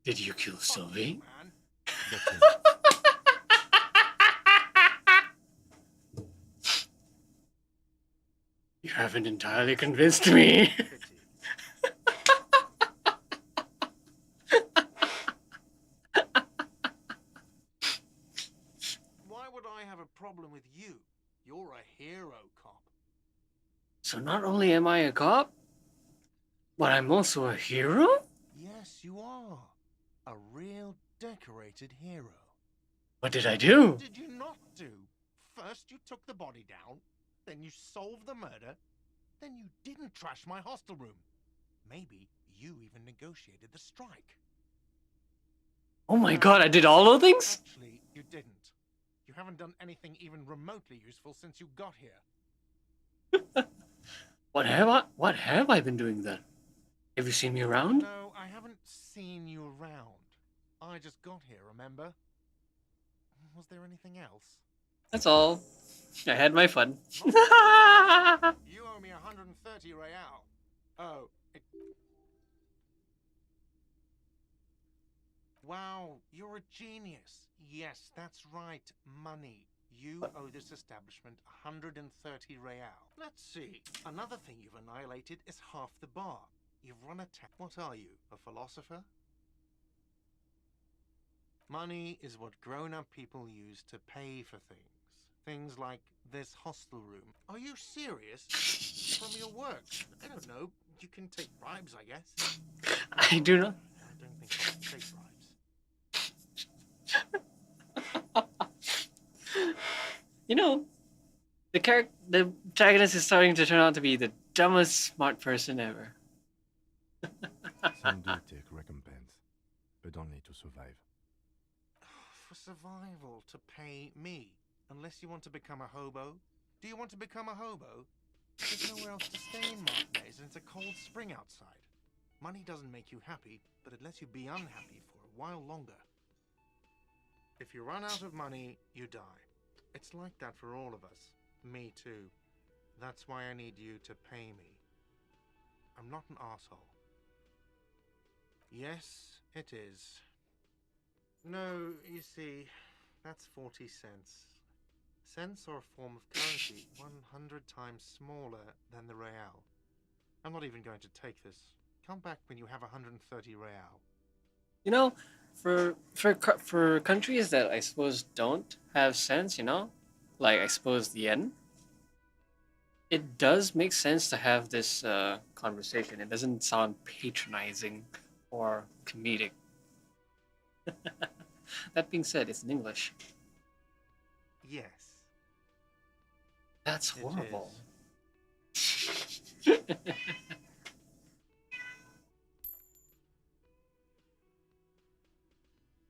Did you kill Sylvie? You haven't entirely convinced me. Why would I have a problem with you? You're a hero cop. So not only am I a cop, but I'm also a hero? Yes, you are. A real decorated hero. What did I do? What did you not do? First you took the body down, then you solved the murder, then you didn't trash my hostel room. Maybe you even negotiated the strike. Oh my god, I did all those things? Actually, you didn't. You haven't done anything even remotely useful since you got here. What have I been doing then? Have you seen me around? No, I haven't seen you around. I just got here, remember? Was there anything else? That's all. I had my fun. You owe me 130 real. Oh, Wow, you're a genius. Yes, that's right, money. You owe this establishment 130 real. Let's see. Another thing you've annihilated is half the bar. You've run a What are you, a philosopher? Money is what grown-up people use to pay for things. Things like this hostel room. Are you serious? From your work? I don't know. You can take bribes, I guess. I do not. I don't think I can take bribes. You know, the protagonist is starting to turn out to be the dumbest smart person ever. Some do take recompense, but only to survive. For survival, to pay me. Unless you want to become a hobo. Do you want to become a hobo? There's nowhere else to stay in Martinez, and it's a cold spring outside. Money doesn't make you happy, but it lets you be unhappy for a while longer. If you run out of money, you die. It's like that for all of us. Me too. That's why I need you to pay me. I'm not an asshole. Yes, it is. No, you see, that's 40 cents. Cents are a form of currency 100 times smaller than the real. I'm not even going to take this. Come back when you have 130 real. You know, for countries that I suppose don't have cents, you know, like I suppose the yen, it does make sense to have this conversation. It doesn't sound patronizing or comedic. That being said, it's in English. Yes. That's It horrible.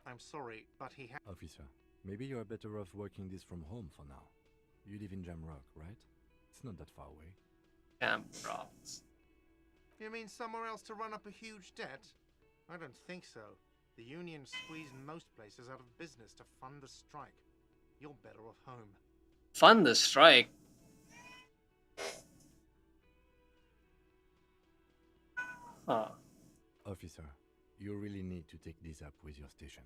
I'm sorry, but he has. Officer, maybe you are better off working this from home for now. You live in Jamrock, right? It's not that far away. Jamrock. You mean somewhere else to run up a huge debt? I don't think so. The union squeezed most places out of business to fund the strike. You're better off home. Fund the strike? Huh. Officer, you really need to take this up with your station.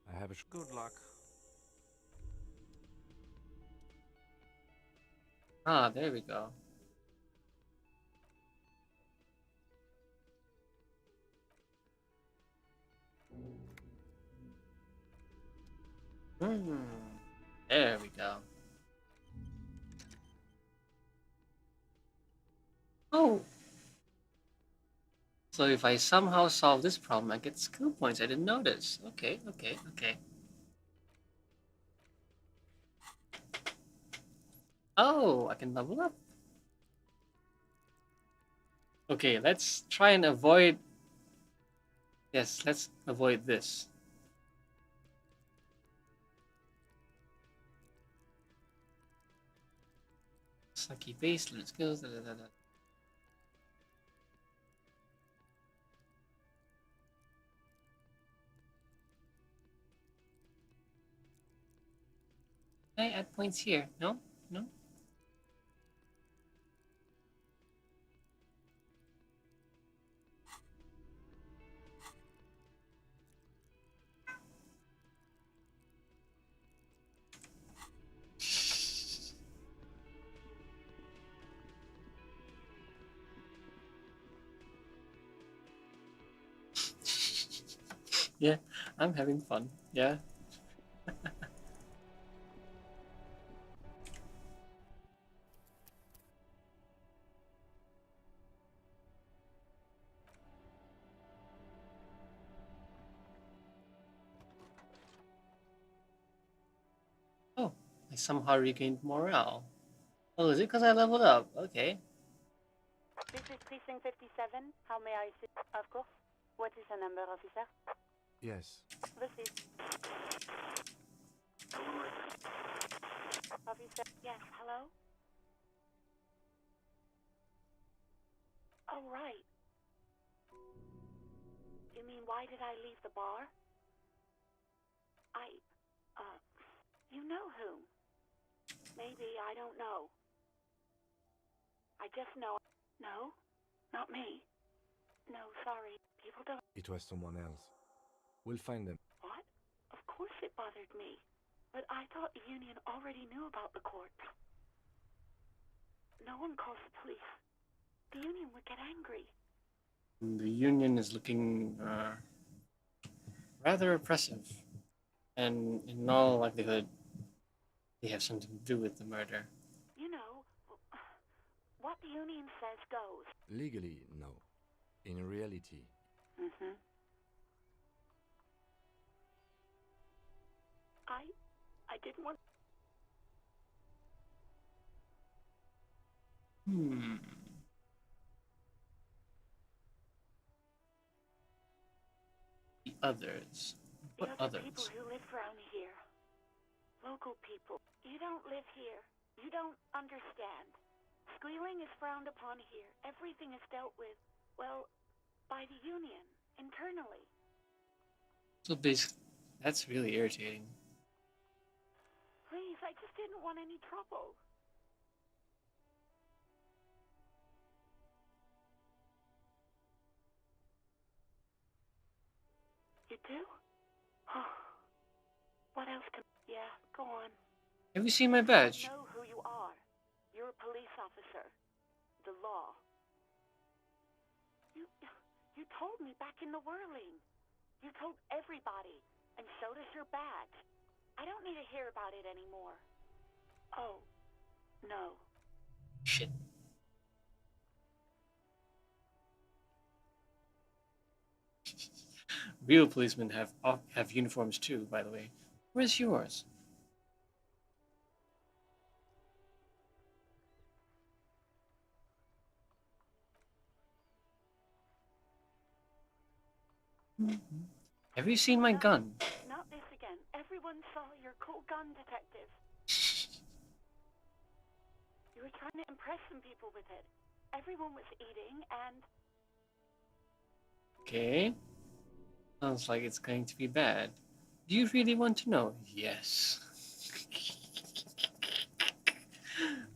I have a good luck. Ah, there we go. There we go. Oh! So if I somehow solve this problem, I get skill points. I didn't notice. Okay. Oh, I can level up. Okay, let's try and avoid... Yes, let's avoid this. Sucky base, limit skills, Can I add points here? No? No? Yeah, I'm having fun. Yeah. Oh, I somehow regained morale. Oh, is it because I leveled up? Okay. This is Precinct 57. How may I assist? Of course. What is the number, officer? Yes. This is... Officer, yes, hello? Oh, right. You mean, why did I leave the bar? You know whom? Maybe, I don't know. I just know... No, not me. No, sorry. People don't... It was someone else. We'll find them. What? Of course it bothered me. But I thought the union already knew about the court. No one calls the police. The union would get angry. The union is looking rather oppressive. And in all likelihood, they have something to do with the murder. You know, what the union says goes. Legally, no. In reality. Mm-hmm. I didn't want... The others. What the other others? people who live around here. Local people. You don't live here. You don't understand. Squealing is frowned upon here. Everything is dealt with, well, by the union, internally. So basically, that's really irritating. Please, I just didn't want any trouble. do? What else can... Yeah, go on. Have you seen my badge? I know who you are. You're a police officer. The law. You told me back in the whirling. You told everybody, and so does your badge. I don't need to hear about it anymore. Oh, no. Shit. Real policemen have uniforms too, by the way. Where's yours? Have you seen my gun? Not this again. Everyone saw your cool gun, detective. You were trying to impress some people with it. Everyone was eating and... Okay. Sounds like it's going to be bad. Do you really want to know? Yes.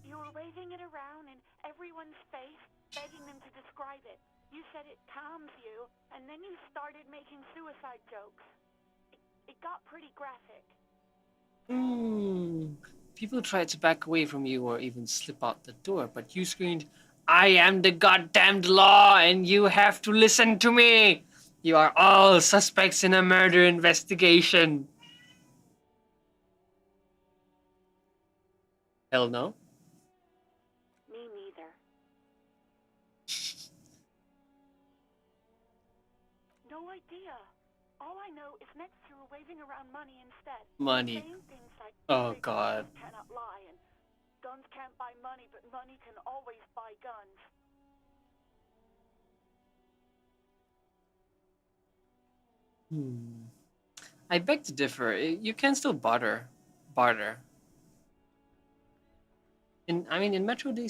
You were waving it around in everyone's face, begging them to describe it. You said it calms you, and then you started making suicide jokes. It got pretty graphic. People tried to back away from you or even slip out the door, but you screamed, "I am the goddamned law, and you have to listen to me! You are all suspects in a murder investigation." Hell no. Me neither. No idea. All I know is next you were waving around money instead. Money. Saying things like, Oh, big God. guns cannot lie, and guns can't buy money, but money can always buy guns. I beg to differ. You can still barter. In Metro they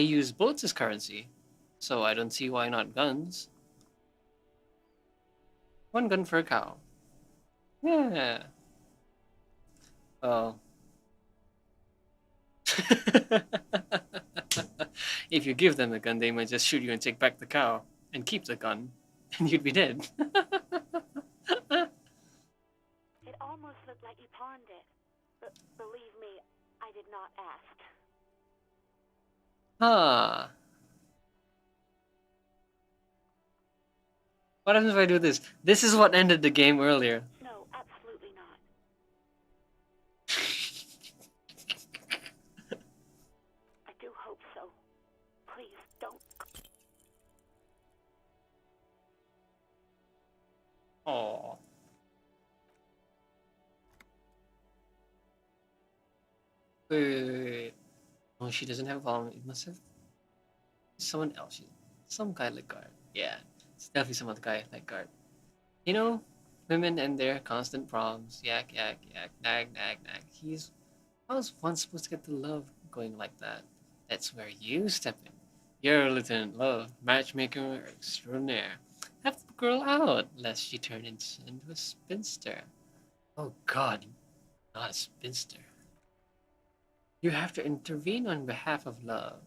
use bullets as currency, so I don't see why not guns. 1 gun for a cow. Yeah. Oh. If you give them the gun, they might just shoot you and take back the cow and keep the gun, and you'd be dead. It almost looked like you pawned it. But believe me, I did not ask. Huh. What happens if I do this? This is what ended the game earlier. No, absolutely not. I do hope so. Please, don't. Oh. Wait. Oh, she doesn't have a problem. It must have someone else. Some guy like guard. Yeah, it's definitely some other guy like guard. You know, women and their constant problems. Yak, yak, yak, nag, nag, nag. I was once supposed to get the love going like that. That's where you step in. You're Lieutenant Love, matchmaker extraordinaire. Help the girl out, lest she turn into a spinster. Oh God, not a spinster. You have to intervene on behalf of love.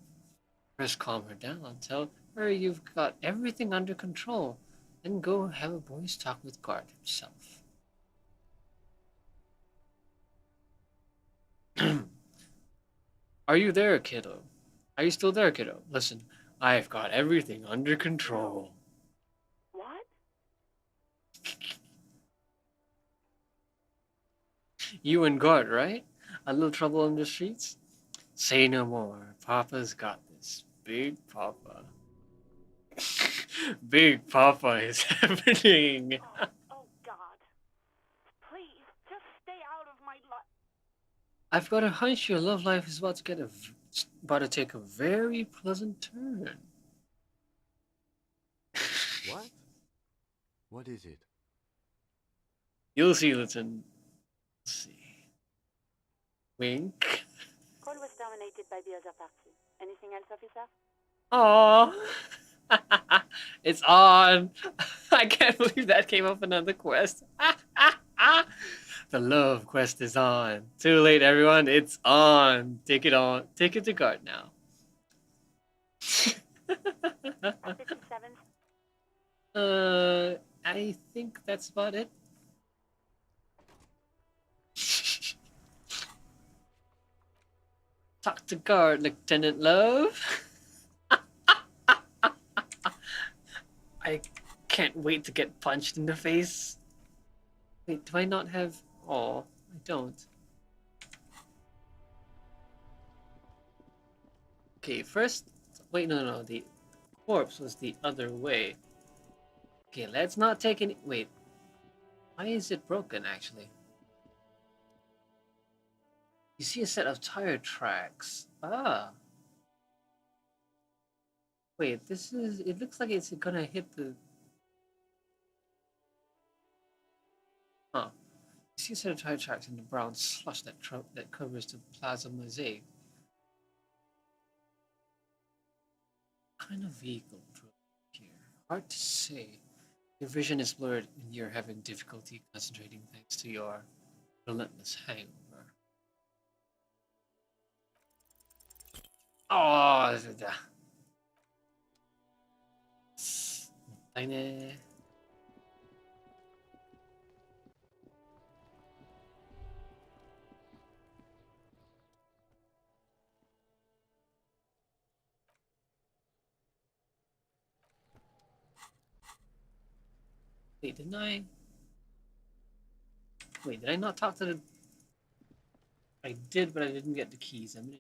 First calm her down, tell her you've got everything under control, then go have a boys' talk with Guard himself. Are you there, kiddo? Are you still there, kiddo? Listen, I've got everything under control. What? You and Guard, right? A little trouble in the streets? Say no more. Papa's got this. Big Papa. Big Papa is happening. Oh, God. Please, just stay out of my life. I've got a hunch your love life is about to take a very pleasant turn. What? What is it? You'll see, Lieutenant. Let's see. Wink. Call was dominated by the other party. Anything else, officer? Aww. It's on. I can't believe that came up another quest. The love quest is on. Too late, everyone. It's on. Take it on. Take it to Guard now. 57. I think that's about it. Talk to guard, Lieutenant Love. I can't wait to get punched in the face. Wait, do I not have... Oh, I don't. Okay, first... Wait, no. The corpse was the other way. Okay, let's not take any... Wait. Why is it broken, actually? You see a set of tire tracks. Ah. Wait, this is... It looks like it's gonna hit the... Huh. You see a set of tire tracks in the brown slush that covers the plaza mosaic. What kind of vehicle drove here? Hard to say. Your vision is blurred and you're having difficulty concentrating thanks to your relentless hangover. Oh, tiny. Wait, didn't I? Wait, did I not talk to the... I did, but I didn't get the keys. I'm gonna...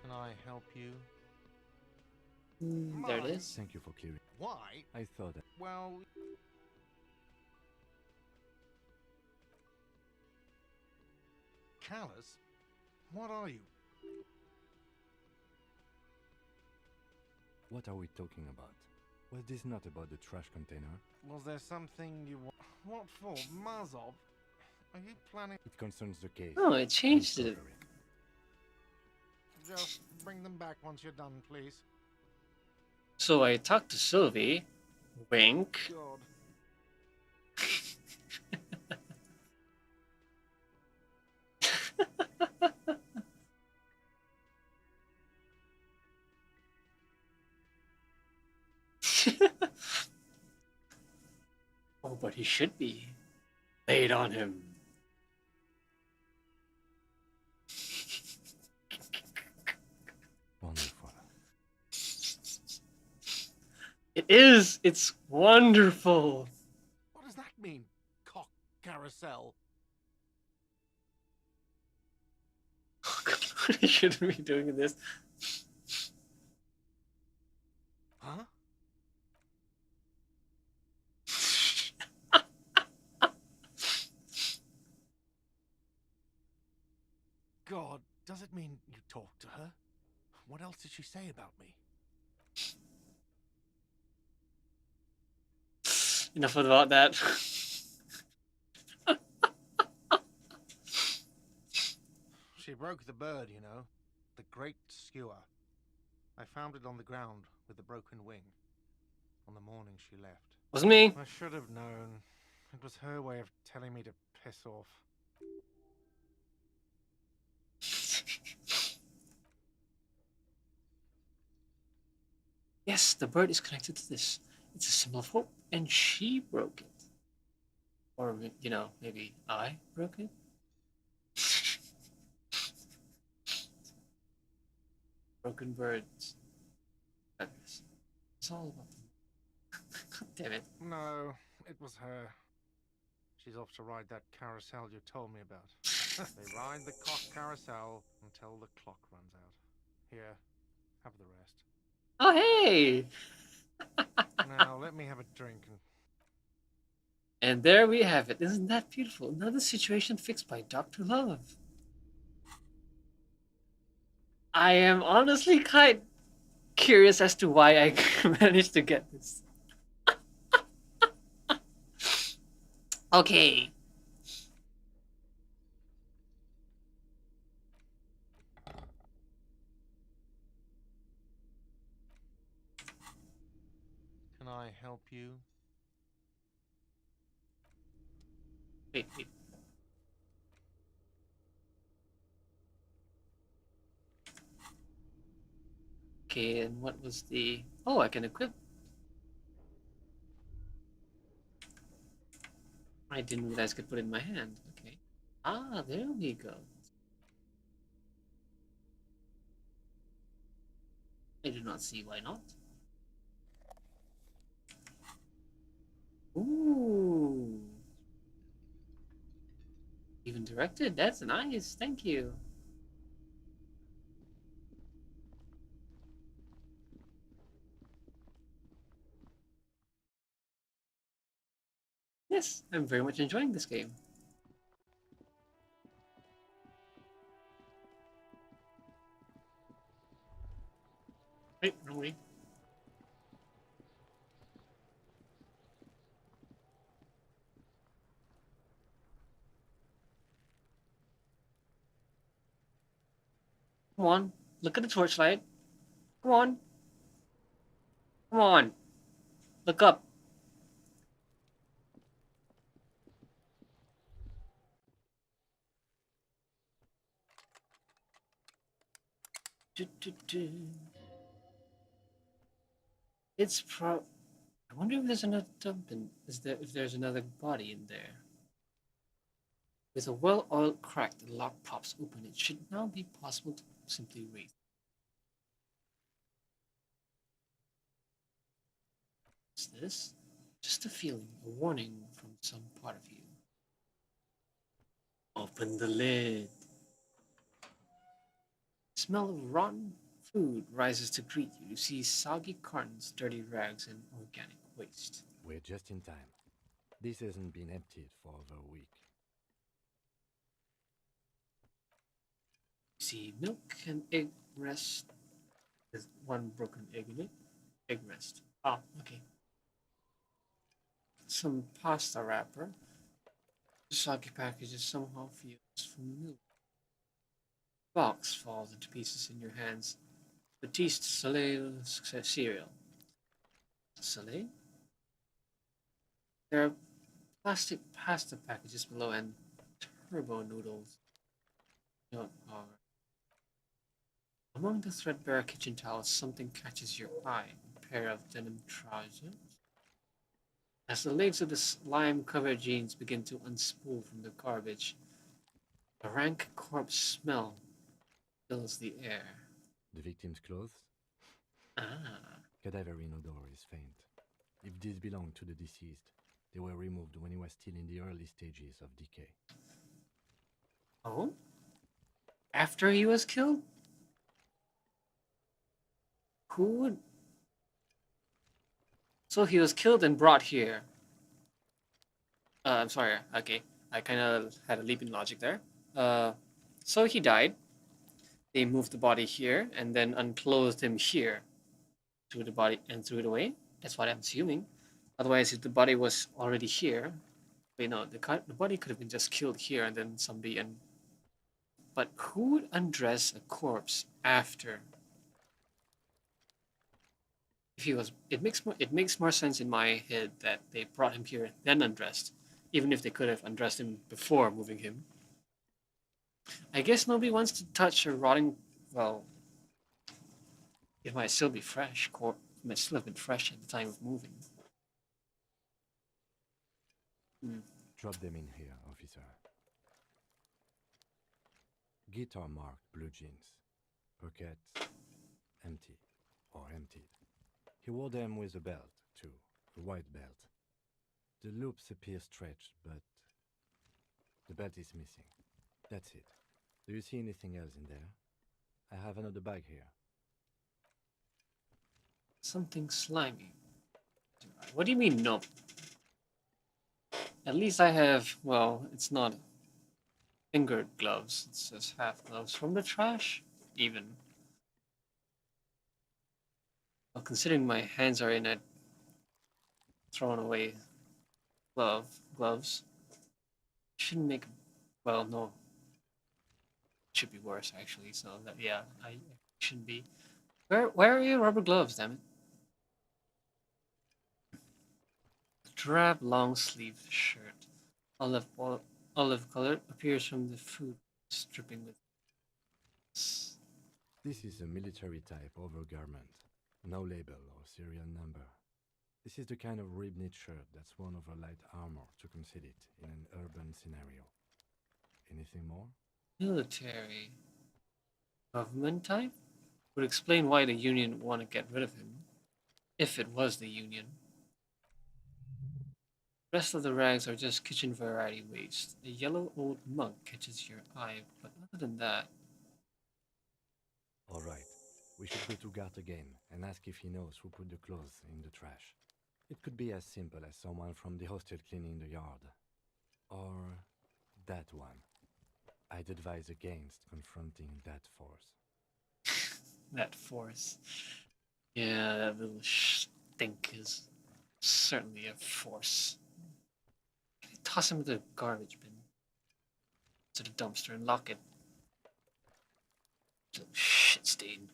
Can I help you? There it is. Thank you for clearing. Why? I thought... Well... Callous? What are you? What are we talking about? Was this not about the trash container? Was there something you want? What for? Mazov? Are you planning? It concerns the case. Oh, it changed it. Just bring them back once you're done, please. So I talked to Sylvie. Wink. God. Oh, but he should be. Lay it on him. Wonderful. It is! It's wonderful! What does that mean? Cock carousel? He shouldn't be doing this. Huh? God, does it mean you talked to her? What else did she say about me? Enough about that. She broke the bird, you know. The great skewer. I found it on the ground with a broken wing. On the morning she left. Wasn't me. I should have known. It was her way of telling me to piss off. Yes, the bird is connected to this. It's a symbol of hope, and she broke it. Or, you know, maybe I broke it? Broken birds. Feathers. It's all about them. God damn it. No, it was her. She's off to ride that carousel you told me about. They ride the cock carousel until the clock runs out. Here, have the rest. Oh, hey! Now, let me have a drink and... And there we have it. Isn't that beautiful? Another situation fixed by Dr. Love. I am honestly quite curious as to why I managed to get this. Okay. I help you? Wait, wait. Okay, and what was the... Oh, I can equip. I didn't realize I could put it in my hand. Okay. Ah, there we go. I do not see why not. Ooh. Even directed. That's nice. Thank you. Yes, I'm very much enjoying this game. Wait, wrong way. Come on, look at the torchlight. Come on. Come on. Look up. It's pro... I wonder if there's another dump in... if there's another body in there. With a well-oiled crack, the lock pops open. It should now be possible to simply raise. What's this? Just a feeling, a warning from some part of you. Open the lid. Smell of rotten food rises to greet you. You see soggy cartons, dirty rags, and organic waste. We're just in time. This hasn't been emptied for over a week. You see milk and egg rest. There's one broken egg in it. Egg rest. Ah, okay. Some pasta wrapper. The soggy package is somehow fused from milk. Box falls into pieces in your hands. Batiste Soleil cereal. Soleil? There are plastic pasta packages below and turbo noodles. Among the threadbare kitchen towels, something catches your eye. A pair of denim trousers. As the legs of the slime-covered jeans begin to unspool from the garbage, a rank corpse smell fills the air. The victim's clothes? Ah. Cadaverine odor is faint. If these belong to the deceased, they were removed when he was still in the early stages of decay. Oh? After he was killed? Who would... So he was killed and brought here. I'm sorry. Okay. I kind of had a leap in logic there. So he died. They moved the body here and then unclothed him here. Threw the body and threw it away. That's what I'm assuming. Otherwise, if the body was already here... Wait, no. The body could have been just killed here and then somebody... But who would undress a corpse after? If he was... It makes more sense in my head that they brought him here then undressed. Even if they could have undressed him before moving him. I guess nobody wants to touch a rotting... Well... It might still be fresh. It might still have been fresh at the time of moving. Drop them in here, officer. Guitar marked blue jeans. Pockets empty or emptied. He wore them with a belt, too. A white belt. The loops appear stretched, but the belt is missing. That's it. Do you see anything else in there? I have another bag here. Something slimy. What do you mean, no? At least I have, well, it's not fingered gloves. It's just half gloves from the trash, even. Well, considering my hands are in a thrown away gloves, shouldn't make, well, no. It should be worse, actually, so that, yeah, I shouldn't be. Where are your rubber gloves, damn it? drab long-sleeved shirt, olive olive color, appears from the food dripping with. This is a military type overgarment. No label or serial number. This is the kind of rib-knit shirt that's worn over light armor to conceal it in an urban scenario. Anything more? Military government type would explain why the Union would want to get rid of him, if it was the Union. The rest of the rags are just kitchen variety waste. A yellow old mug catches your eye, but other than that, All right. We should go to Gart again and ask if he knows who put the clothes in the trash. It could be as simple as someone from the hostel cleaning the yard. Or that one. I'd advise against confronting that force. that force. Yeah, that little stink is certainly a force. Toss him into the garbage bin, to the dumpster, and lock it. Little shit stain.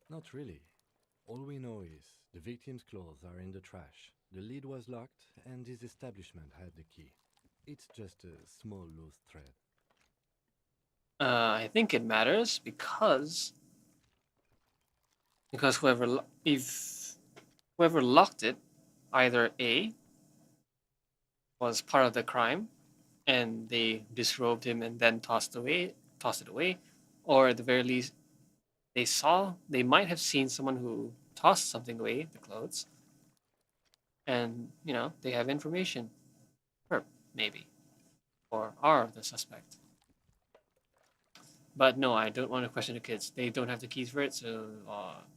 Not really. All we know is the victim's clothes are in the trash, the lid was locked, and his establishment had the key. It's just a small loose thread. I think it matters because if whoever locked it, either A was part of the crime, and they disrobed him and then tossed it away, or at the very least, they might have seen someone who tossed something away, the clothes, and they have information, or maybe, or are the suspect. But no, I don't want to question the kids. They don't have the keys for it, so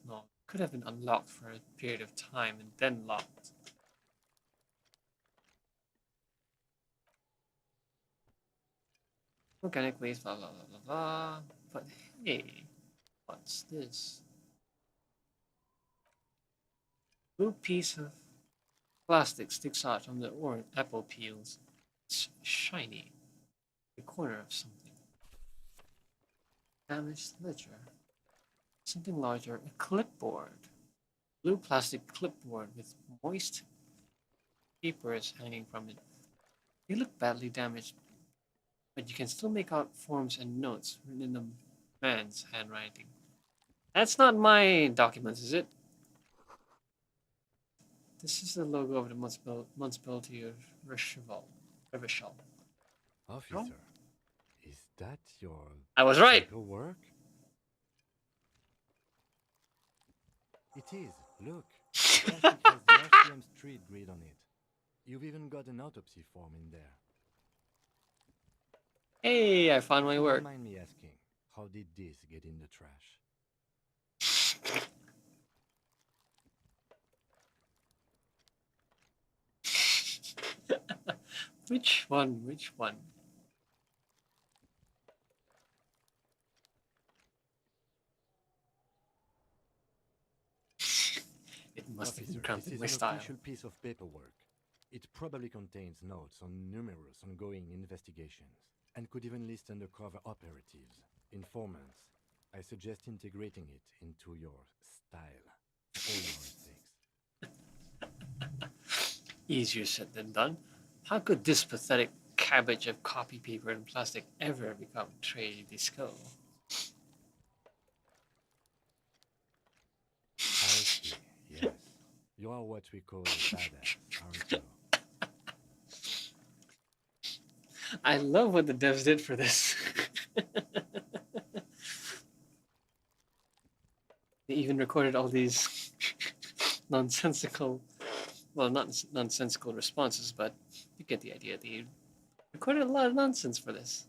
no, could have been unlocked for a period of time and then locked. Organic waste, blah blah blah blah blah. But hey, what's this? Blue piece of plastic sticks out from the orange apple peels. It's shiny. The corner of something. Damaged ledger. Something larger. A clipboard. Blue plastic clipboard with moist papers hanging from it. They look badly damaged, but you can still make out forms and notes written in the man's handwriting. That's not my documents, is it? This is the logo of the municipality of Recheval. Officer, is that your I was right. paperwork? It is. Look. The plastic has the Elysium street grid on it. You've even got an autopsy form in there. Hey, I found my work. Don't mind me asking, how did this get in the trash? Which one? Which one? It must have been cramped in my This is an style. official piece of paperwork. It probably contains notes on numerous ongoing investigations, and could even list undercover operatives, informants. I suggest integrating it into your style. For all your sakes. Easier said than done. How could this pathetic cabbage of copy paper and plastic ever become très disco? I see, yes. You are what we call a badass, aren't you? I love what the devs did for this. They even recorded all these nonsensical, well, not nonsensical responses, but you get the idea. They recorded a lot of nonsense for this.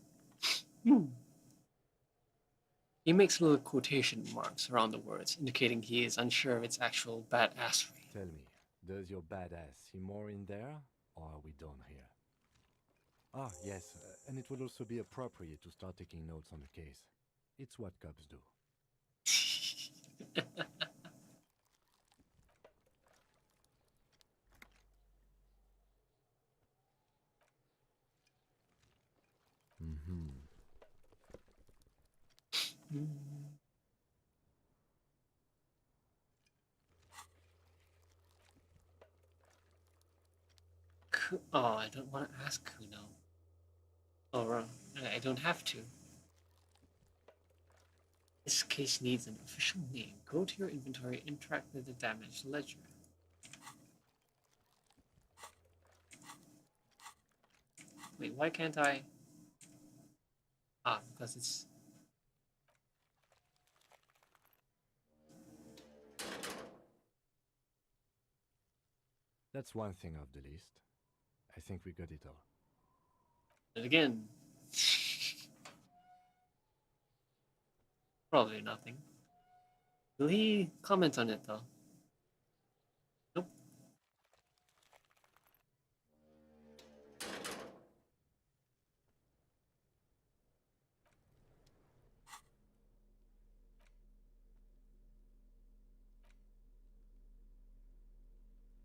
He makes little quotation marks around the words, indicating he is unsure of its actual badassery. Tell me, does your badass see more in there, or are we done here? Ah, yes, and it would also be appropriate to start taking notes on the case. It's what cops do. Oh, I don't want to ask Kuno. Oh, wrong. I don't have to. This case needs an official name. Go to your inventory, interact with the damaged ledger. Wait, why can't I? Ah, because it's... That's one thing off the list. I think we got it all. And again. Probably nothing. Will he comment on it though? Nope.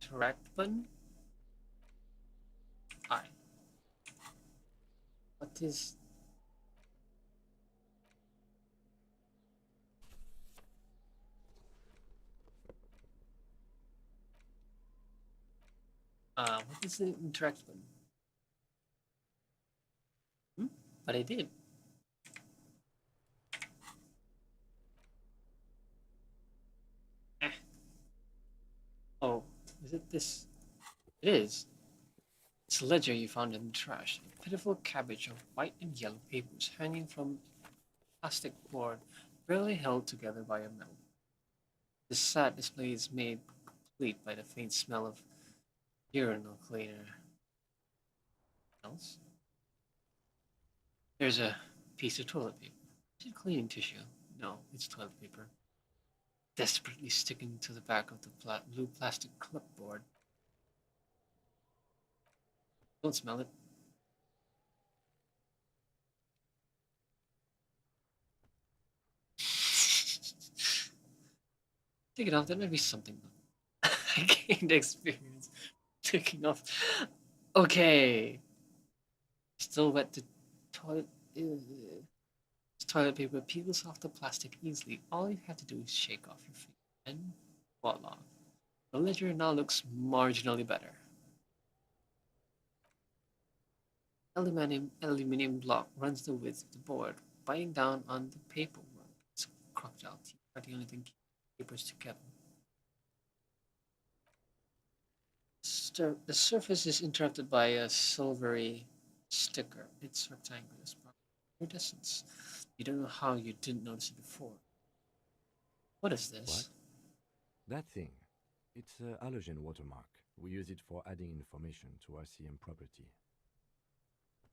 Interact button? Hi. What is... what is the interact button? Hmm? But I did. Eh. Oh, is it this? It is. It's a ledger you found in the trash. A pitiful cabbage of white and yellow papers hanging from a plastic board, barely held together by a metal. This sad display is made complete by the faint smell of urinal cleaner. Else? There's a piece of toilet paper. Is it cleaning tissue? No, it's toilet paper. Desperately sticking to the back of the blue plastic clipboard. Don't smell it. Take it off, that might be something. I gained experience taking off. Okay. Still wet, the toilet. Toilet paper peels off the plastic easily. All you have to do is shake off your feet, and voila. The ledger now looks marginally better. Aluminium block runs the width of the board, biting down on the paperwork. It's crocodile teeth are the only thing keeping papers together. The surface is interrupted by a silvery sticker. It's rectangular, iridescence. You don't know how you didn't notice it before. What is this? What? That thing. It's a halogen watermark. We use it for adding information to RCM property.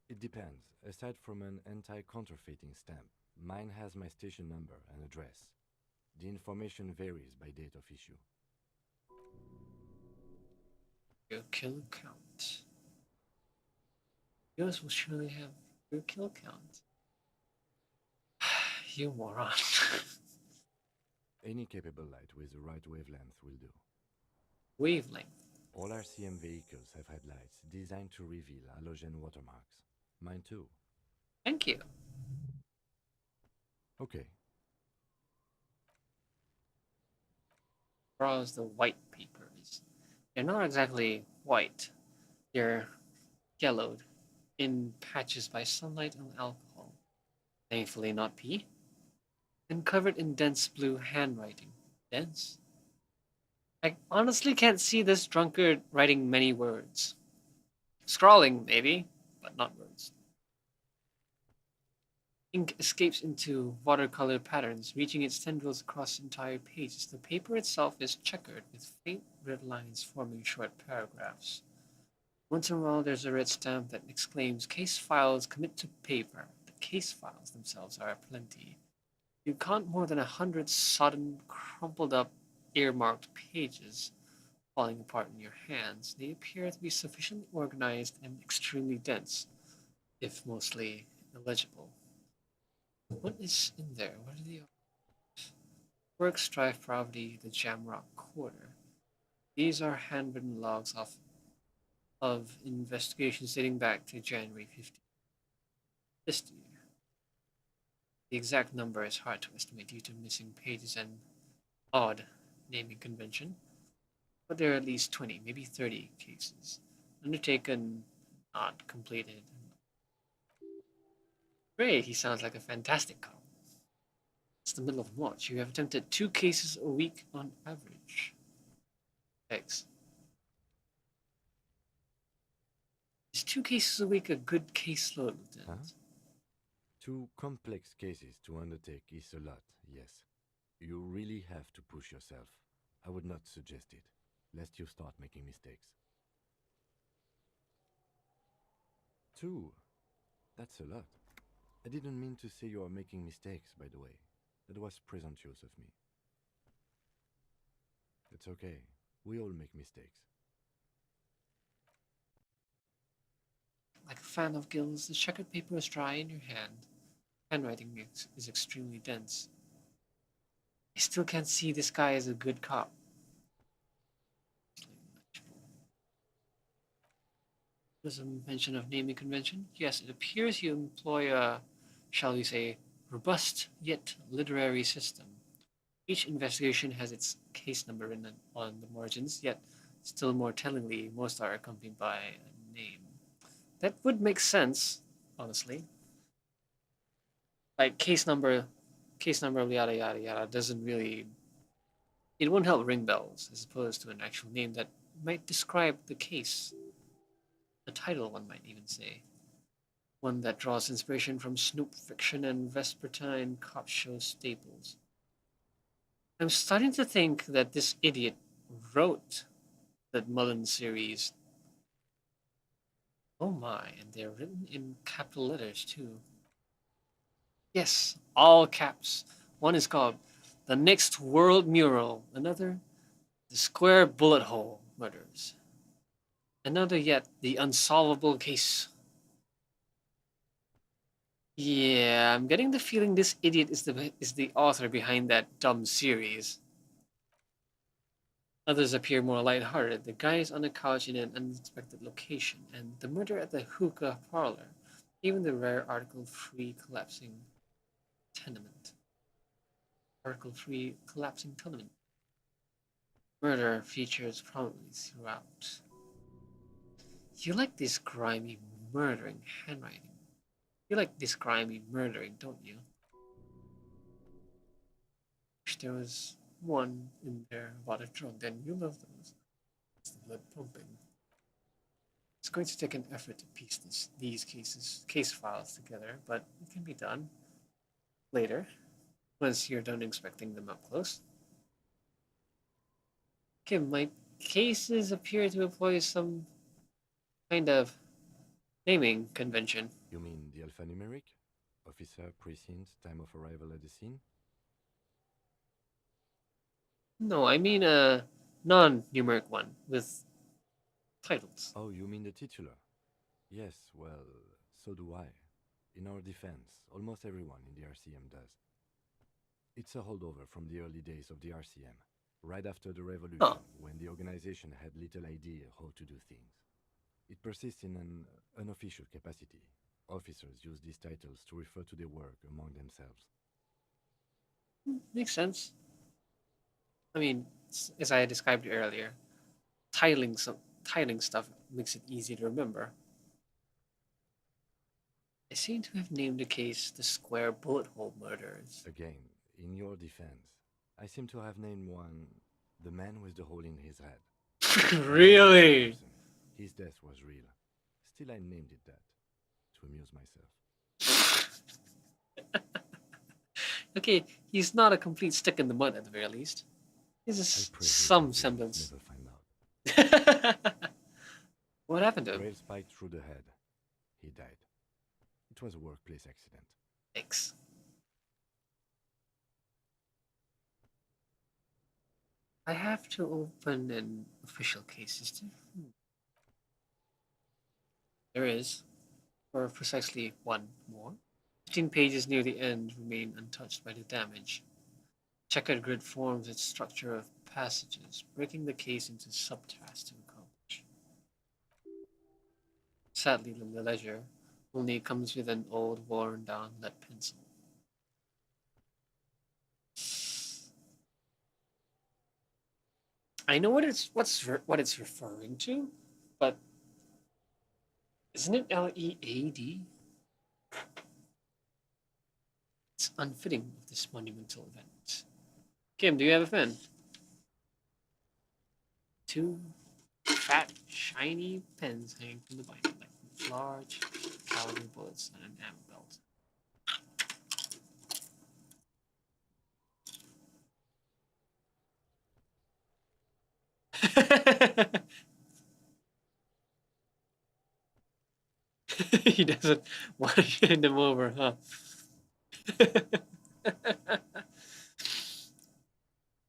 It depends. Aside from an anti-counterfeiting stamp, mine has my station number and address. The information varies by date of issue. Your kill count. Yours will surely have your kill count. You moron. Any capable light with the right wavelength will do. Wavelength? All RCM vehicles have had lights designed to reveal halogen watermarks. Mine too. Thank you. Okay. Browse the white papers. They're not exactly white. They're yellowed in patches by sunlight and alcohol. Thankfully not pee. And covered in dense blue handwriting. Dense? I honestly can't see this drunkard writing many words. Scrawling, maybe, but not words. Ink escapes into watercolor patterns, reaching its tendrils across entire pages. The paper itself is checkered, with faint red lines forming short paragraphs. Once in a while, there's a red stamp that exclaims, "Case files commit to paper." The case files themselves are plenty. You count more than 100 sodden, crumpled up, earmarked pages falling apart in your hands. They appear to be sufficiently organized and extremely dense, if mostly illegible. What is in there? What are the Work, Strife, Poverty, the Jamrock Quarter? These are handwritten logs of investigations dating back to January 15th this year. The exact number is hard to estimate due to missing pages and odd naming convention, but there are at least 20, maybe 30 cases. Undertaken, not completed. Great, he sounds like a fantastic cop. It's the middle of March. You have attempted 2 cases a week on average. X. Is 2 cases a week a good caseload, Lieutenant? Huh? 2 complex cases to undertake is a lot, yes. You really have to push yourself. I would not suggest it, lest you start making mistakes. 2? That's a lot. I didn't mean to say you are making mistakes, by the way. That was presumptuous of me. It's okay. We all make mistakes. Like a fan of gills, the checkered paper is dry in your hand. Handwriting is extremely dense. I still can't see this guy as a good cop. There's a mention of naming convention. Yes, it appears you employ a, shall we say, robust yet literary system. Each investigation has its case number on the margins, yet still more tellingly, most are accompanied by a name. That would make sense, honestly. Like case number yada yada yada doesn't really, it won't help ring bells as opposed to an actual name that might describe the case. The title, one might even say. One that draws inspiration from Snoop fiction and Vespertine cop show staples. I'm starting to think that this idiot wrote the Mullen series. Oh my, and they're written in capital letters too. Yes, all caps. One is called The Next World Mural, another The Square Bullet Hole Murders, another yet The Unsolvable Case. Yeah, I'm getting the feeling this idiot is the author behind that dumb series. Others appear more lighthearted. The guys on the couch in an unexpected location, and the murder at the hookah parlor. Even the rare article-free collapsing tenement. Article-free collapsing tenement. Murder features prominently throughout. You like this grimy, murdering handwriting. You like this grimy murdering, don't you? Wish there was one in there about a drunk, then you love those. It's the blood pumping. It's going to take an effort to piece these case files together, but it can be done later, once you're done inspecting them up close. Okay, my cases appear to employ some kind of naming convention. You mean the alphanumeric? Officer, precinct, time of arrival at the scene? No, I mean a non-numeric one with titles. Oh, you mean the titular? Yes, well, so do I. In our defense, almost everyone in the RCM does. It's a holdover from the early days of the RCM, right after the revolution, when the organization had little idea how to do things. It persists in an unofficial capacity. Officers use these titles to refer to their work among themselves. Makes sense. I mean, as I described earlier, titling stuff makes it easy to remember. I seem to have named the case the Square Bullet Hole Murders. Again, in your defense, I seem to have named one the man with the hole in his head. Really? His death was real. Still, I named it that, to amuse myself. Okay, he's not a complete stick in the mud at the very least. He's some semblance. Never find out. What happened to him? Rail spiked through the head. He died. It was a workplace accident. Thanks. I have to open an official case, is there? There is, or precisely one more. 15 pages near the end remain untouched by the damage. Checkered grid forms its structure of passages, breaking the case into subtasks to accomplish. Sadly, the ledger only comes with an old, worn-down lead pencil. I know what it's referring to, but Isn't it LEAD? It's unfitting of this monumental event. Kim, do you have a pen? Two fat, shiny pens hanging from the binder, like large caliber bullets on an ammo belt. He doesn't want to hand them over, huh?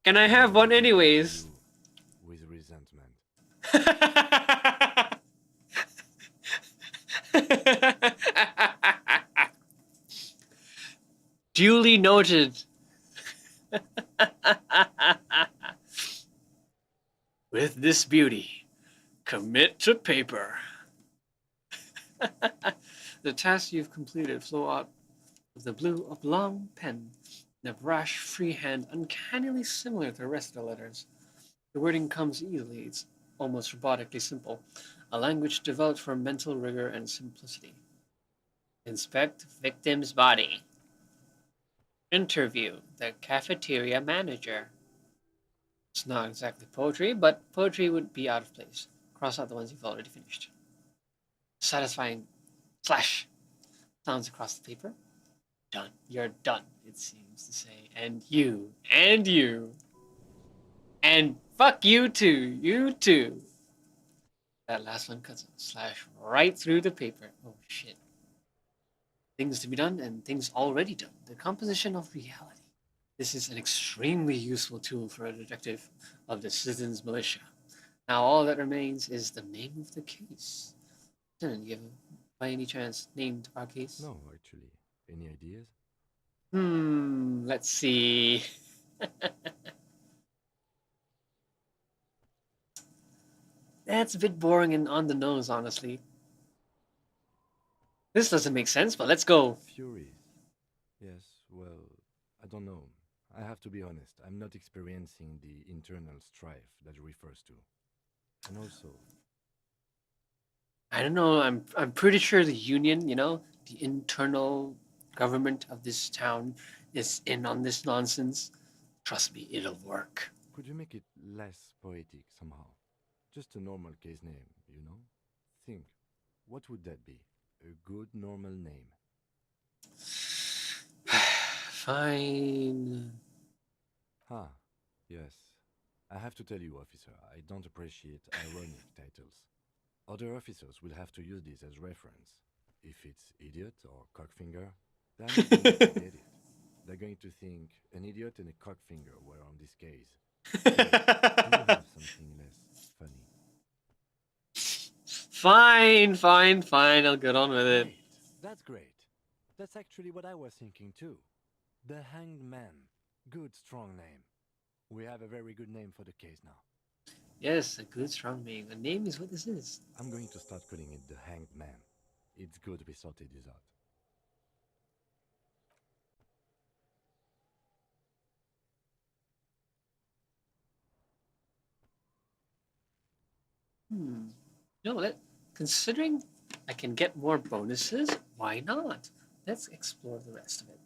Can I have one anyways? With resentment. Duly noted. With this beauty, commit to paper. The tasks you've completed flow out of the blue oblong pen in a brash freehand uncannily similar to the rest of the letters. The wording comes easily, it's almost robotically simple, a language developed for mental rigor and simplicity. Inspect victim's body. Interview the cafeteria manager. It's not exactly poetry, but poetry would be out of place. Cross out the ones you've already finished. Satisfying slash sounds across the paper. Done. You're done, it seems to say. And you. And fuck you too. You too. That last one cuts a slash right through the paper. Oh shit. Things to be done and things already done. The composition of reality. This is an extremely useful tool for a detective of the citizens' militia. Now all that remains is the name of the case. Lieutenant, you have, by any chance, named our case? No, actually. Any ideas? Let's see. That's a bit boring and on the nose, honestly. This doesn't make sense, but let's go. Furies. Yes, well, I don't know. I have to be honest, I'm not experiencing the internal strife that it refers to. And also, I don't know, I'm pretty sure the union, you know, the internal government of this town is in on this nonsense. Trust me, it'll work. could you make it less poetic somehow? Just a normal case name, you know? Think, what would that be? A good normal name. Fine. Ah, yes. I have to tell you, officer, I don't appreciate ironic titles. Other officers will have to use this as reference. If it's idiot or cockfinger, they're not going to get it. They're going to think an idiot and a cockfinger were on this case. Can you have something less funny? Fine. I'll get on with it. Great. That's great. That's actually what I was thinking too. The Hanged Man. Good, strong name. We have a very good name for the case now. Yes, a good strong name. A name is what this is. I'm going to start calling it the Hanged Man. It's good we sorted this out. No, considering I can get more bonuses, why not? Let's explore the rest of it.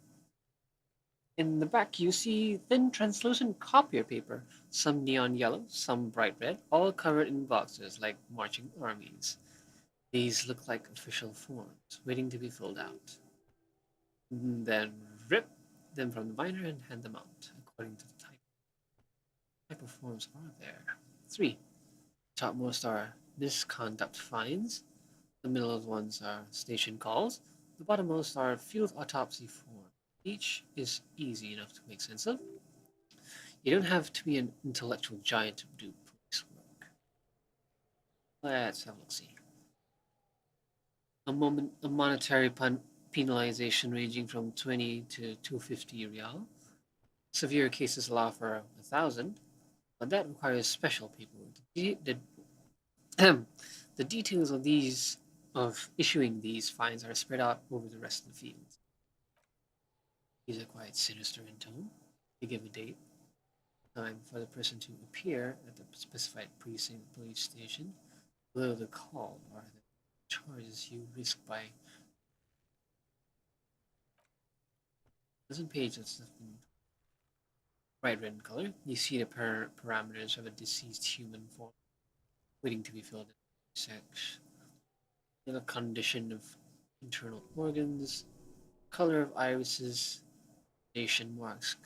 In the back, you see thin, translucent copier paper, some neon yellow, some bright red, all covered in boxes like marching armies. These look like official forms, waiting to be filled out. Then rip them from the binder and hand them out, according to the type. What type of forms are there? 3. Topmost are misconduct fines. The middle ones are station calls. The bottommost are field autopsy forms. Each is easy enough to make sense of. You don't have to be an intellectual giant to do police work. Let's have a look-see. A monetary penalization ranging from 20 to 250 real. Severe cases allow for 1,000, but that requires special paperwork. The details of issuing these fines are spread out over the rest of the fields. These are quite sinister in tone. They give a date, time for the person to appear at the specified precinct police station. Below the call are the charges you risk by doesn't page that's in bright red in color. You see the parameters of a deceased human form waiting to be filled in. Sex, the condition of internal organs, color of irises, nation marks,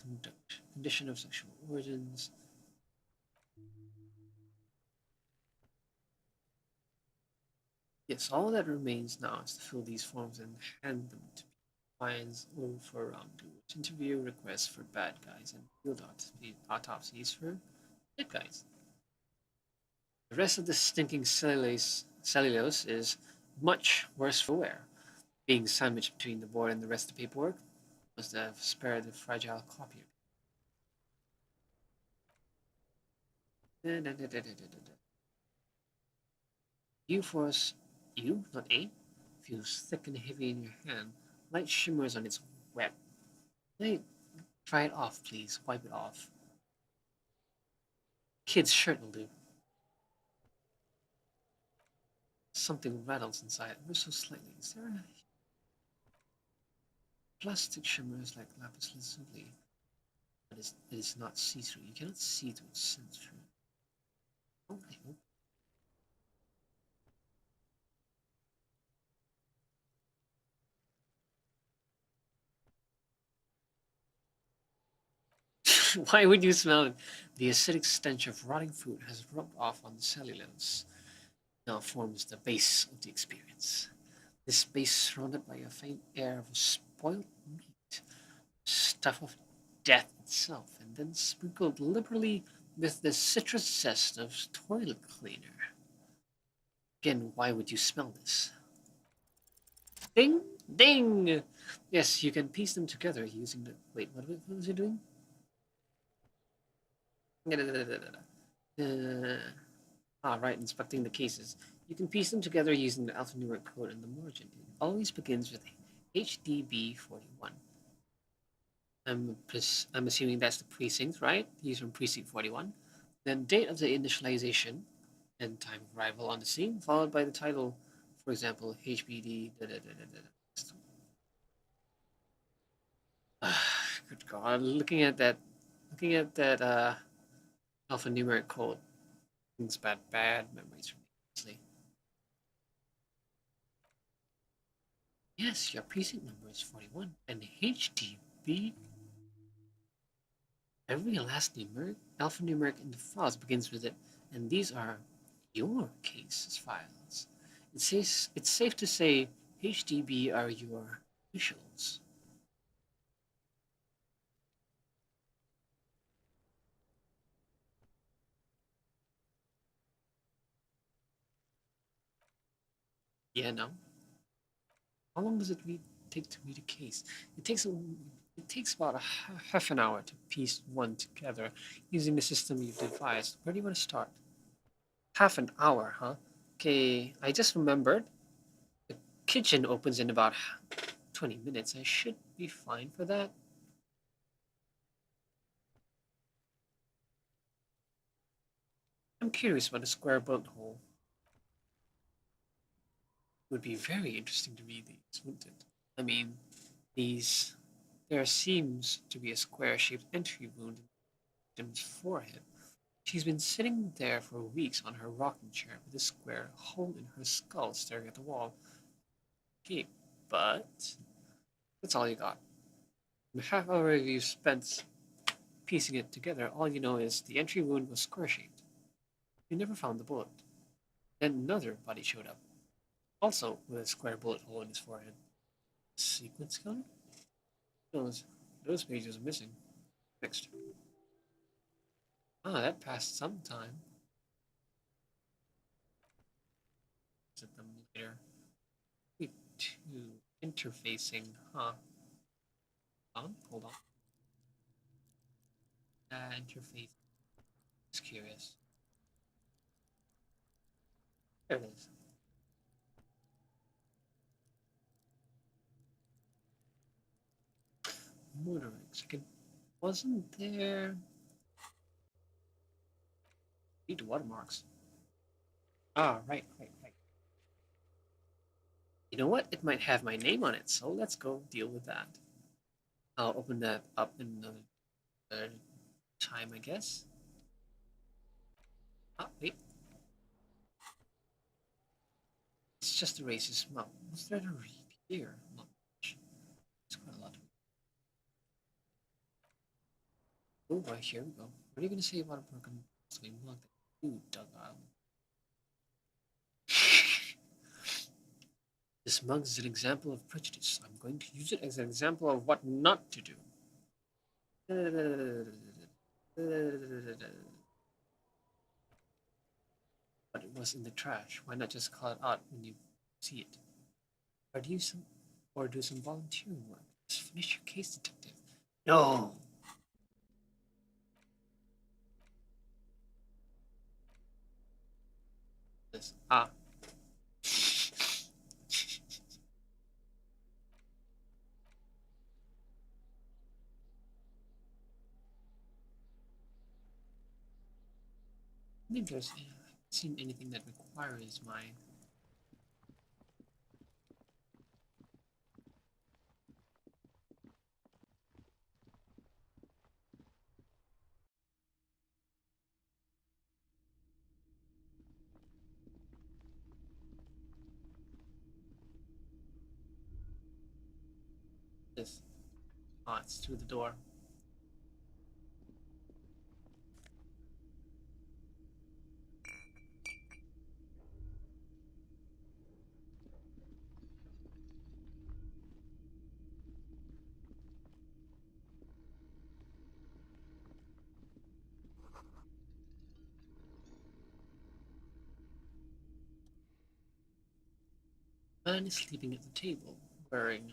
condition of sexual origins. Yes, all that remains now is to fill these forms and hand them to clients or for wrongdoers. Interview requests for bad guys and field autopsies for good guys. The rest of the stinking cellulose is much worse for wear. Being sandwiched between the board and the rest of the paperwork must have spared the fragile copier. U force U, not A, feels thick and heavy in your hand. Light shimmers on its web. Hey, try it off, please. Wipe it off. Kid's shirt will do. Something rattles inside, ever so slightly. Is there a plastic shimmers like lapis lazuli? But it is not see-through. You cannot see through its sense through. Oh, I hope. Why would you smell it? The acidic stench of rotting food has rubbed off on the cellulose. Now forms the base of the experience. This base surrounded by a faint air of spoiled meat, stuff of death itself, and then sprinkled liberally with the citrus zest of toilet cleaner. Again, why would you smell this? Ding! Ding! Yes, you can piece them together using the... Wait, what was it doing? Right, inspecting the cases. You can piece them together using the alphanumeric code in the margin. It always begins with HDB41. I'm assuming that's the precinct, right? Used from precinct 41. Then date of the initialization and time of arrival on the scene, followed by the title, for example, HBD. Good God! Looking at that alphanumeric code, things bad memories for me. Honestly. Yes, your precinct number is 41, and HDB. Every last alphanumeric in the files begins with it, and these are your cases files. It's safe to say HDB are your initials. Yeah, no. How long does it take to read a case? It takes about half an hour to piece one together using the system you've devised. Where do you want to start? Half an hour, huh? Okay, I just remembered. The kitchen opens in about 20 minutes. I should be fine for that. I'm curious about the square bullet hole. It would be very interesting to read these, wouldn't it? I mean, there seems to be a square-shaped entry wound in the victim's forehead. She's been sitting there for weeks on her rocking chair with a square hole in her skull staring at the wall. Okay, but that's all you got. In the half hour you spent piecing it together, all you know is the entry wound was square-shaped. You never found the bullet. Then another body showed up, also with a square bullet hole in his forehead. Sequence killer? Those pages are missing. Next. That passed some time. Visit them later. Week 2. Interfacing, huh? Hold on. Interface. Just curious. There it is. Motoring. Second. Wasn't there... Need watermarks. Right. You know what? It might have my name on it, so let's go deal with that. I'll open that up in another time, I guess. Ah, wait. It's just a racist mug. What's there to read here? Not much. It's quite a lot. Oh, right, here we go. What are you going to say about a broken mug that you dug out? This mug is an example of prejudice. I'm going to use it as an example of what not to do. But it was in the trash. Why not just call it out when you see it? Or do some volunteering work. Just finish your case, detective. No. This I think I haven't seen anything that requires my this. Ah, it's through the door. Man is sleeping at the table, wearing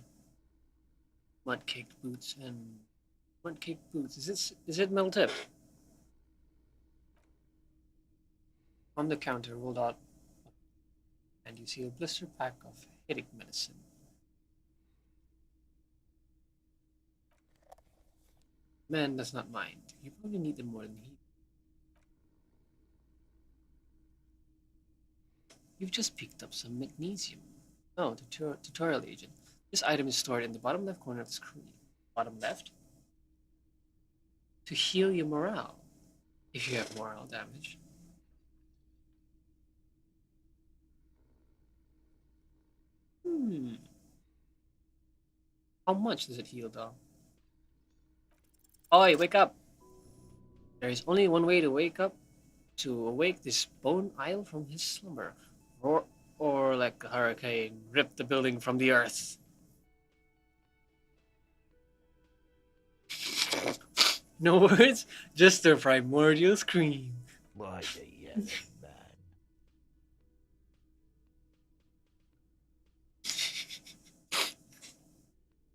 mud-caked boots and mud-caked boots. Is it metal tipped? On the counter, rolled out, and you see a blister pack of headache medicine. Man does not mind. You probably need them more than he. You've just picked up some magnesium. Oh, tutorial agent. This item is stored in the bottom left corner of the screen. Bottom left? To heal your morale, if you have morale damage. How much does it heal, though? Oi, wake up! There is only one way to wake up. To awake this bone isle from his slumber. Or like a hurricane, rip the building from the earth. No words, just a primordial scream. Why the yellow man?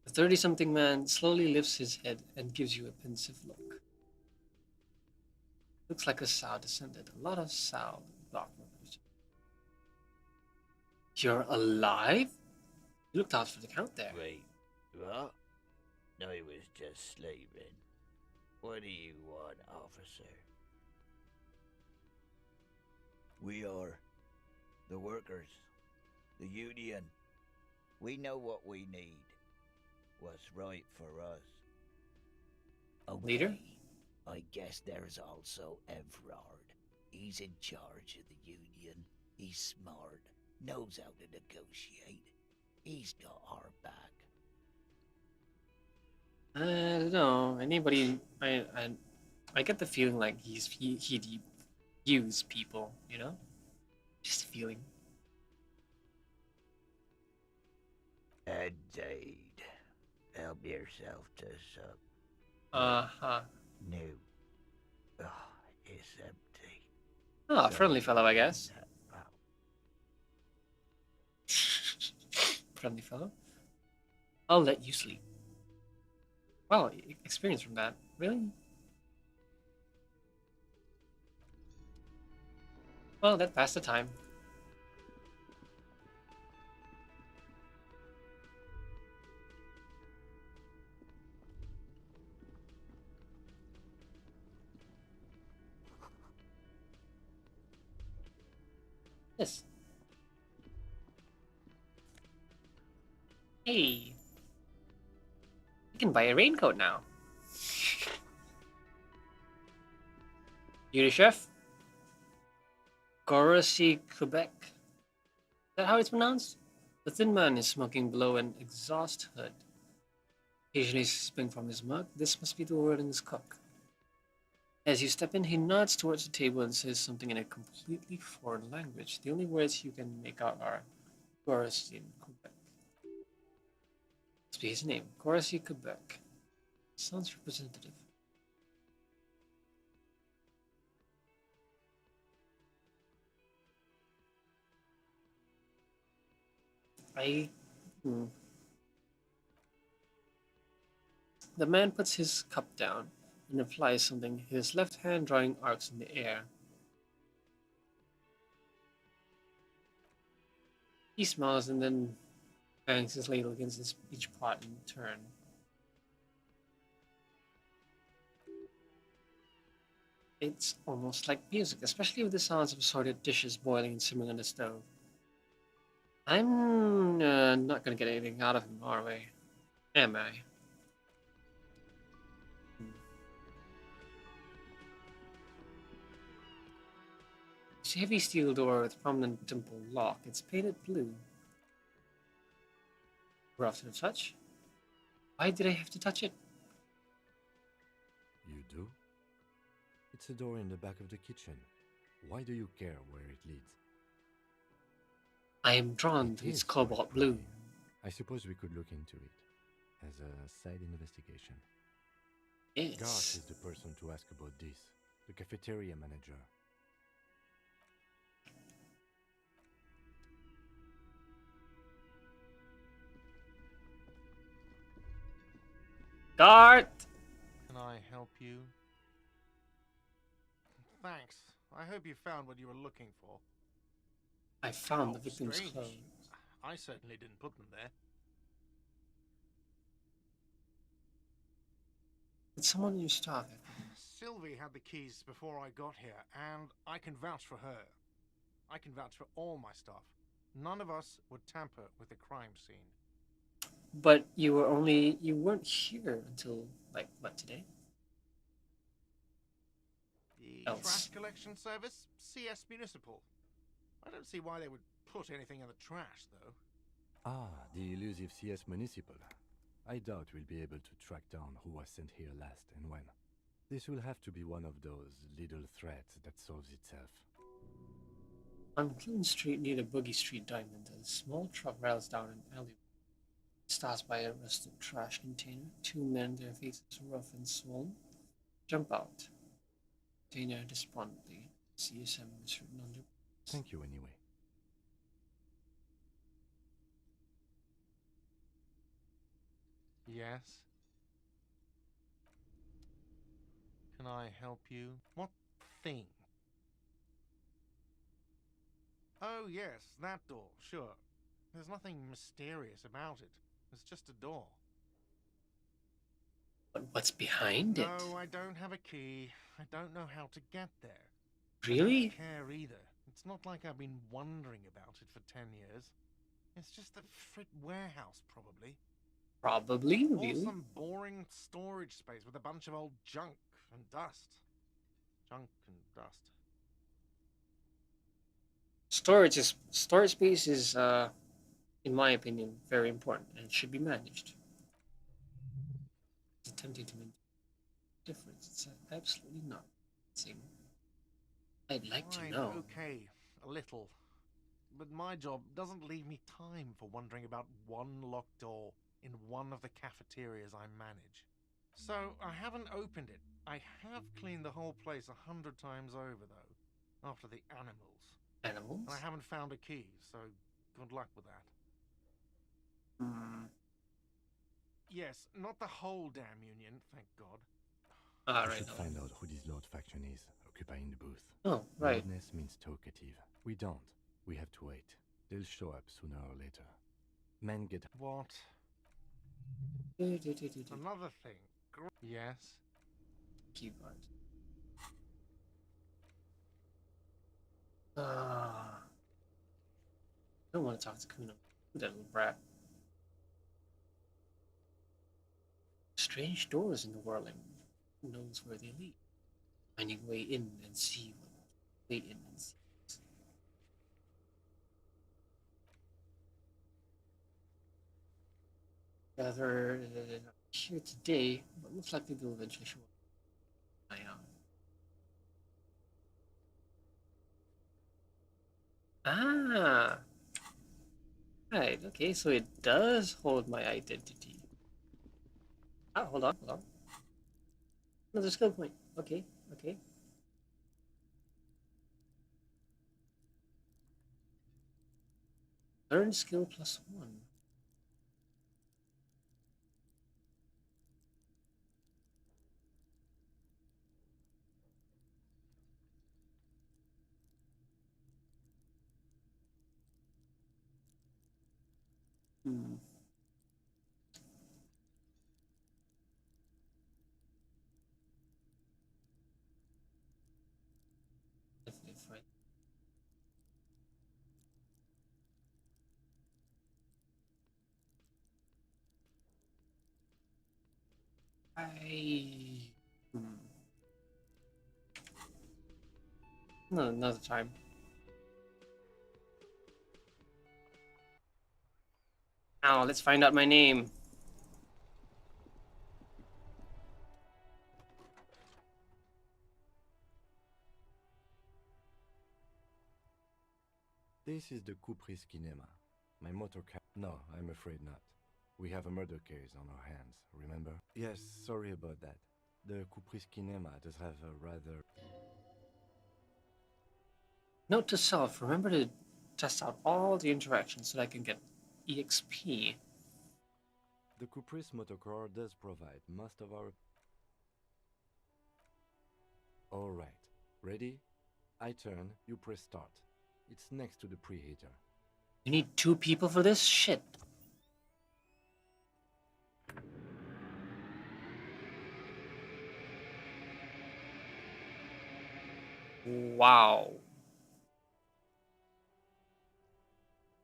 The 30-something man slowly lifts his head and gives you a pensive look. Looks like a sow descended. A lot of sow block workers. You're alive? You looked out for the count there. Wait, what? I was just sleeping. What do you want, officer? We are the workers, the union. We know what we need. What's right for us. Okay. Leader? I guess there's also Everard. He's in charge of the union. He's smart, knows how to negotiate. He's got our back. I don't know. Anybody? I get the feeling like he'd use people. You know, just a feeling. Indeed. Help yourself to some. Uh-huh. No. Oh, it's empty. Ah, friendly fellow, I guess. Friendly fellow. I'll let you sleep. Wow, experience from that. Really? Well, that passed the time. Yes. Hey, you can buy a raincoat now. You the chef? Gorossi, Quebec. Is that how it's pronounced? The thin man is smoking below an exhaust hood. Occasionally sipping from his mug. This must be the word in his cook. As you step in, he nods towards the table and says something in a completely foreign language. The only words you can make out are Gorossi in Quebec. Must be his name. Gorossi, Quebec. Sounds representative. The man puts his cup down and applies something, his left hand drawing arcs in the air. He smiles and then bangs his ladle against each pot in turn. It's almost like music, especially with the sounds of assorted dishes boiling and simmering on the stove. I'm not gonna get anything out of him, are we? Am I? It's a heavy steel door with prominent dimple lock. It's painted blue. Rough to the touch. Why did I have to touch it? You do? It's a door in the back of the kitchen. Why do you care where it leads? I am drawn to its cobalt blue. I suppose we could look into it as a side investigation. Yes. Garth is the person to ask about this, the cafeteria manager. Garth! Can I help you? Thanks. I hope you found what you were looking for. I found the Oh, victim's strange. clothes. I certainly didn't put them there. Did someone in your staff? Sylvie had the keys before I got here, and I can vouch for her. I can vouch for all my staff. None of us would tamper with the crime scene. But you weren't here until, like, what, today? The trash collection service? CS Municipal. I don't see why they would put anything in the trash, though. Ah, the elusive CS Municipal. I doubt we'll be able to track down who was sent here last and when. This will have to be one of those little threads that solves itself. On Clinton Street near the Boogie Street Diamond, a small truck rattles down an alleyway. It stops by a rusted trash container. Two men, their faces rough and swollen, jump out. Container despondently. CSM is written on the... Thank you anyway. Yes? Can I help you? What thing? Oh, yes, that door, sure. There's nothing mysterious about it. It's just a door. But what's behind it? No, I don't have a key. I don't know how to get there. Really? I don't care either. It's not like I've been wondering about it for 10 years. It's just a frit warehouse, probably. Probably, Or really? some boring storage space with a bunch of old junk and dust. Junk and dust. Storage space is, in my opinion, very important and should be managed. It's attempting to make a difference. It's absolutely not. I'd like to know. Okay, a little. But my job doesn't leave me time for wondering about one locked door in one of the cafeterias I manage. So I haven't opened it. I have cleaned the whole place 100 times over, though, after the animals. Animals? And I haven't found a key, so good luck with that. Yes, not the whole damn union, thank God. We should find out who this Lord faction is, occupying the booth. Oh, right. Lordness means talkative. We don't. We have to wait. They'll show up sooner or later. Men get... What? Another thing. Yes? Keyboard. I don't want to talk to Kuno. That little brat. strange doors in the whirling. Who knows where they lead? Finding way in and see what way in and see. Rather here today, but looks like they'll eventually show up. Ah, right. Okay, so it does hold my identity. Ah, hold on, hold on. Another skill point. Okay, okay. Learn skill +1. Hmm. Definitely fine. No, another time. Now let's find out my name. This is the Kupris Kinema. My motor car. No, I'm afraid not. We have a murder case on our hands, remember? Yes, sorry about that. The Kupris Kinema does have a rather... Note to self, remember to test out all the interactions so that I can get EXP. The Kupris motorcar does provide most of our... Alright, ready? I turn, you press start. It's next to the preheater. You need 2 people for this? Shit. Wow.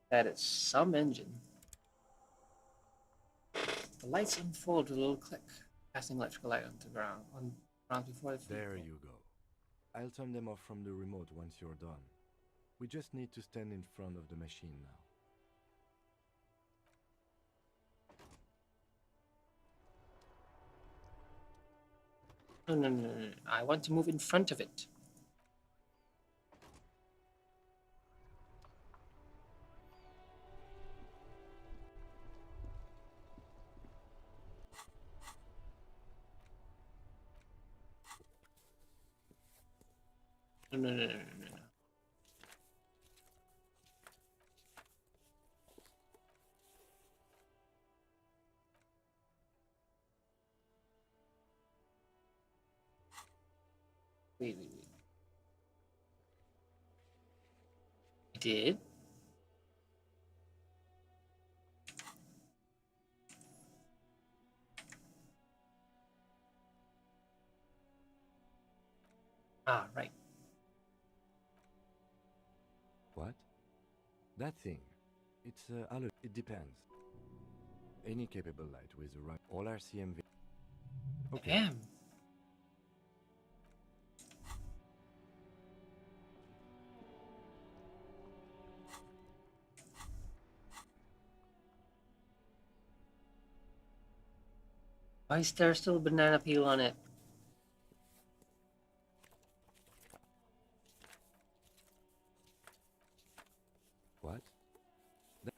That is some engine. The lights unfold with a little click, casting electrical light onto ground before the vehicle. There you go. I'll turn them off from the remote once you're done. We just need to stand in front of the machine now. No. I want to move in front of it. No. Wait. I did? Ah, right. What? That thing. It's it depends. Any capable light with the right... All RCMV... Okay. Damn. Why is there still banana peel on it? What?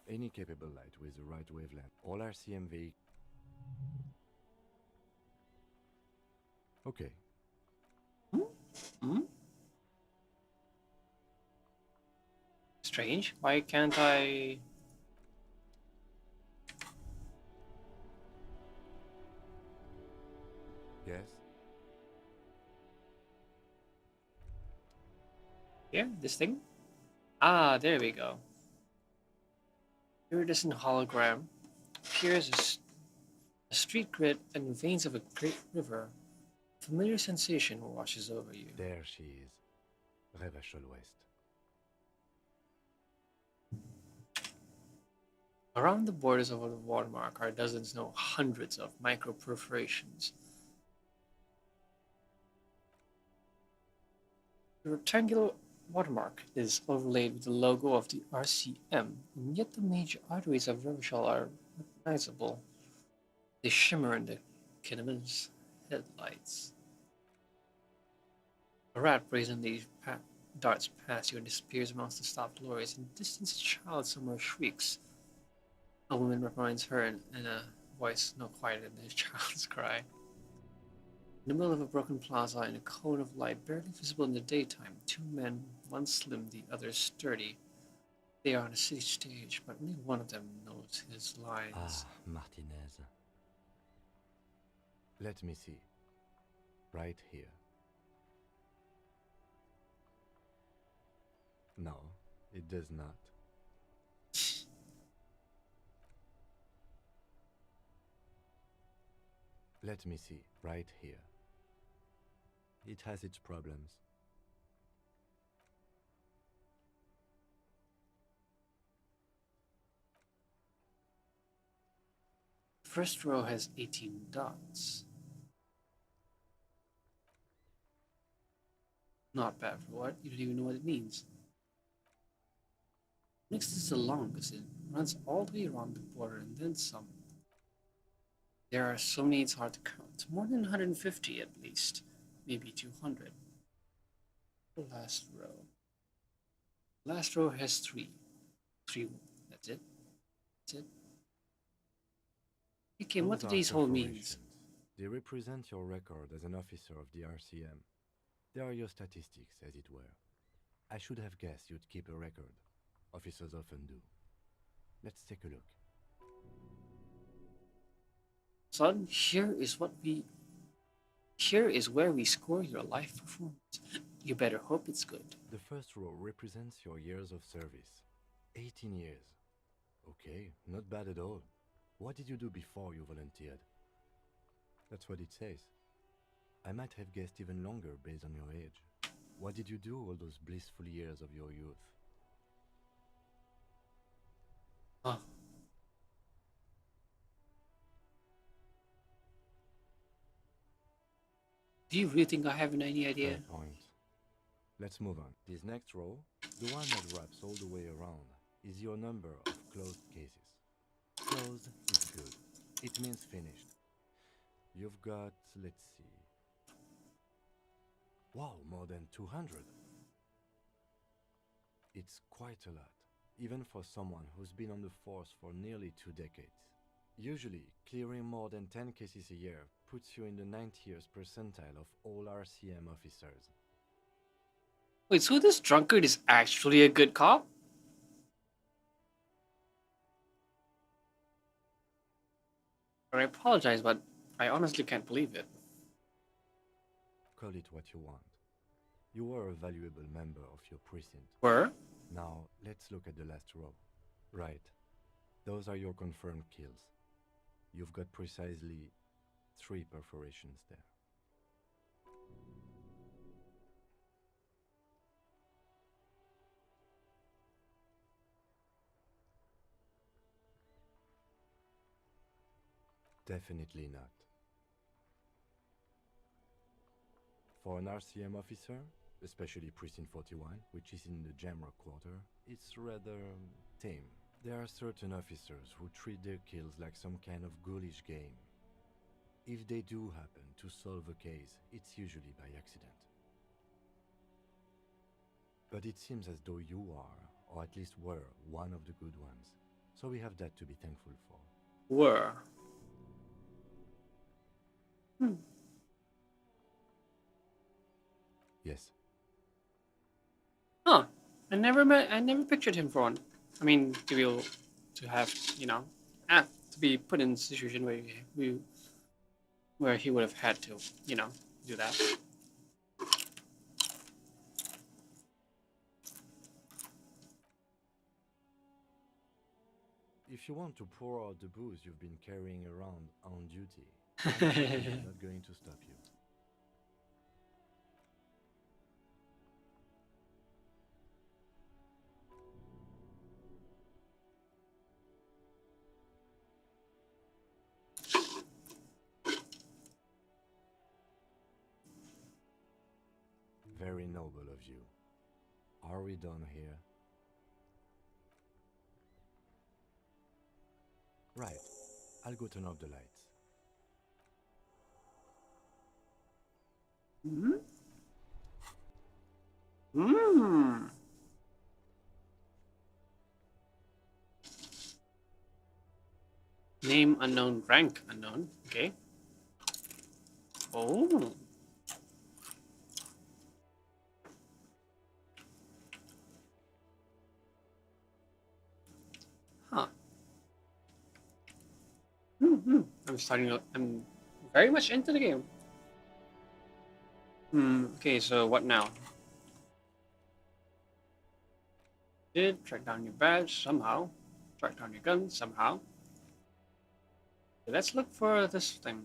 Any capable light with the right wavelength. All RCMV... Okay. Hmm? Strange. Why can't I... Yes? Here? This thing? Ah, there we go. Iridescent hologram appears as a street grid and veins of a great river. A familiar sensation washes over you. There she is. Revachol West. Around the borders of the watermark are dozens, no hundreds of micro perforations. The rectangular watermark is overlaid with the logo of the RCM, and yet the major arteries of Revachol are recognizable. They shimmer in the Kinnaman's headlights. A rat brazenly darts past you and disappears amongst the stopped lorries. In the distance, a child somewhere shrieks. A woman reminds her in a voice no quieter than the child's cry. In the middle of a broken plaza, in a cone of light barely visible in the daytime, two men, one slim, the other sturdy. They are on a city stage, but only one of them knows his lines. Ah, Martinez. Let me see. Right here. No, it does not. Let me see. Right here. It has its problems. The first row has 18 dots. Not bad for what? You don't even know what it means. Next is the longest. It runs all the way around the border and then some. There are so many it's hard to count. More than 150 at least. Maybe 200. The last row. The last row has three. That's it. That's it. Okay, what do these whole means? They represent your record as an officer of the RCM. They are your statistics, as it were. I should have guessed you'd keep a record. Officers often do. Let's take a look. Son, here is where we score your life performance. You better hope it's good. The first row represents your years of service. 18 years. Okay, not bad at all. What did you do before you volunteered? That's what it says. I might have guessed even longer based on your age. What did you do all those blissful years of your youth? Huh. Do you really think I have any idea? Fair point. Let's move on. This next row, the one that wraps all the way around, is your number of closed cases. Closed is good. It means finished. You've got, let's see. Wow, more than 200. It's quite a lot, even for someone who's been on the force for nearly 2 decades. Usually, clearing more than 10 cases a year puts you in the 90th percentile of all RCM officers. Wait, so this drunkard is actually a good cop? I apologize, but I honestly can't believe it. Call it what you want. You were a valuable member of your precinct. Were? Now, let's look at the last row. Right. Those are your confirmed kills. You've got precisely 3 perforations there. Definitely not. For an RCM officer, especially Precinct 41, which is in the Jamrock Quarter, it's rather tame. There are certain officers who treat their kills like some kind of ghoulish game. If they do happen to solve a case, it's usually by accident. But it seems as though you are, or at least were, one of the good ones. So we have that to be thankful for. Were. Yes. Huh. I never pictured him for one. I mean, to be able to have, to be put in a situation where he would have had to, do that. If you want to pour out the booze you've been carrying around on duty, I'm not going to stop you. Very noble of you. Are we done here? Right. I'll go turn off the lights. Hmm? Hmm. Name unknown, rank unknown. Okay. Oh. Huh. I'm very much into the game. Okay, so what now? Did track down your badge somehow. Track down your gun somehow. Okay, let's look for this thing.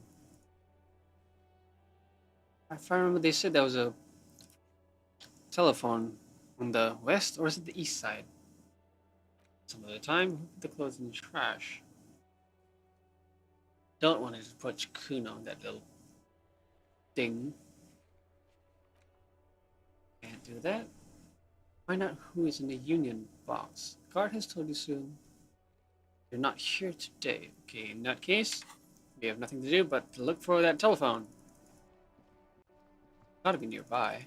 If I remember, they said there was a telephone on the west, or is it the east side? Some of the time, who put the clothes in the trash? Don't want to put Kuno on that little thing. Can't do that. Find out who is in the union box. The guard has told you soon. You're not here today. Okay, in that case, we have nothing to do but to look for that telephone. Gotta be nearby.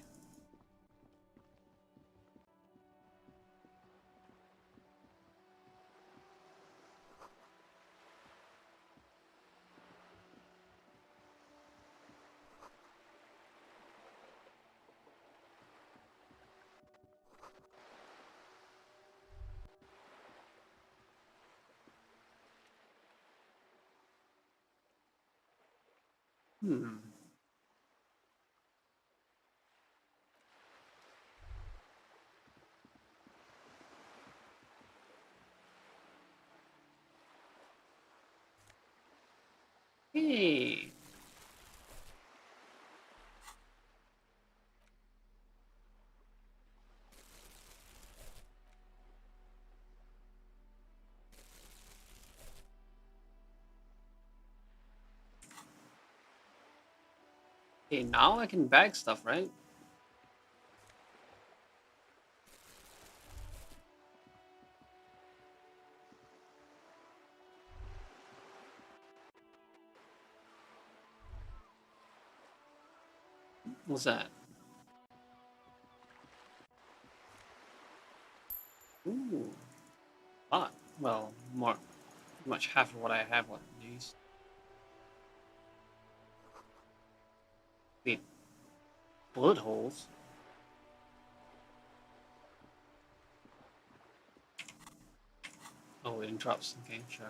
Hmm. Hey. Okay, now I can bag stuff, right? What's that? Ooh. A lot. Well, more. Pretty much half of what I have on these. Wait. Bullet holes? Oh, it drops. Okay, sure.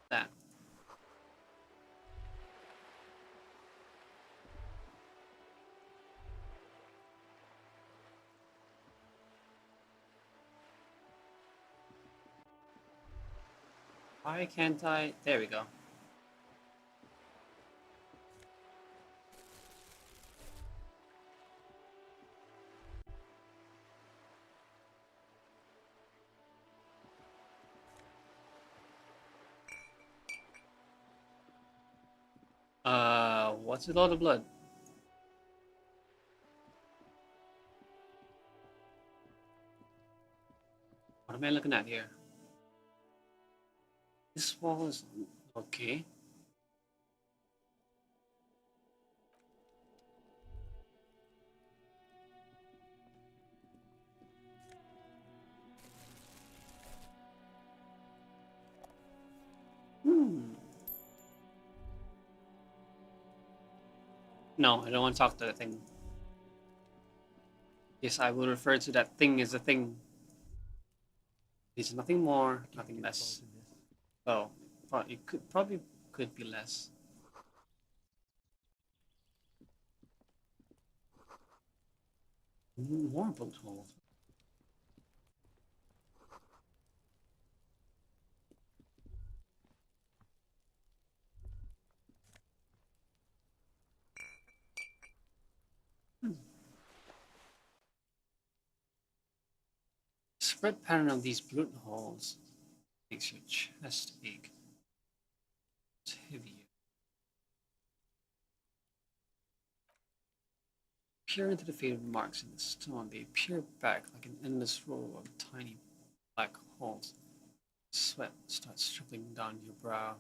That. Why can't I? There we go. What's with all the blood? What am I looking at here? This wall is okay. No, I don't want to talk to that thing. Yes, I will refer to that thing as a thing. It's nothing more, nothing less. Well, it probably could be less. More bullet holes. spread pattern of these bullet holes makes your chest ache. It's heavier. Peer into the faded marks in the stone. They peer back like an endless row of tiny black holes. Sweat starts trickling down your brow.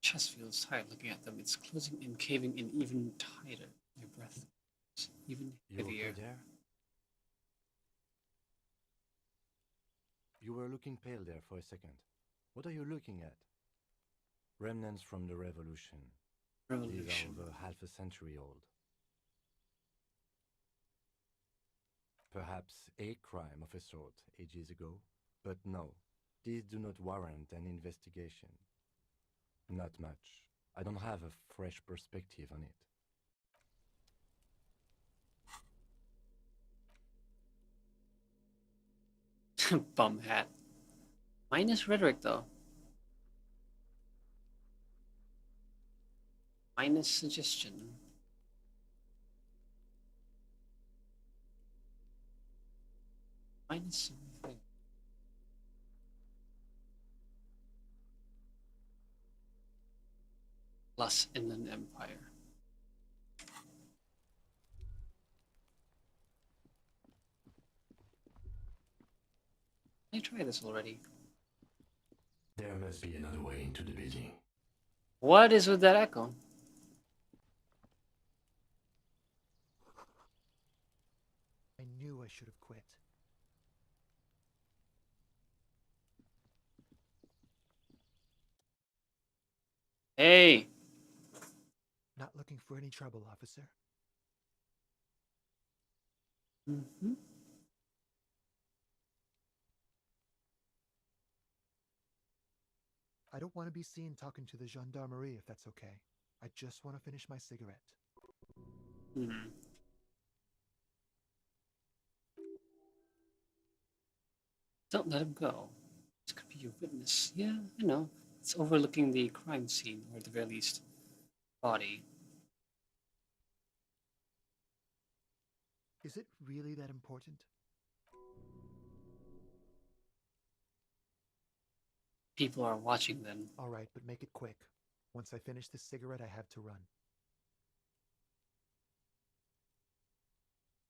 Chest feels tight looking at them. It's closing in, caving in even tighter. Your breath is even You heavier. okay there? You were looking pale there for a second. What are you looking at? Remnants from the revolution. These are over half a century old. Perhaps a crime of a sort ages ago, but no, these do not warrant an investigation. Not much. I don't have a fresh perspective on it. Bum hat. Minus rhetoric though. Minus suggestion. Minus something. Plus Inland Empire. I tried this already. There must be another way into the building. What is with that echo? I knew I should have quit. Hey! Not looking for any trouble, officer. Mm-hmm. I don't want to be seen talking to the gendarmerie if that's okay. I just want to finish my cigarette. Hmm. Don't let him go. This could be your witness. Yeah, I know. It's overlooking the crime scene, or at the very least, body. Is it really that important? People are watching then. All right, but make it quick. Once I finish this cigarette, I have to run.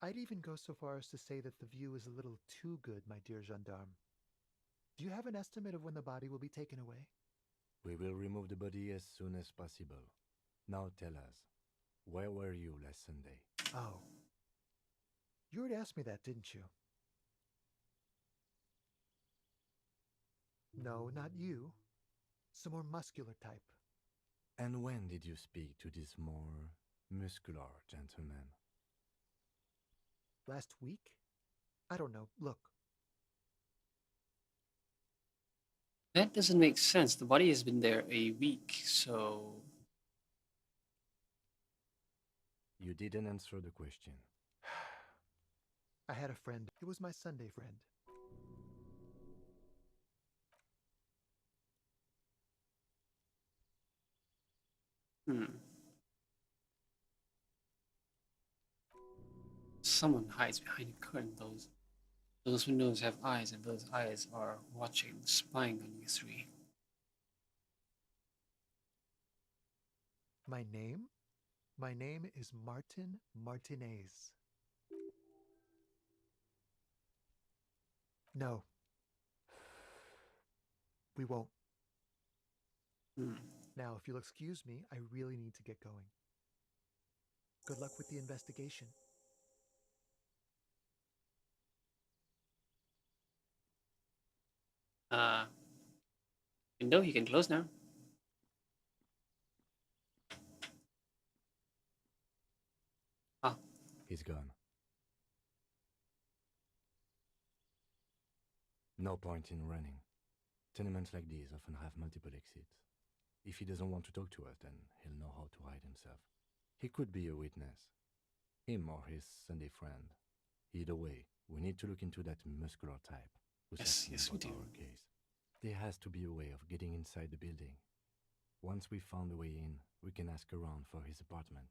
I'd even go so far as to say that the view is a little too good, my dear gendarme. Do you have an estimate of when the body will be taken away? We will remove the body as soon as possible. Now tell us, where were you last Sunday? Oh. You already asked me that, didn't you? No, not you. Some more muscular type. And when did you speak to this more muscular gentleman? Last week? I don't know. Look. That doesn't make sense. The body has been there a week, so... You didn't answer the question. I had a friend. It was my Sunday friend. Someone hides behind a curtain. Those windows have eyes, and those eyes are watching, spying on you three. My name? My name is Martin Martinez. No. We won't. Now, if you'll excuse me, I really need to get going. Good luck with the investigation. Window, you can close now. Ah. He's gone. No point in running. Tenements like these often have multiple exits. If he doesn't want to talk to us, then he'll know how to hide himself. He could be a witness. Him or his Sunday friend. Either way, we need to look into that muscular type who's asking we about do. our case. There has to be a way of getting inside the building. Once we found a way in, we can ask around for his apartment.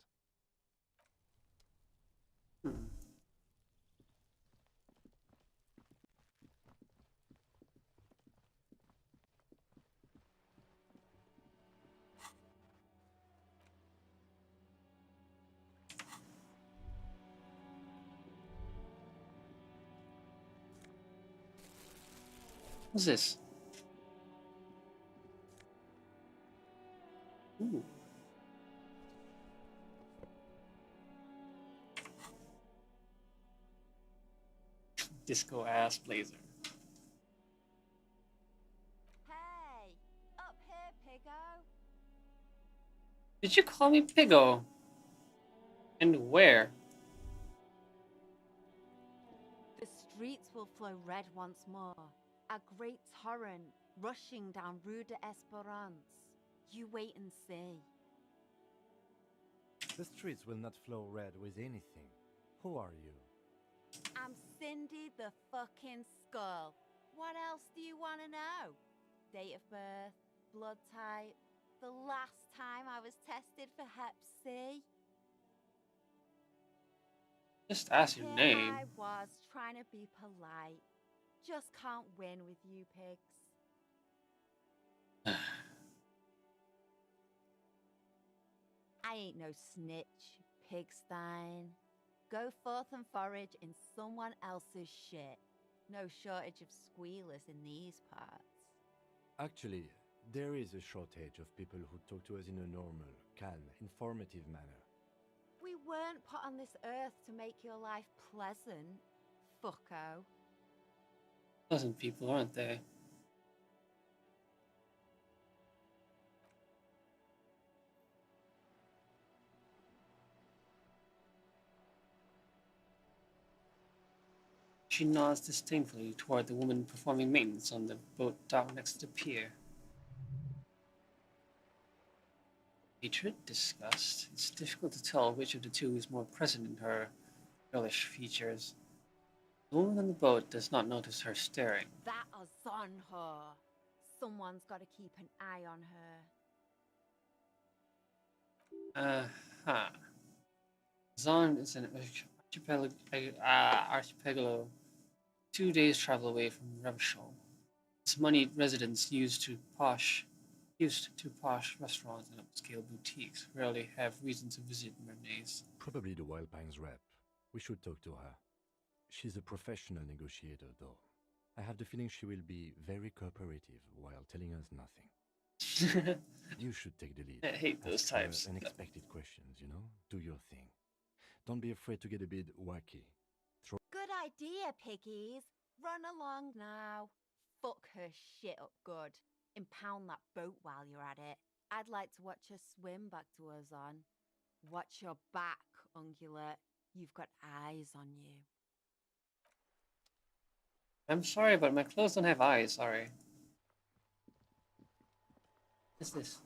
What's this? Ooh. Disco ass blazer. Hey, up here, Piggo. Did you call me Piggo? And where? The streets will flow red once more. A great torrent rushing down Rue d'Esperance. You wait and see. The streets will not flow red with anything. Who are you? I'm Cindy the fucking Skull. What else do you want to know? Date of birth, blood type, the last time I was tested for Hep C. Just ask your Here name. I was trying to be polite. Just can't win with you pigs. I ain't no snitch, pigstein. Go forth and forage in someone else's shit. No shortage of squealers in these parts. Actually, there is a shortage of people who talk to us in a normal, calm, informative manner. We weren't put on this earth to make your life pleasant, fucko. Pleasant people, aren't they? She nods disdainfully toward the woman performing maintenance on the boat dock next to the pier. Hatred, disgust. It's difficult to tell which of the two is more present in her girlish features. The woman on the boat does not notice her staring. That is on her. Someone's got to keep an eye on her. Uh-huh. Zon is an archipelago 2 days travel away from Revachol. Its moneyed residents used to posh restaurants and upscale boutiques rarely have reason to visit Mernays. Probably the Wild Pines rep. We should talk to her. She's a professional negotiator, though. I have the feeling she will be very cooperative while telling us nothing. You should take the lead. I hate those Ask her types. unexpected questions, you know? Do your thing. Don't be afraid to get a bit wacky. Good idea, piggies. Run along now. Fuck her shit up good. Impound that boat while you're at it. I'd like to watch her swim back to us on. Watch your back, ungulate. You've got eyes on you. I'm sorry, but my clothes don't have eyes, sorry. What's this?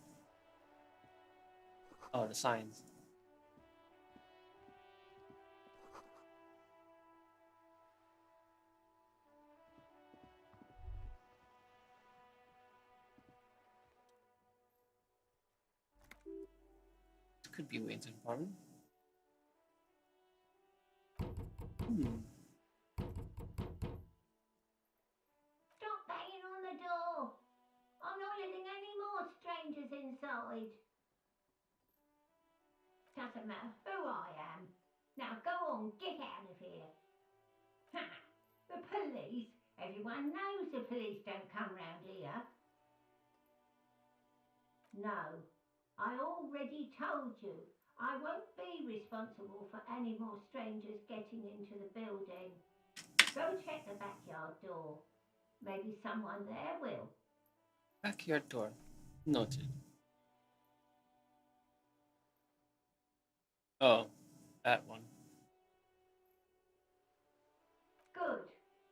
Oh, the signs. It could be Wayne's apartment. Stop banging on the door. I'm not letting any more strangers inside. Doesn't matter who I am. Now go on, get out of here. Ha! The police? Everyone knows the police don't come round here. No, I already told you. I won't be responsible for any more strangers getting into the building. Go check the backyard door. Maybe someone there will. Backyard door. Noted. Oh, that one. Good.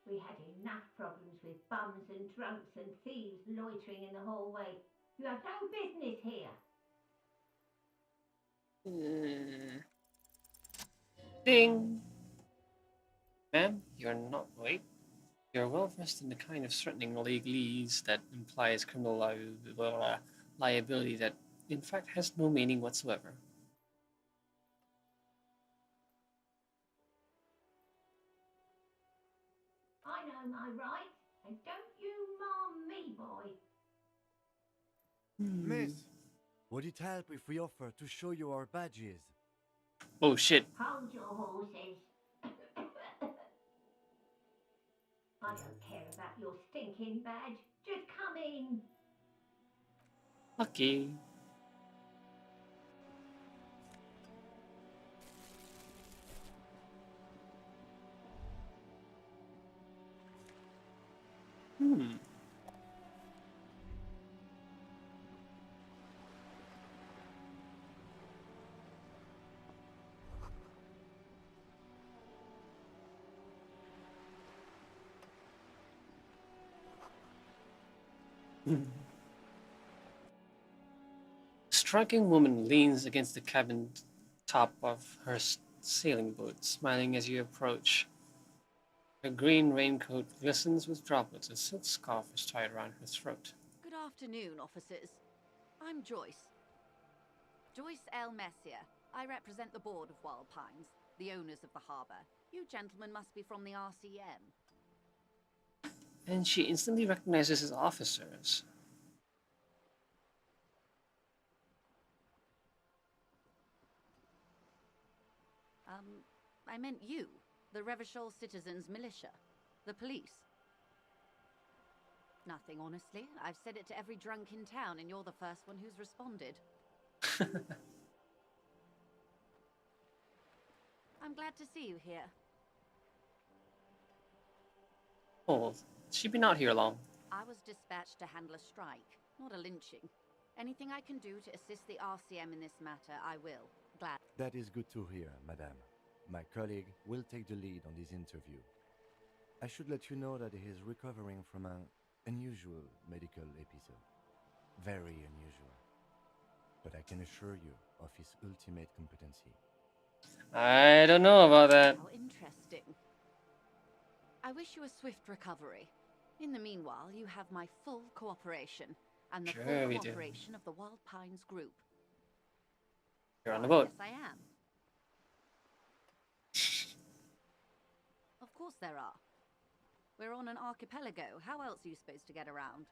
We had enough problems with bums and drunks and thieves loitering in the hallway. You have no business here. Ding! Ma'am, you're not late. You're well versed in the kind of threatening legalese that implies criminal liability that, in fact, has no meaning whatsoever. I know my rights, and don't you marm me, boy. Miss, would it help if we offer to show you our badges? Oh shit. Hold your horses. I don't care about your stinking badge. Just come in. Lucky. Hmm. Striking woman leans against the cabin top of her sailing boat, smiling as you approach. Her green raincoat glistens with droplets. A silk scarf is tied around her throat. Good afternoon, officers. I'm Joyce. Joyce L. Messier. I represent the board of Wild Pines, the owners of the harbour. You gentlemen must be from the RCM. And she instantly recognizes his officers. I meant you, the Revachol Citizens Militia, the police. Nothing, honestly. I've said it to every drunk in town, and you're the first one who's responded. I'm glad to see you here. Oh, she's been out here long. I was dispatched to handle a strike, not a lynching. Anything I can do to assist the RCM in this matter, I will. Glad. That is good to hear, madame. My colleague will take the lead on this interview. I should let you know that he is recovering from an unusual medical episode. Very unusual. But I can assure you of his ultimate competency. I don't know about that. How interesting. I wish you a swift recovery. In the meanwhile, you have my full cooperation and the Sure full we do. cooperation of the Wild Pines group. You're on the boat. Yes, I am. Of course there are. We're on an archipelago. How else are you supposed to get around?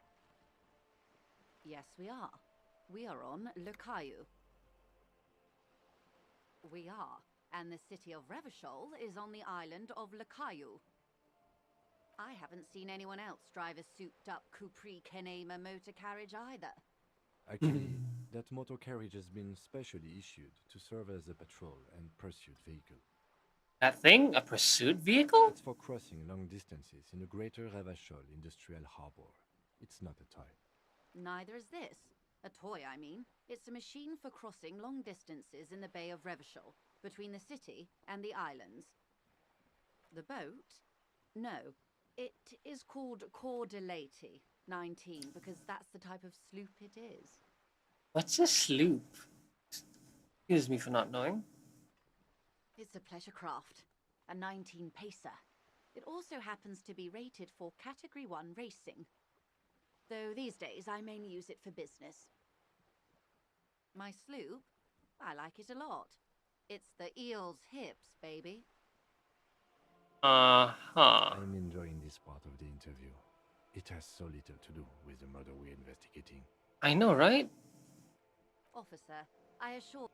Yes, we are. We are on Le Caillou. We are. And the city of Revachol is on the island of Le Caillou. I haven't seen anyone else drive a souped-up Capri Kenema motor carriage either. Actually, that motor carriage has been specially issued to serve as a patrol and pursuit vehicle. That thing? A pursuit vehicle? It's for crossing long distances in the greater Revachol industrial harbor. It's not a toy. Neither is this. A toy, I mean. It's a machine for crossing long distances in the Bay of Revachol, between the city and the islands. The boat? No. It is called Cor de Leyte 19 because that's the type of sloop it is. What's a sloop? Excuse me for not knowing. It's a pleasure craft, a 19 pacer. It also happens to be rated for Category 1 racing, though these days I mainly use it for business. My sloop? I like it a lot. It's the eel's hips, baby. I'm enjoying this part of the interview. It has so little to do with the murder we're investigating. I know, right? Officer, I assure...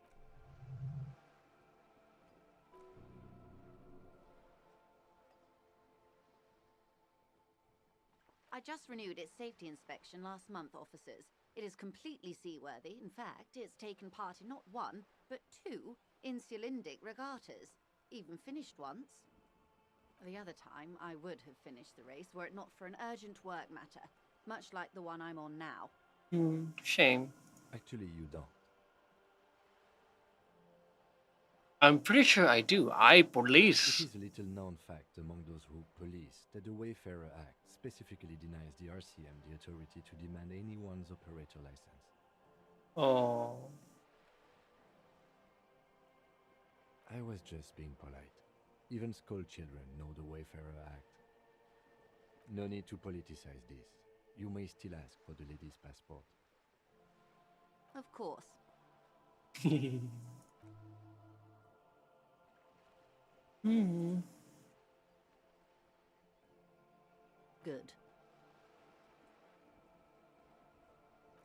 I just renewed its safety inspection last month, officers. It is completely seaworthy. In fact, it's taken part in not one, but two insulindic regattas. Even finished once. The other time, I would have finished the race were it not for an urgent work matter, much like the one I'm on now. Shame. Actually, you don't. I'm pretty sure I do. I police. It is a little known fact among those who police that the Wayfarer Act specifically denies the RCM the authority to demand anyone's operator license. Oh. I was just being polite. Even school children know the Wayfarer Act. No need to politicize this. You may still ask for the lady's passport. Of course. Good.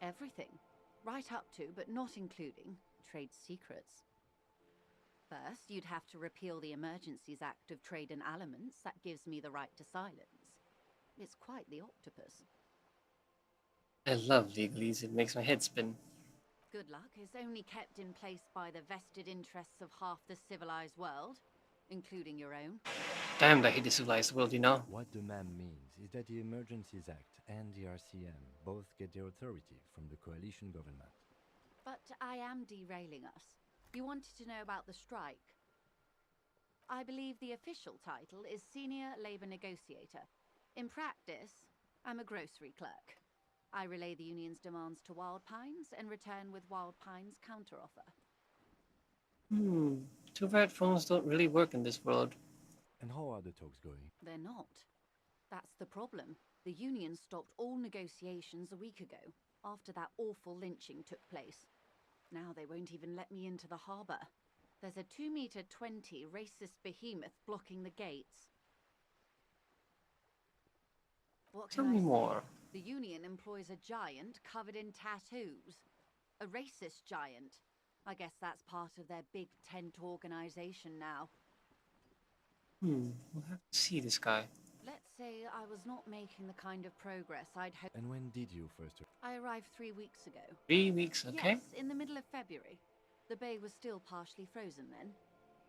Everything. Right up to, but not including, trade secrets. First, you'd have to repeal the Emergencies Act of Trade in Aliments. That gives me the right to silence. It's quite the octopus. I love legalese. It makes my head spin. Good luck is only kept in place by the vested interests of half the civilized world, including your own. Damn, I hate the civilized world, you know. What the MAM means is that the Emergencies Act and the RCM both get their authority from the coalition government. But I am derailing us. You wanted to know about the strike. I believe the official title is Senior Labor Negotiator. In practice, I'm a grocery clerk. I relay the union's demands to Wild Pines and return with Wild Pines' counteroffer. Too bad phones don't really work in this world. And how are the talks going? They're not. That's the problem. The union stopped all negotiations a week ago, after that awful lynching took place. Now they won't even let me into the harbour. There's a 2-meter 20 racist behemoth blocking the gates. What can Tell me I say? more. The union employs a giant covered in tattoos. A racist giant. I guess that's part of their big tent organization now. We'll have to see this guy. Let's say I was not making the kind of progress I'd hoped. And when did you first... I arrived 3 weeks ago. 3 weeks, okay? Yes, in the middle of February. The bay was still partially frozen then.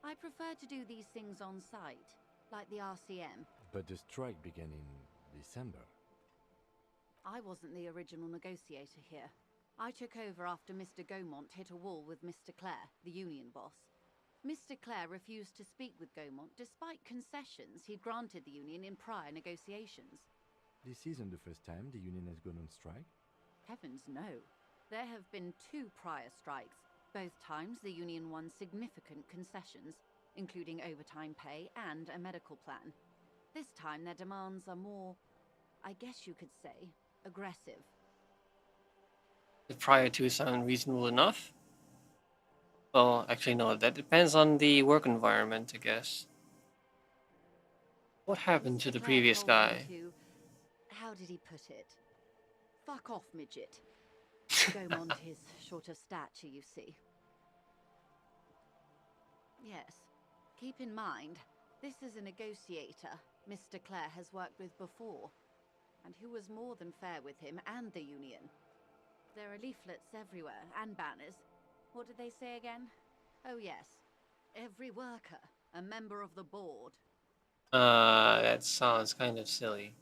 I prefer to do these things on site, like the RCM. But the strike began in December. I wasn't the original negotiator here. I took over after Mr. Gaumont hit a wall with Mr. Clare, the union boss. Mr. Clare refused to speak with Gaumont despite concessions he'd granted the union in prior negotiations. This isn't the first time the union has gone on strike? Heavens no. There have been 2 prior strikes. Both times the union won significant concessions, including overtime pay and a medical plan. This time their demands are more, I guess you could say, aggressive. The prior to sound reasonable enough? Well, actually no, that depends on the work environment, I guess. What happened to the previous guy? How did he put it? Fuck off, midget. Gaumont is short of stature, you see. Yes. Keep in mind, this is a negotiator Mr. Clare has worked with before, and who was more than fair with him and the union. There are leaflets everywhere, and banners. What did they say again? Oh yes. Every worker, a member of the board. That sounds kind of silly.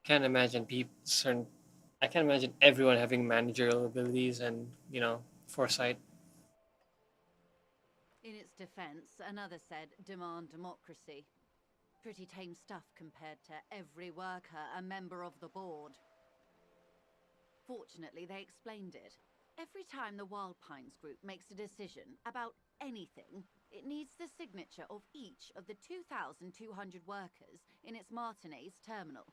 Can't imagine I can't imagine everyone having managerial abilities and, foresight. In its defense, another said, demand democracy. Pretty tame stuff compared to every worker a member of the board. Fortunately, they explained it. Every time the Wild Pines group makes a decision about anything, it needs the signature of each of the 2,200 workers in its Martinez terminal.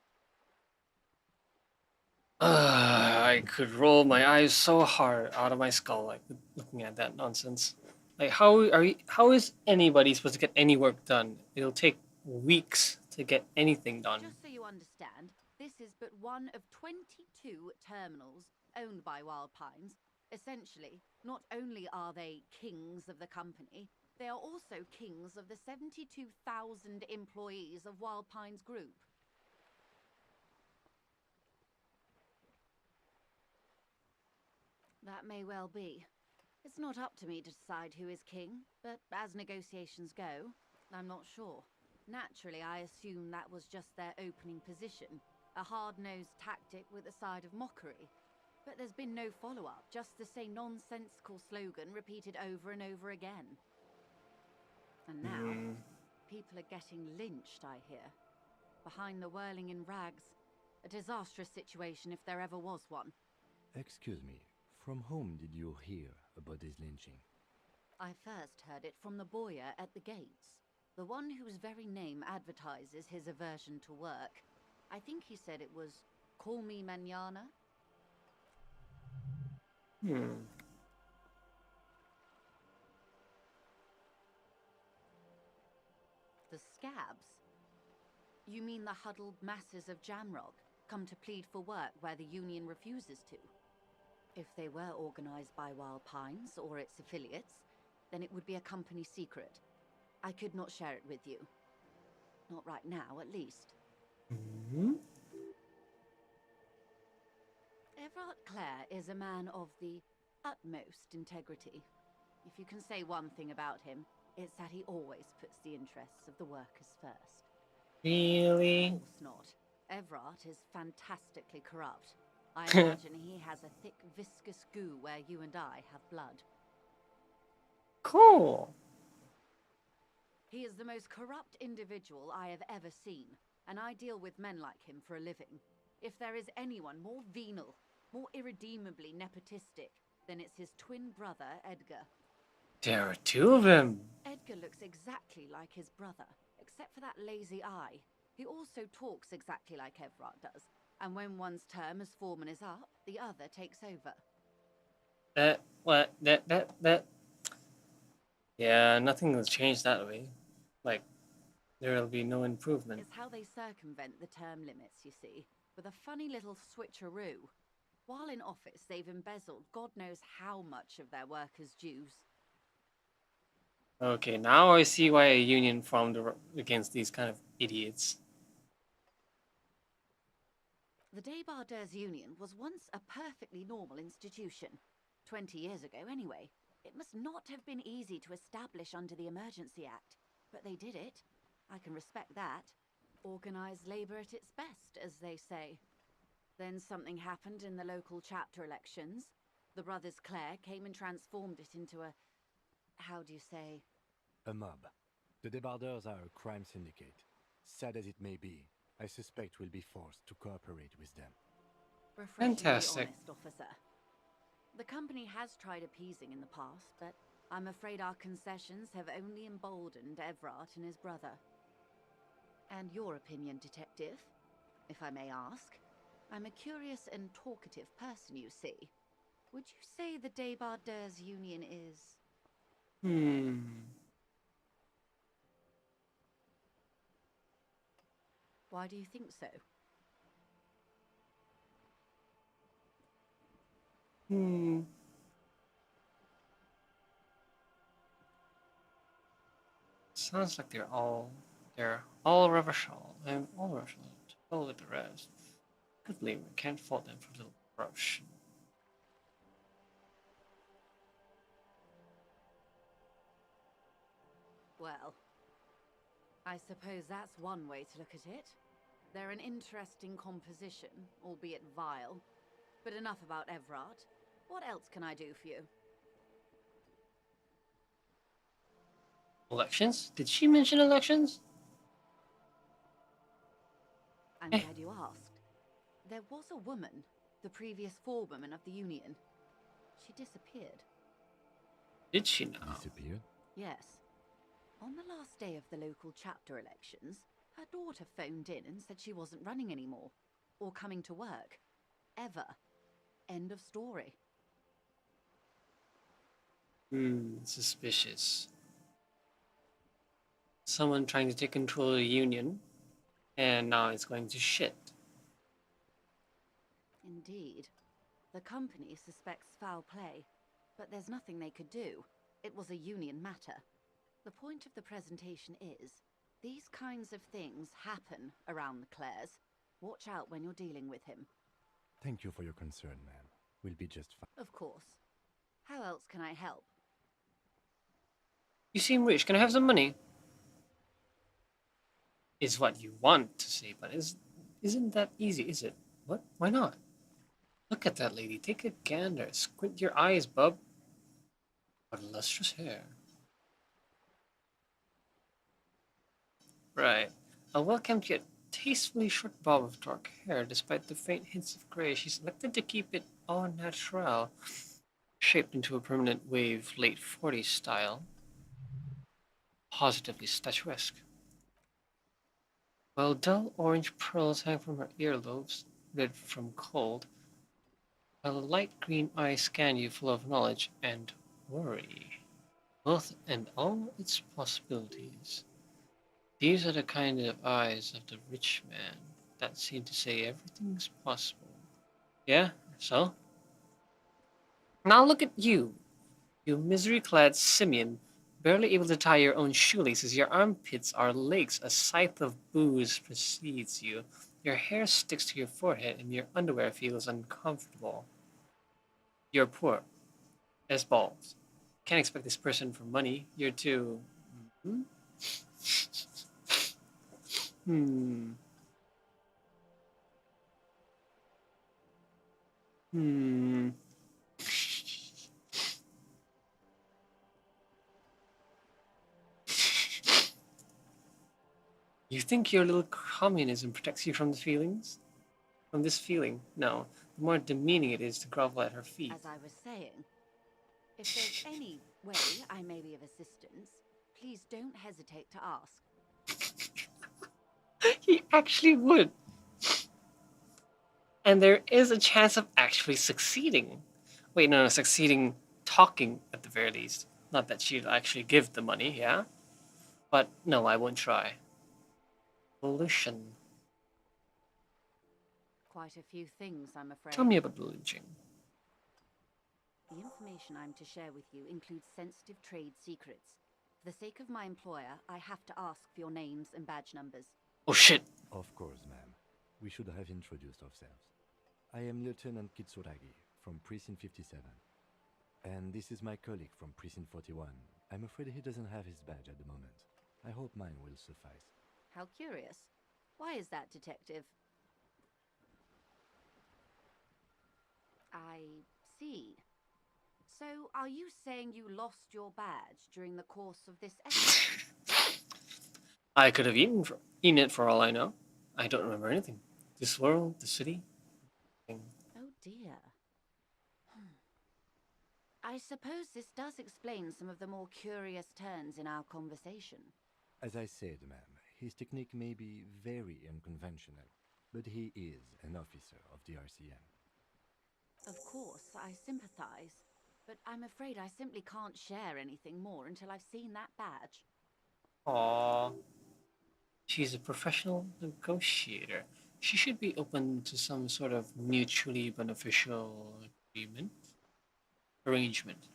I could roll my eyes so hard out of my skull, like looking at that nonsense. Like, how is anybody supposed to get any work done? It'll take weeks to get anything done. Just so you understand, this is but one of 22 terminals owned by Wild Pines. Essentially, not only are they kings of the company, they are also kings of the 72,000 employees of Wild Pines Group. That may well be. It's not up to me to decide who is king, but as negotiations go, I'm not sure. Naturally, I assume that was just their opening position, a hard-nosed tactic with a side of mockery. But there's been no follow-up, just the same nonsensical slogan repeated over and over again. And now, people are getting lynched, I hear. Behind the whirling in rags. A disastrous situation if there ever was one. Excuse me, from whom did you hear about this lynching? I first heard it from the bowyer at the gates. The one whose very name advertises his aversion to work. I think he said it was, "Call me mañana." The scabs? You mean the huddled masses of Jamrock, come to plead for work where the union refuses to? If they were organized by Wild Pines or its affiliates, then it would be a company secret. I could not share it with you. Not right now, at least. Hmm? Everard Clare is a man of the utmost integrity. If you can say one thing about him, it's that he always puts the interests of the workers first. Really? Of course not. Everard is fantastically corrupt. I imagine he has a thick, viscous goo where you and I have blood. Cool. He is the most corrupt individual I have ever seen, and I deal with men like him for a living. If there is anyone more venal, more irredeemably nepotistic, then it's his twin brother, Edgar. There are two of them. Edgar looks exactly like his brother, except for that lazy eye. He also talks exactly like Everard does, and when one's term as foreman is up, the other takes over. That. Yeah, nothing will change that way. Like, there'll be no improvement. It's how they circumvent the term limits, you see, with a funny little switcheroo. While in office, they've embezzled God knows how much of their workers' dues. Okay, now I see why a union formed against these kind of idiots. The Débardeurs Union was once a perfectly normal institution. 20 years ago, anyway. It must not have been easy to establish under the Emergency Act, but they did it. I can respect that. Organised labour at its best, as they say. Then something happened in the local chapter elections. The brothers Clare came and transformed it into a... how do you say? A mob. The Débardeurs are a crime syndicate. Sad as it may be, I suspect we'll be forced to cooperate with them. Refreshingly Fantastic. honest, officer. The company has tried appeasing in the past, but I'm afraid our concessions have only emboldened Everard and his brother. And your opinion, detective, if I may ask? I'm a curious and talkative person, you see. Would you say the Débardeurs Union is... Why do you think so? Sounds like they're all reversible. I'm all reversible. All with the rest. Good believe we can't fault them for little corruption. Well, I suppose that's one way to look at it. They're an interesting composition, albeit vile. But enough about Everard. What else can I do for you? Elections? Did she mention elections? I'm glad you asked. There was a woman, the previous forewoman of the Union. She disappeared. Did she now? Disappeared? Yes. On the last day of the local chapter elections, her daughter phoned in and said she wasn't running anymore. Or coming to work. Ever. End of story. Suspicious. Someone trying to take control of the union, and now it's going to shit. Indeed. The company suspects foul play, but there's nothing they could do. It was a union matter. The point of the presentation is, these kinds of things happen around the Clares. Watch out when you're dealing with him. Thank you for your concern, ma'am. We'll be just fine. Of course. How else can I help? You seem rich. Can I have some money? Is what you want to say, but isn't that easy, is it? What? Why not? Look at that lady. Take a gander. Squint your eyes, bub. What lustrous hair. Right. A well-kept yet tastefully short bob of dark hair. Despite the faint hints of gray, she selected to keep it au naturel, shaped into a permanent wave, late 40s style. Positively statuesque. While dull orange pearls hang from her earlobes, red from cold, while a light green eye scan you full of knowledge and worry, both and all its possibilities. These are the kind of eyes of the rich man that seem to say everything's possible. Yeah, so? Now look at you, you misery-clad simian, Barely able to tie your own shoelaces, your armpits are lakes, a scythe of booze precedes you. Your hair sticks to your forehead, and your underwear feels uncomfortable. You're poor, as balls. Can't expect this person for money. You're too. Hmm? Hmm. Hmm. You think your little communism protects you from the feelings? From this feeling? No. The more demeaning it is to grovel at her feet. As I was saying, if there's any way I may be of assistance, please don't hesitate to ask. He actually would. And there is a chance of actually succeeding. Wait, no, succeeding talking at the very least. Not that she'd actually give the money, yeah? But no, I won't try. Volition. Quite a few things, I'm afraid. Tell me about the lynching. The information I'm to share with you includes sensitive trade secrets. For the sake of my employer, I have to ask for your names and badge numbers. Oh shit! Of course, ma'am. We should have introduced ourselves. I am Lieutenant Kitsuragi from Precinct 57. And this is my colleague from Precinct 41. I'm afraid he doesn't have his badge at the moment. I hope mine will suffice. How curious. Why is that, Detective? I see. So, are you saying you lost your badge during the course of this exercise? I could have eaten it for all I know. I don't remember anything. This world, the city. Oh dear. I suppose this does explain some of the more curious turns in our conversation. As I said, ma'am, his technique may be very unconventional, but he is an officer of the RCM. Of course, I sympathize, but I'm afraid I simply can't share anything more until I've seen that badge. Aww. She's a professional negotiator. She should be open to some sort of mutually beneficial arrangement.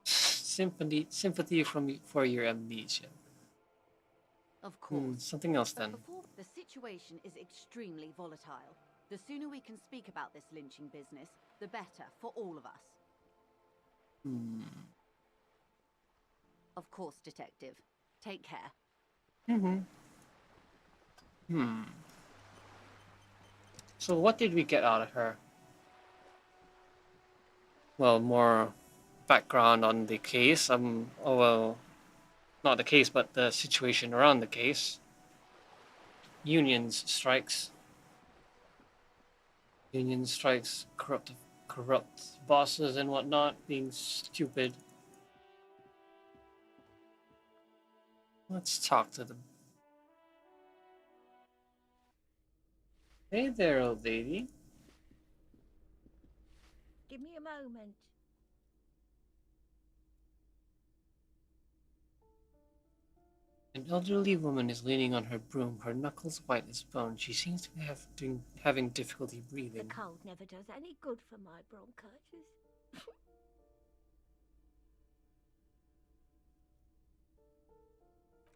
Sympathy for your amnesia. Of course. Something else But then. before the situation is extremely volatile. The sooner we can speak about this lynching business, the better for all of us. Of course, Detective. Take care. So what did we get out of her? Well, more background on the case. Oh well, not the case, but the situation around the case. Unions strikes, corrupt bosses and whatnot, being stupid. Let's talk to them. Hey there, old lady. Give me a moment. An elderly woman is leaning on her broom, her knuckles white as bone. She seems to be having difficulty The breathing. cold never does any good for my bronchitis.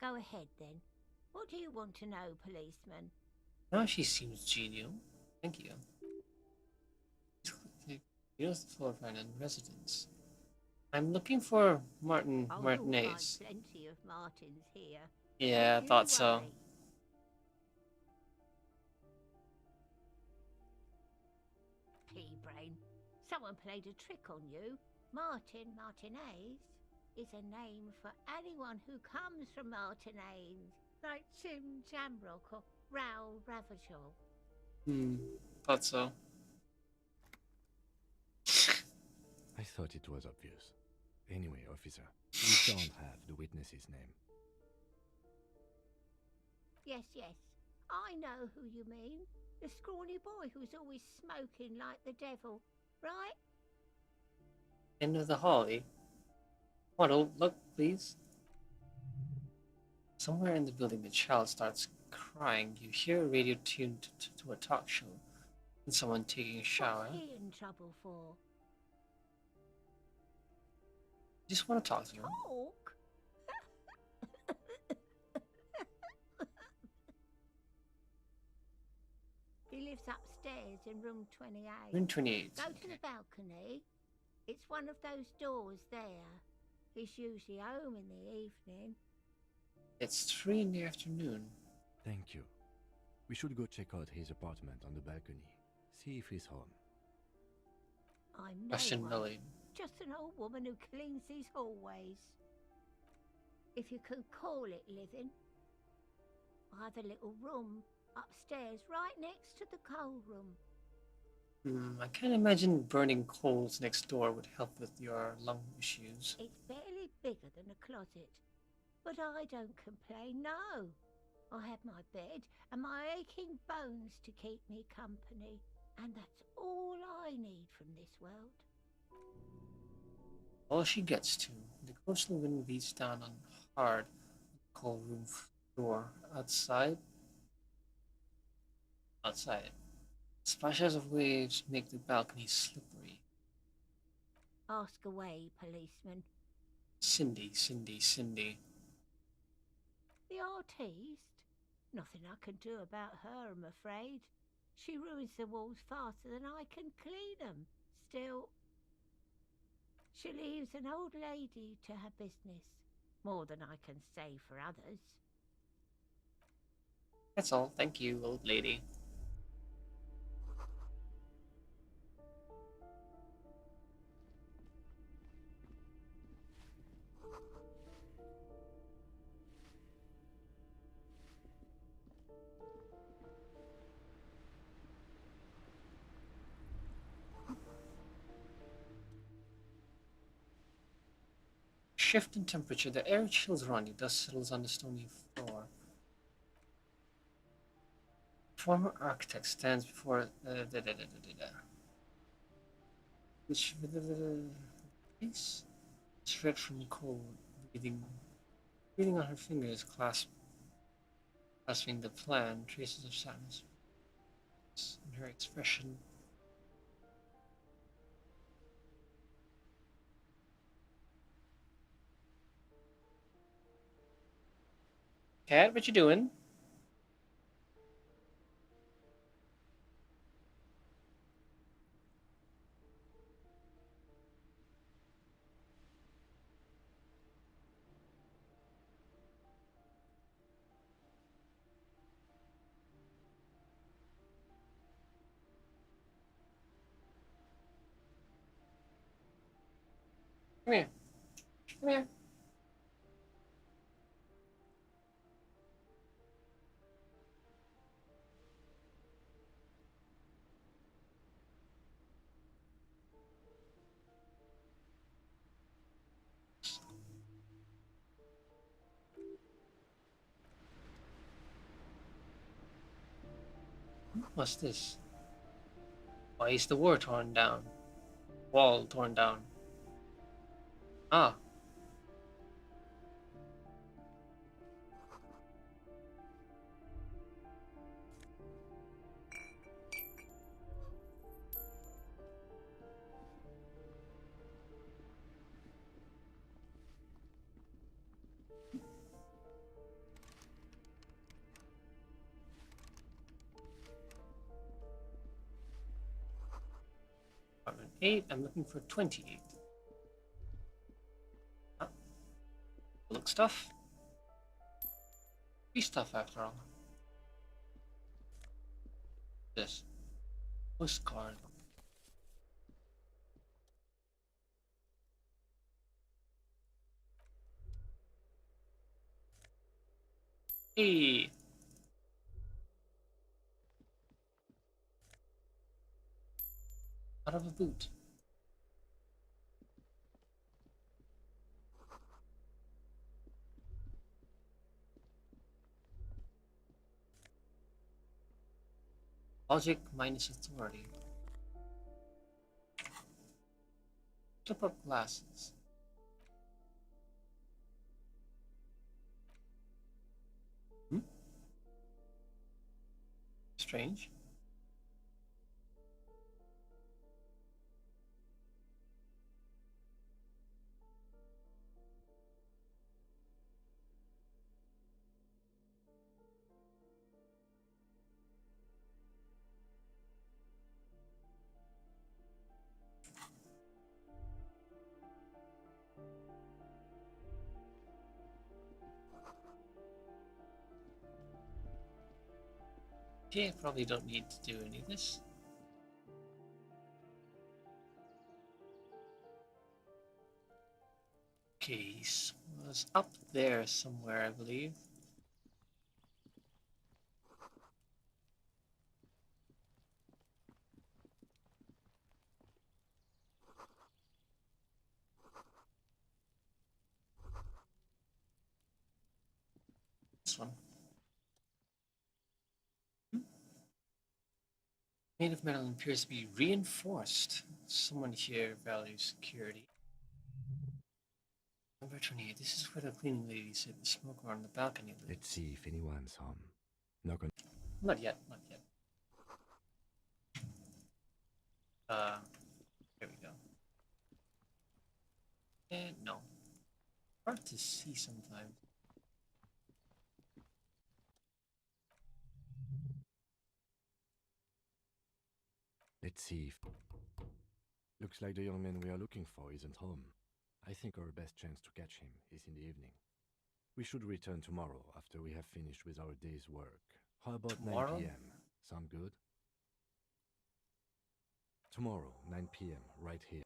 Go ahead then. What do you want to know, policeman? Now she seems genial. Thank you. Here's the floor plan and residence. I'm looking for Martin Martinez. You'll find plenty of Martins here. Yeah, I thought so. Pea-brain. Someone played a trick on you. Martinez is a name for anyone who comes from Martinez, like Sim Jamrock or Raoul Ravachol. Thought so. I thought it was obvious. Anyway, officer, we don't have the witness's name. Yes, I know who you mean. The scrawny boy who's always smoking like the devil, right? End of the hallway. Model, look, please. Somewhere in the building, the child starts crying. You hear a radio tuned to a talk show and someone taking a shower. What's he in trouble for? just want to talk to you. Talk? He lives upstairs in room 28. Room 28. Go to the balcony. It's one of those doors there. He's usually home in the evening. It's 3 in the afternoon. Thank you. We should go check out his apartment on the balcony. See if he's home. I'm no Question one, Millie. just an old woman who cleans these hallways. If you can call it living. I have a little room upstairs right next to the coal room. I can't imagine burning coals next door would help with your lung issues. It's barely bigger than a closet. But I don't complain, no. I have my bed and my aching bones to keep me company. And that's all I need from this world. All she gets to, the coastal wind beats down on hard coal roof door. Outside. Splashes of waves make the balcony slippery. Ask away, policeman. Cindy. The artiste? Nothing I can do about her, I'm afraid. She ruins the walls faster than I can clean them. Still, she leaves an old lady to her business. More than I can say for others. That's all. Thank you, old lady. Shift in temperature. The air chills around you. Dust settles on the stony floor. Former architect stands before which face stretched from cold, breathing on her fingers, clasping the plan. Traces of sadness in her expression. Cat, what you doing? Come here. Come here. What's this? Why is the wall torn down? Wall torn down. Ah. Apartment 8. I'm looking for 28. Ah. Look stuff. Free stuff after all. This. Postcard. Hey. Out of a boot. Logic minus authority. Flip up glasses. Strange. Okay, probably don't need to do any of this. Okay, was up there somewhere, I believe. This one. Made of metal appears to be reinforced. Someone here values security. Number 28. This is where the cleaning lady said the smoker on the balcony lives. Let's see if anyone's home. Knock on. Not yet, not yet. There we go. And no. Hard to see sometimes. Let's see if... Looks like the young man we are looking for isn't home. I think our best chance to catch him is in the evening. We should return tomorrow after we have finished with our day's work. How about Tomorrow? 9 p.m.? Sound good? Tomorrow, 9 p.m., right here.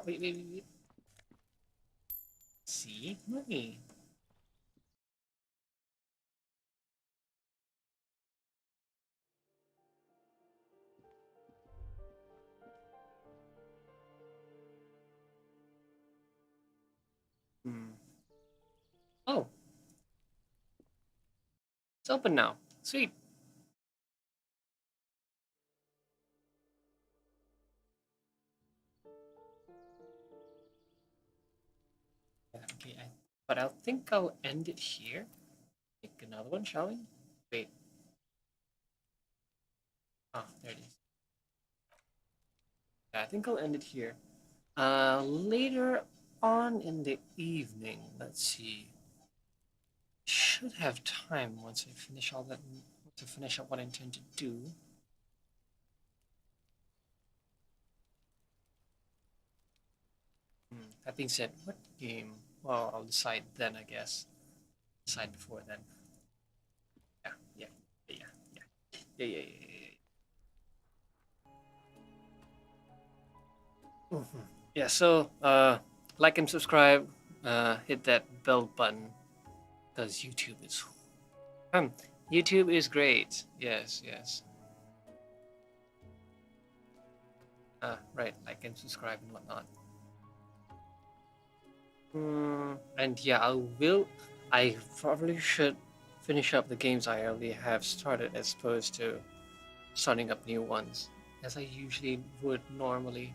Wait. See? Money. Oh. It's open now. Sweet. Yeah, okay, but I think I'll end it here. Make another one, shall we? Wait. Ah, there it is. Yeah, I think I'll end it here. Later on in the evening, let's see. Should have time once I finish all that, to finish up what I intend to do. That being said, what game? Well, I'll decide then, I guess. Decide before then. Yeah. Yeah, so, like and subscribe, hit that bell button, because YouTube is great. Yes. Right, like and subscribe and whatnot. And yeah, I probably should finish up the games I already have started as opposed to starting up new ones, as I usually would normally.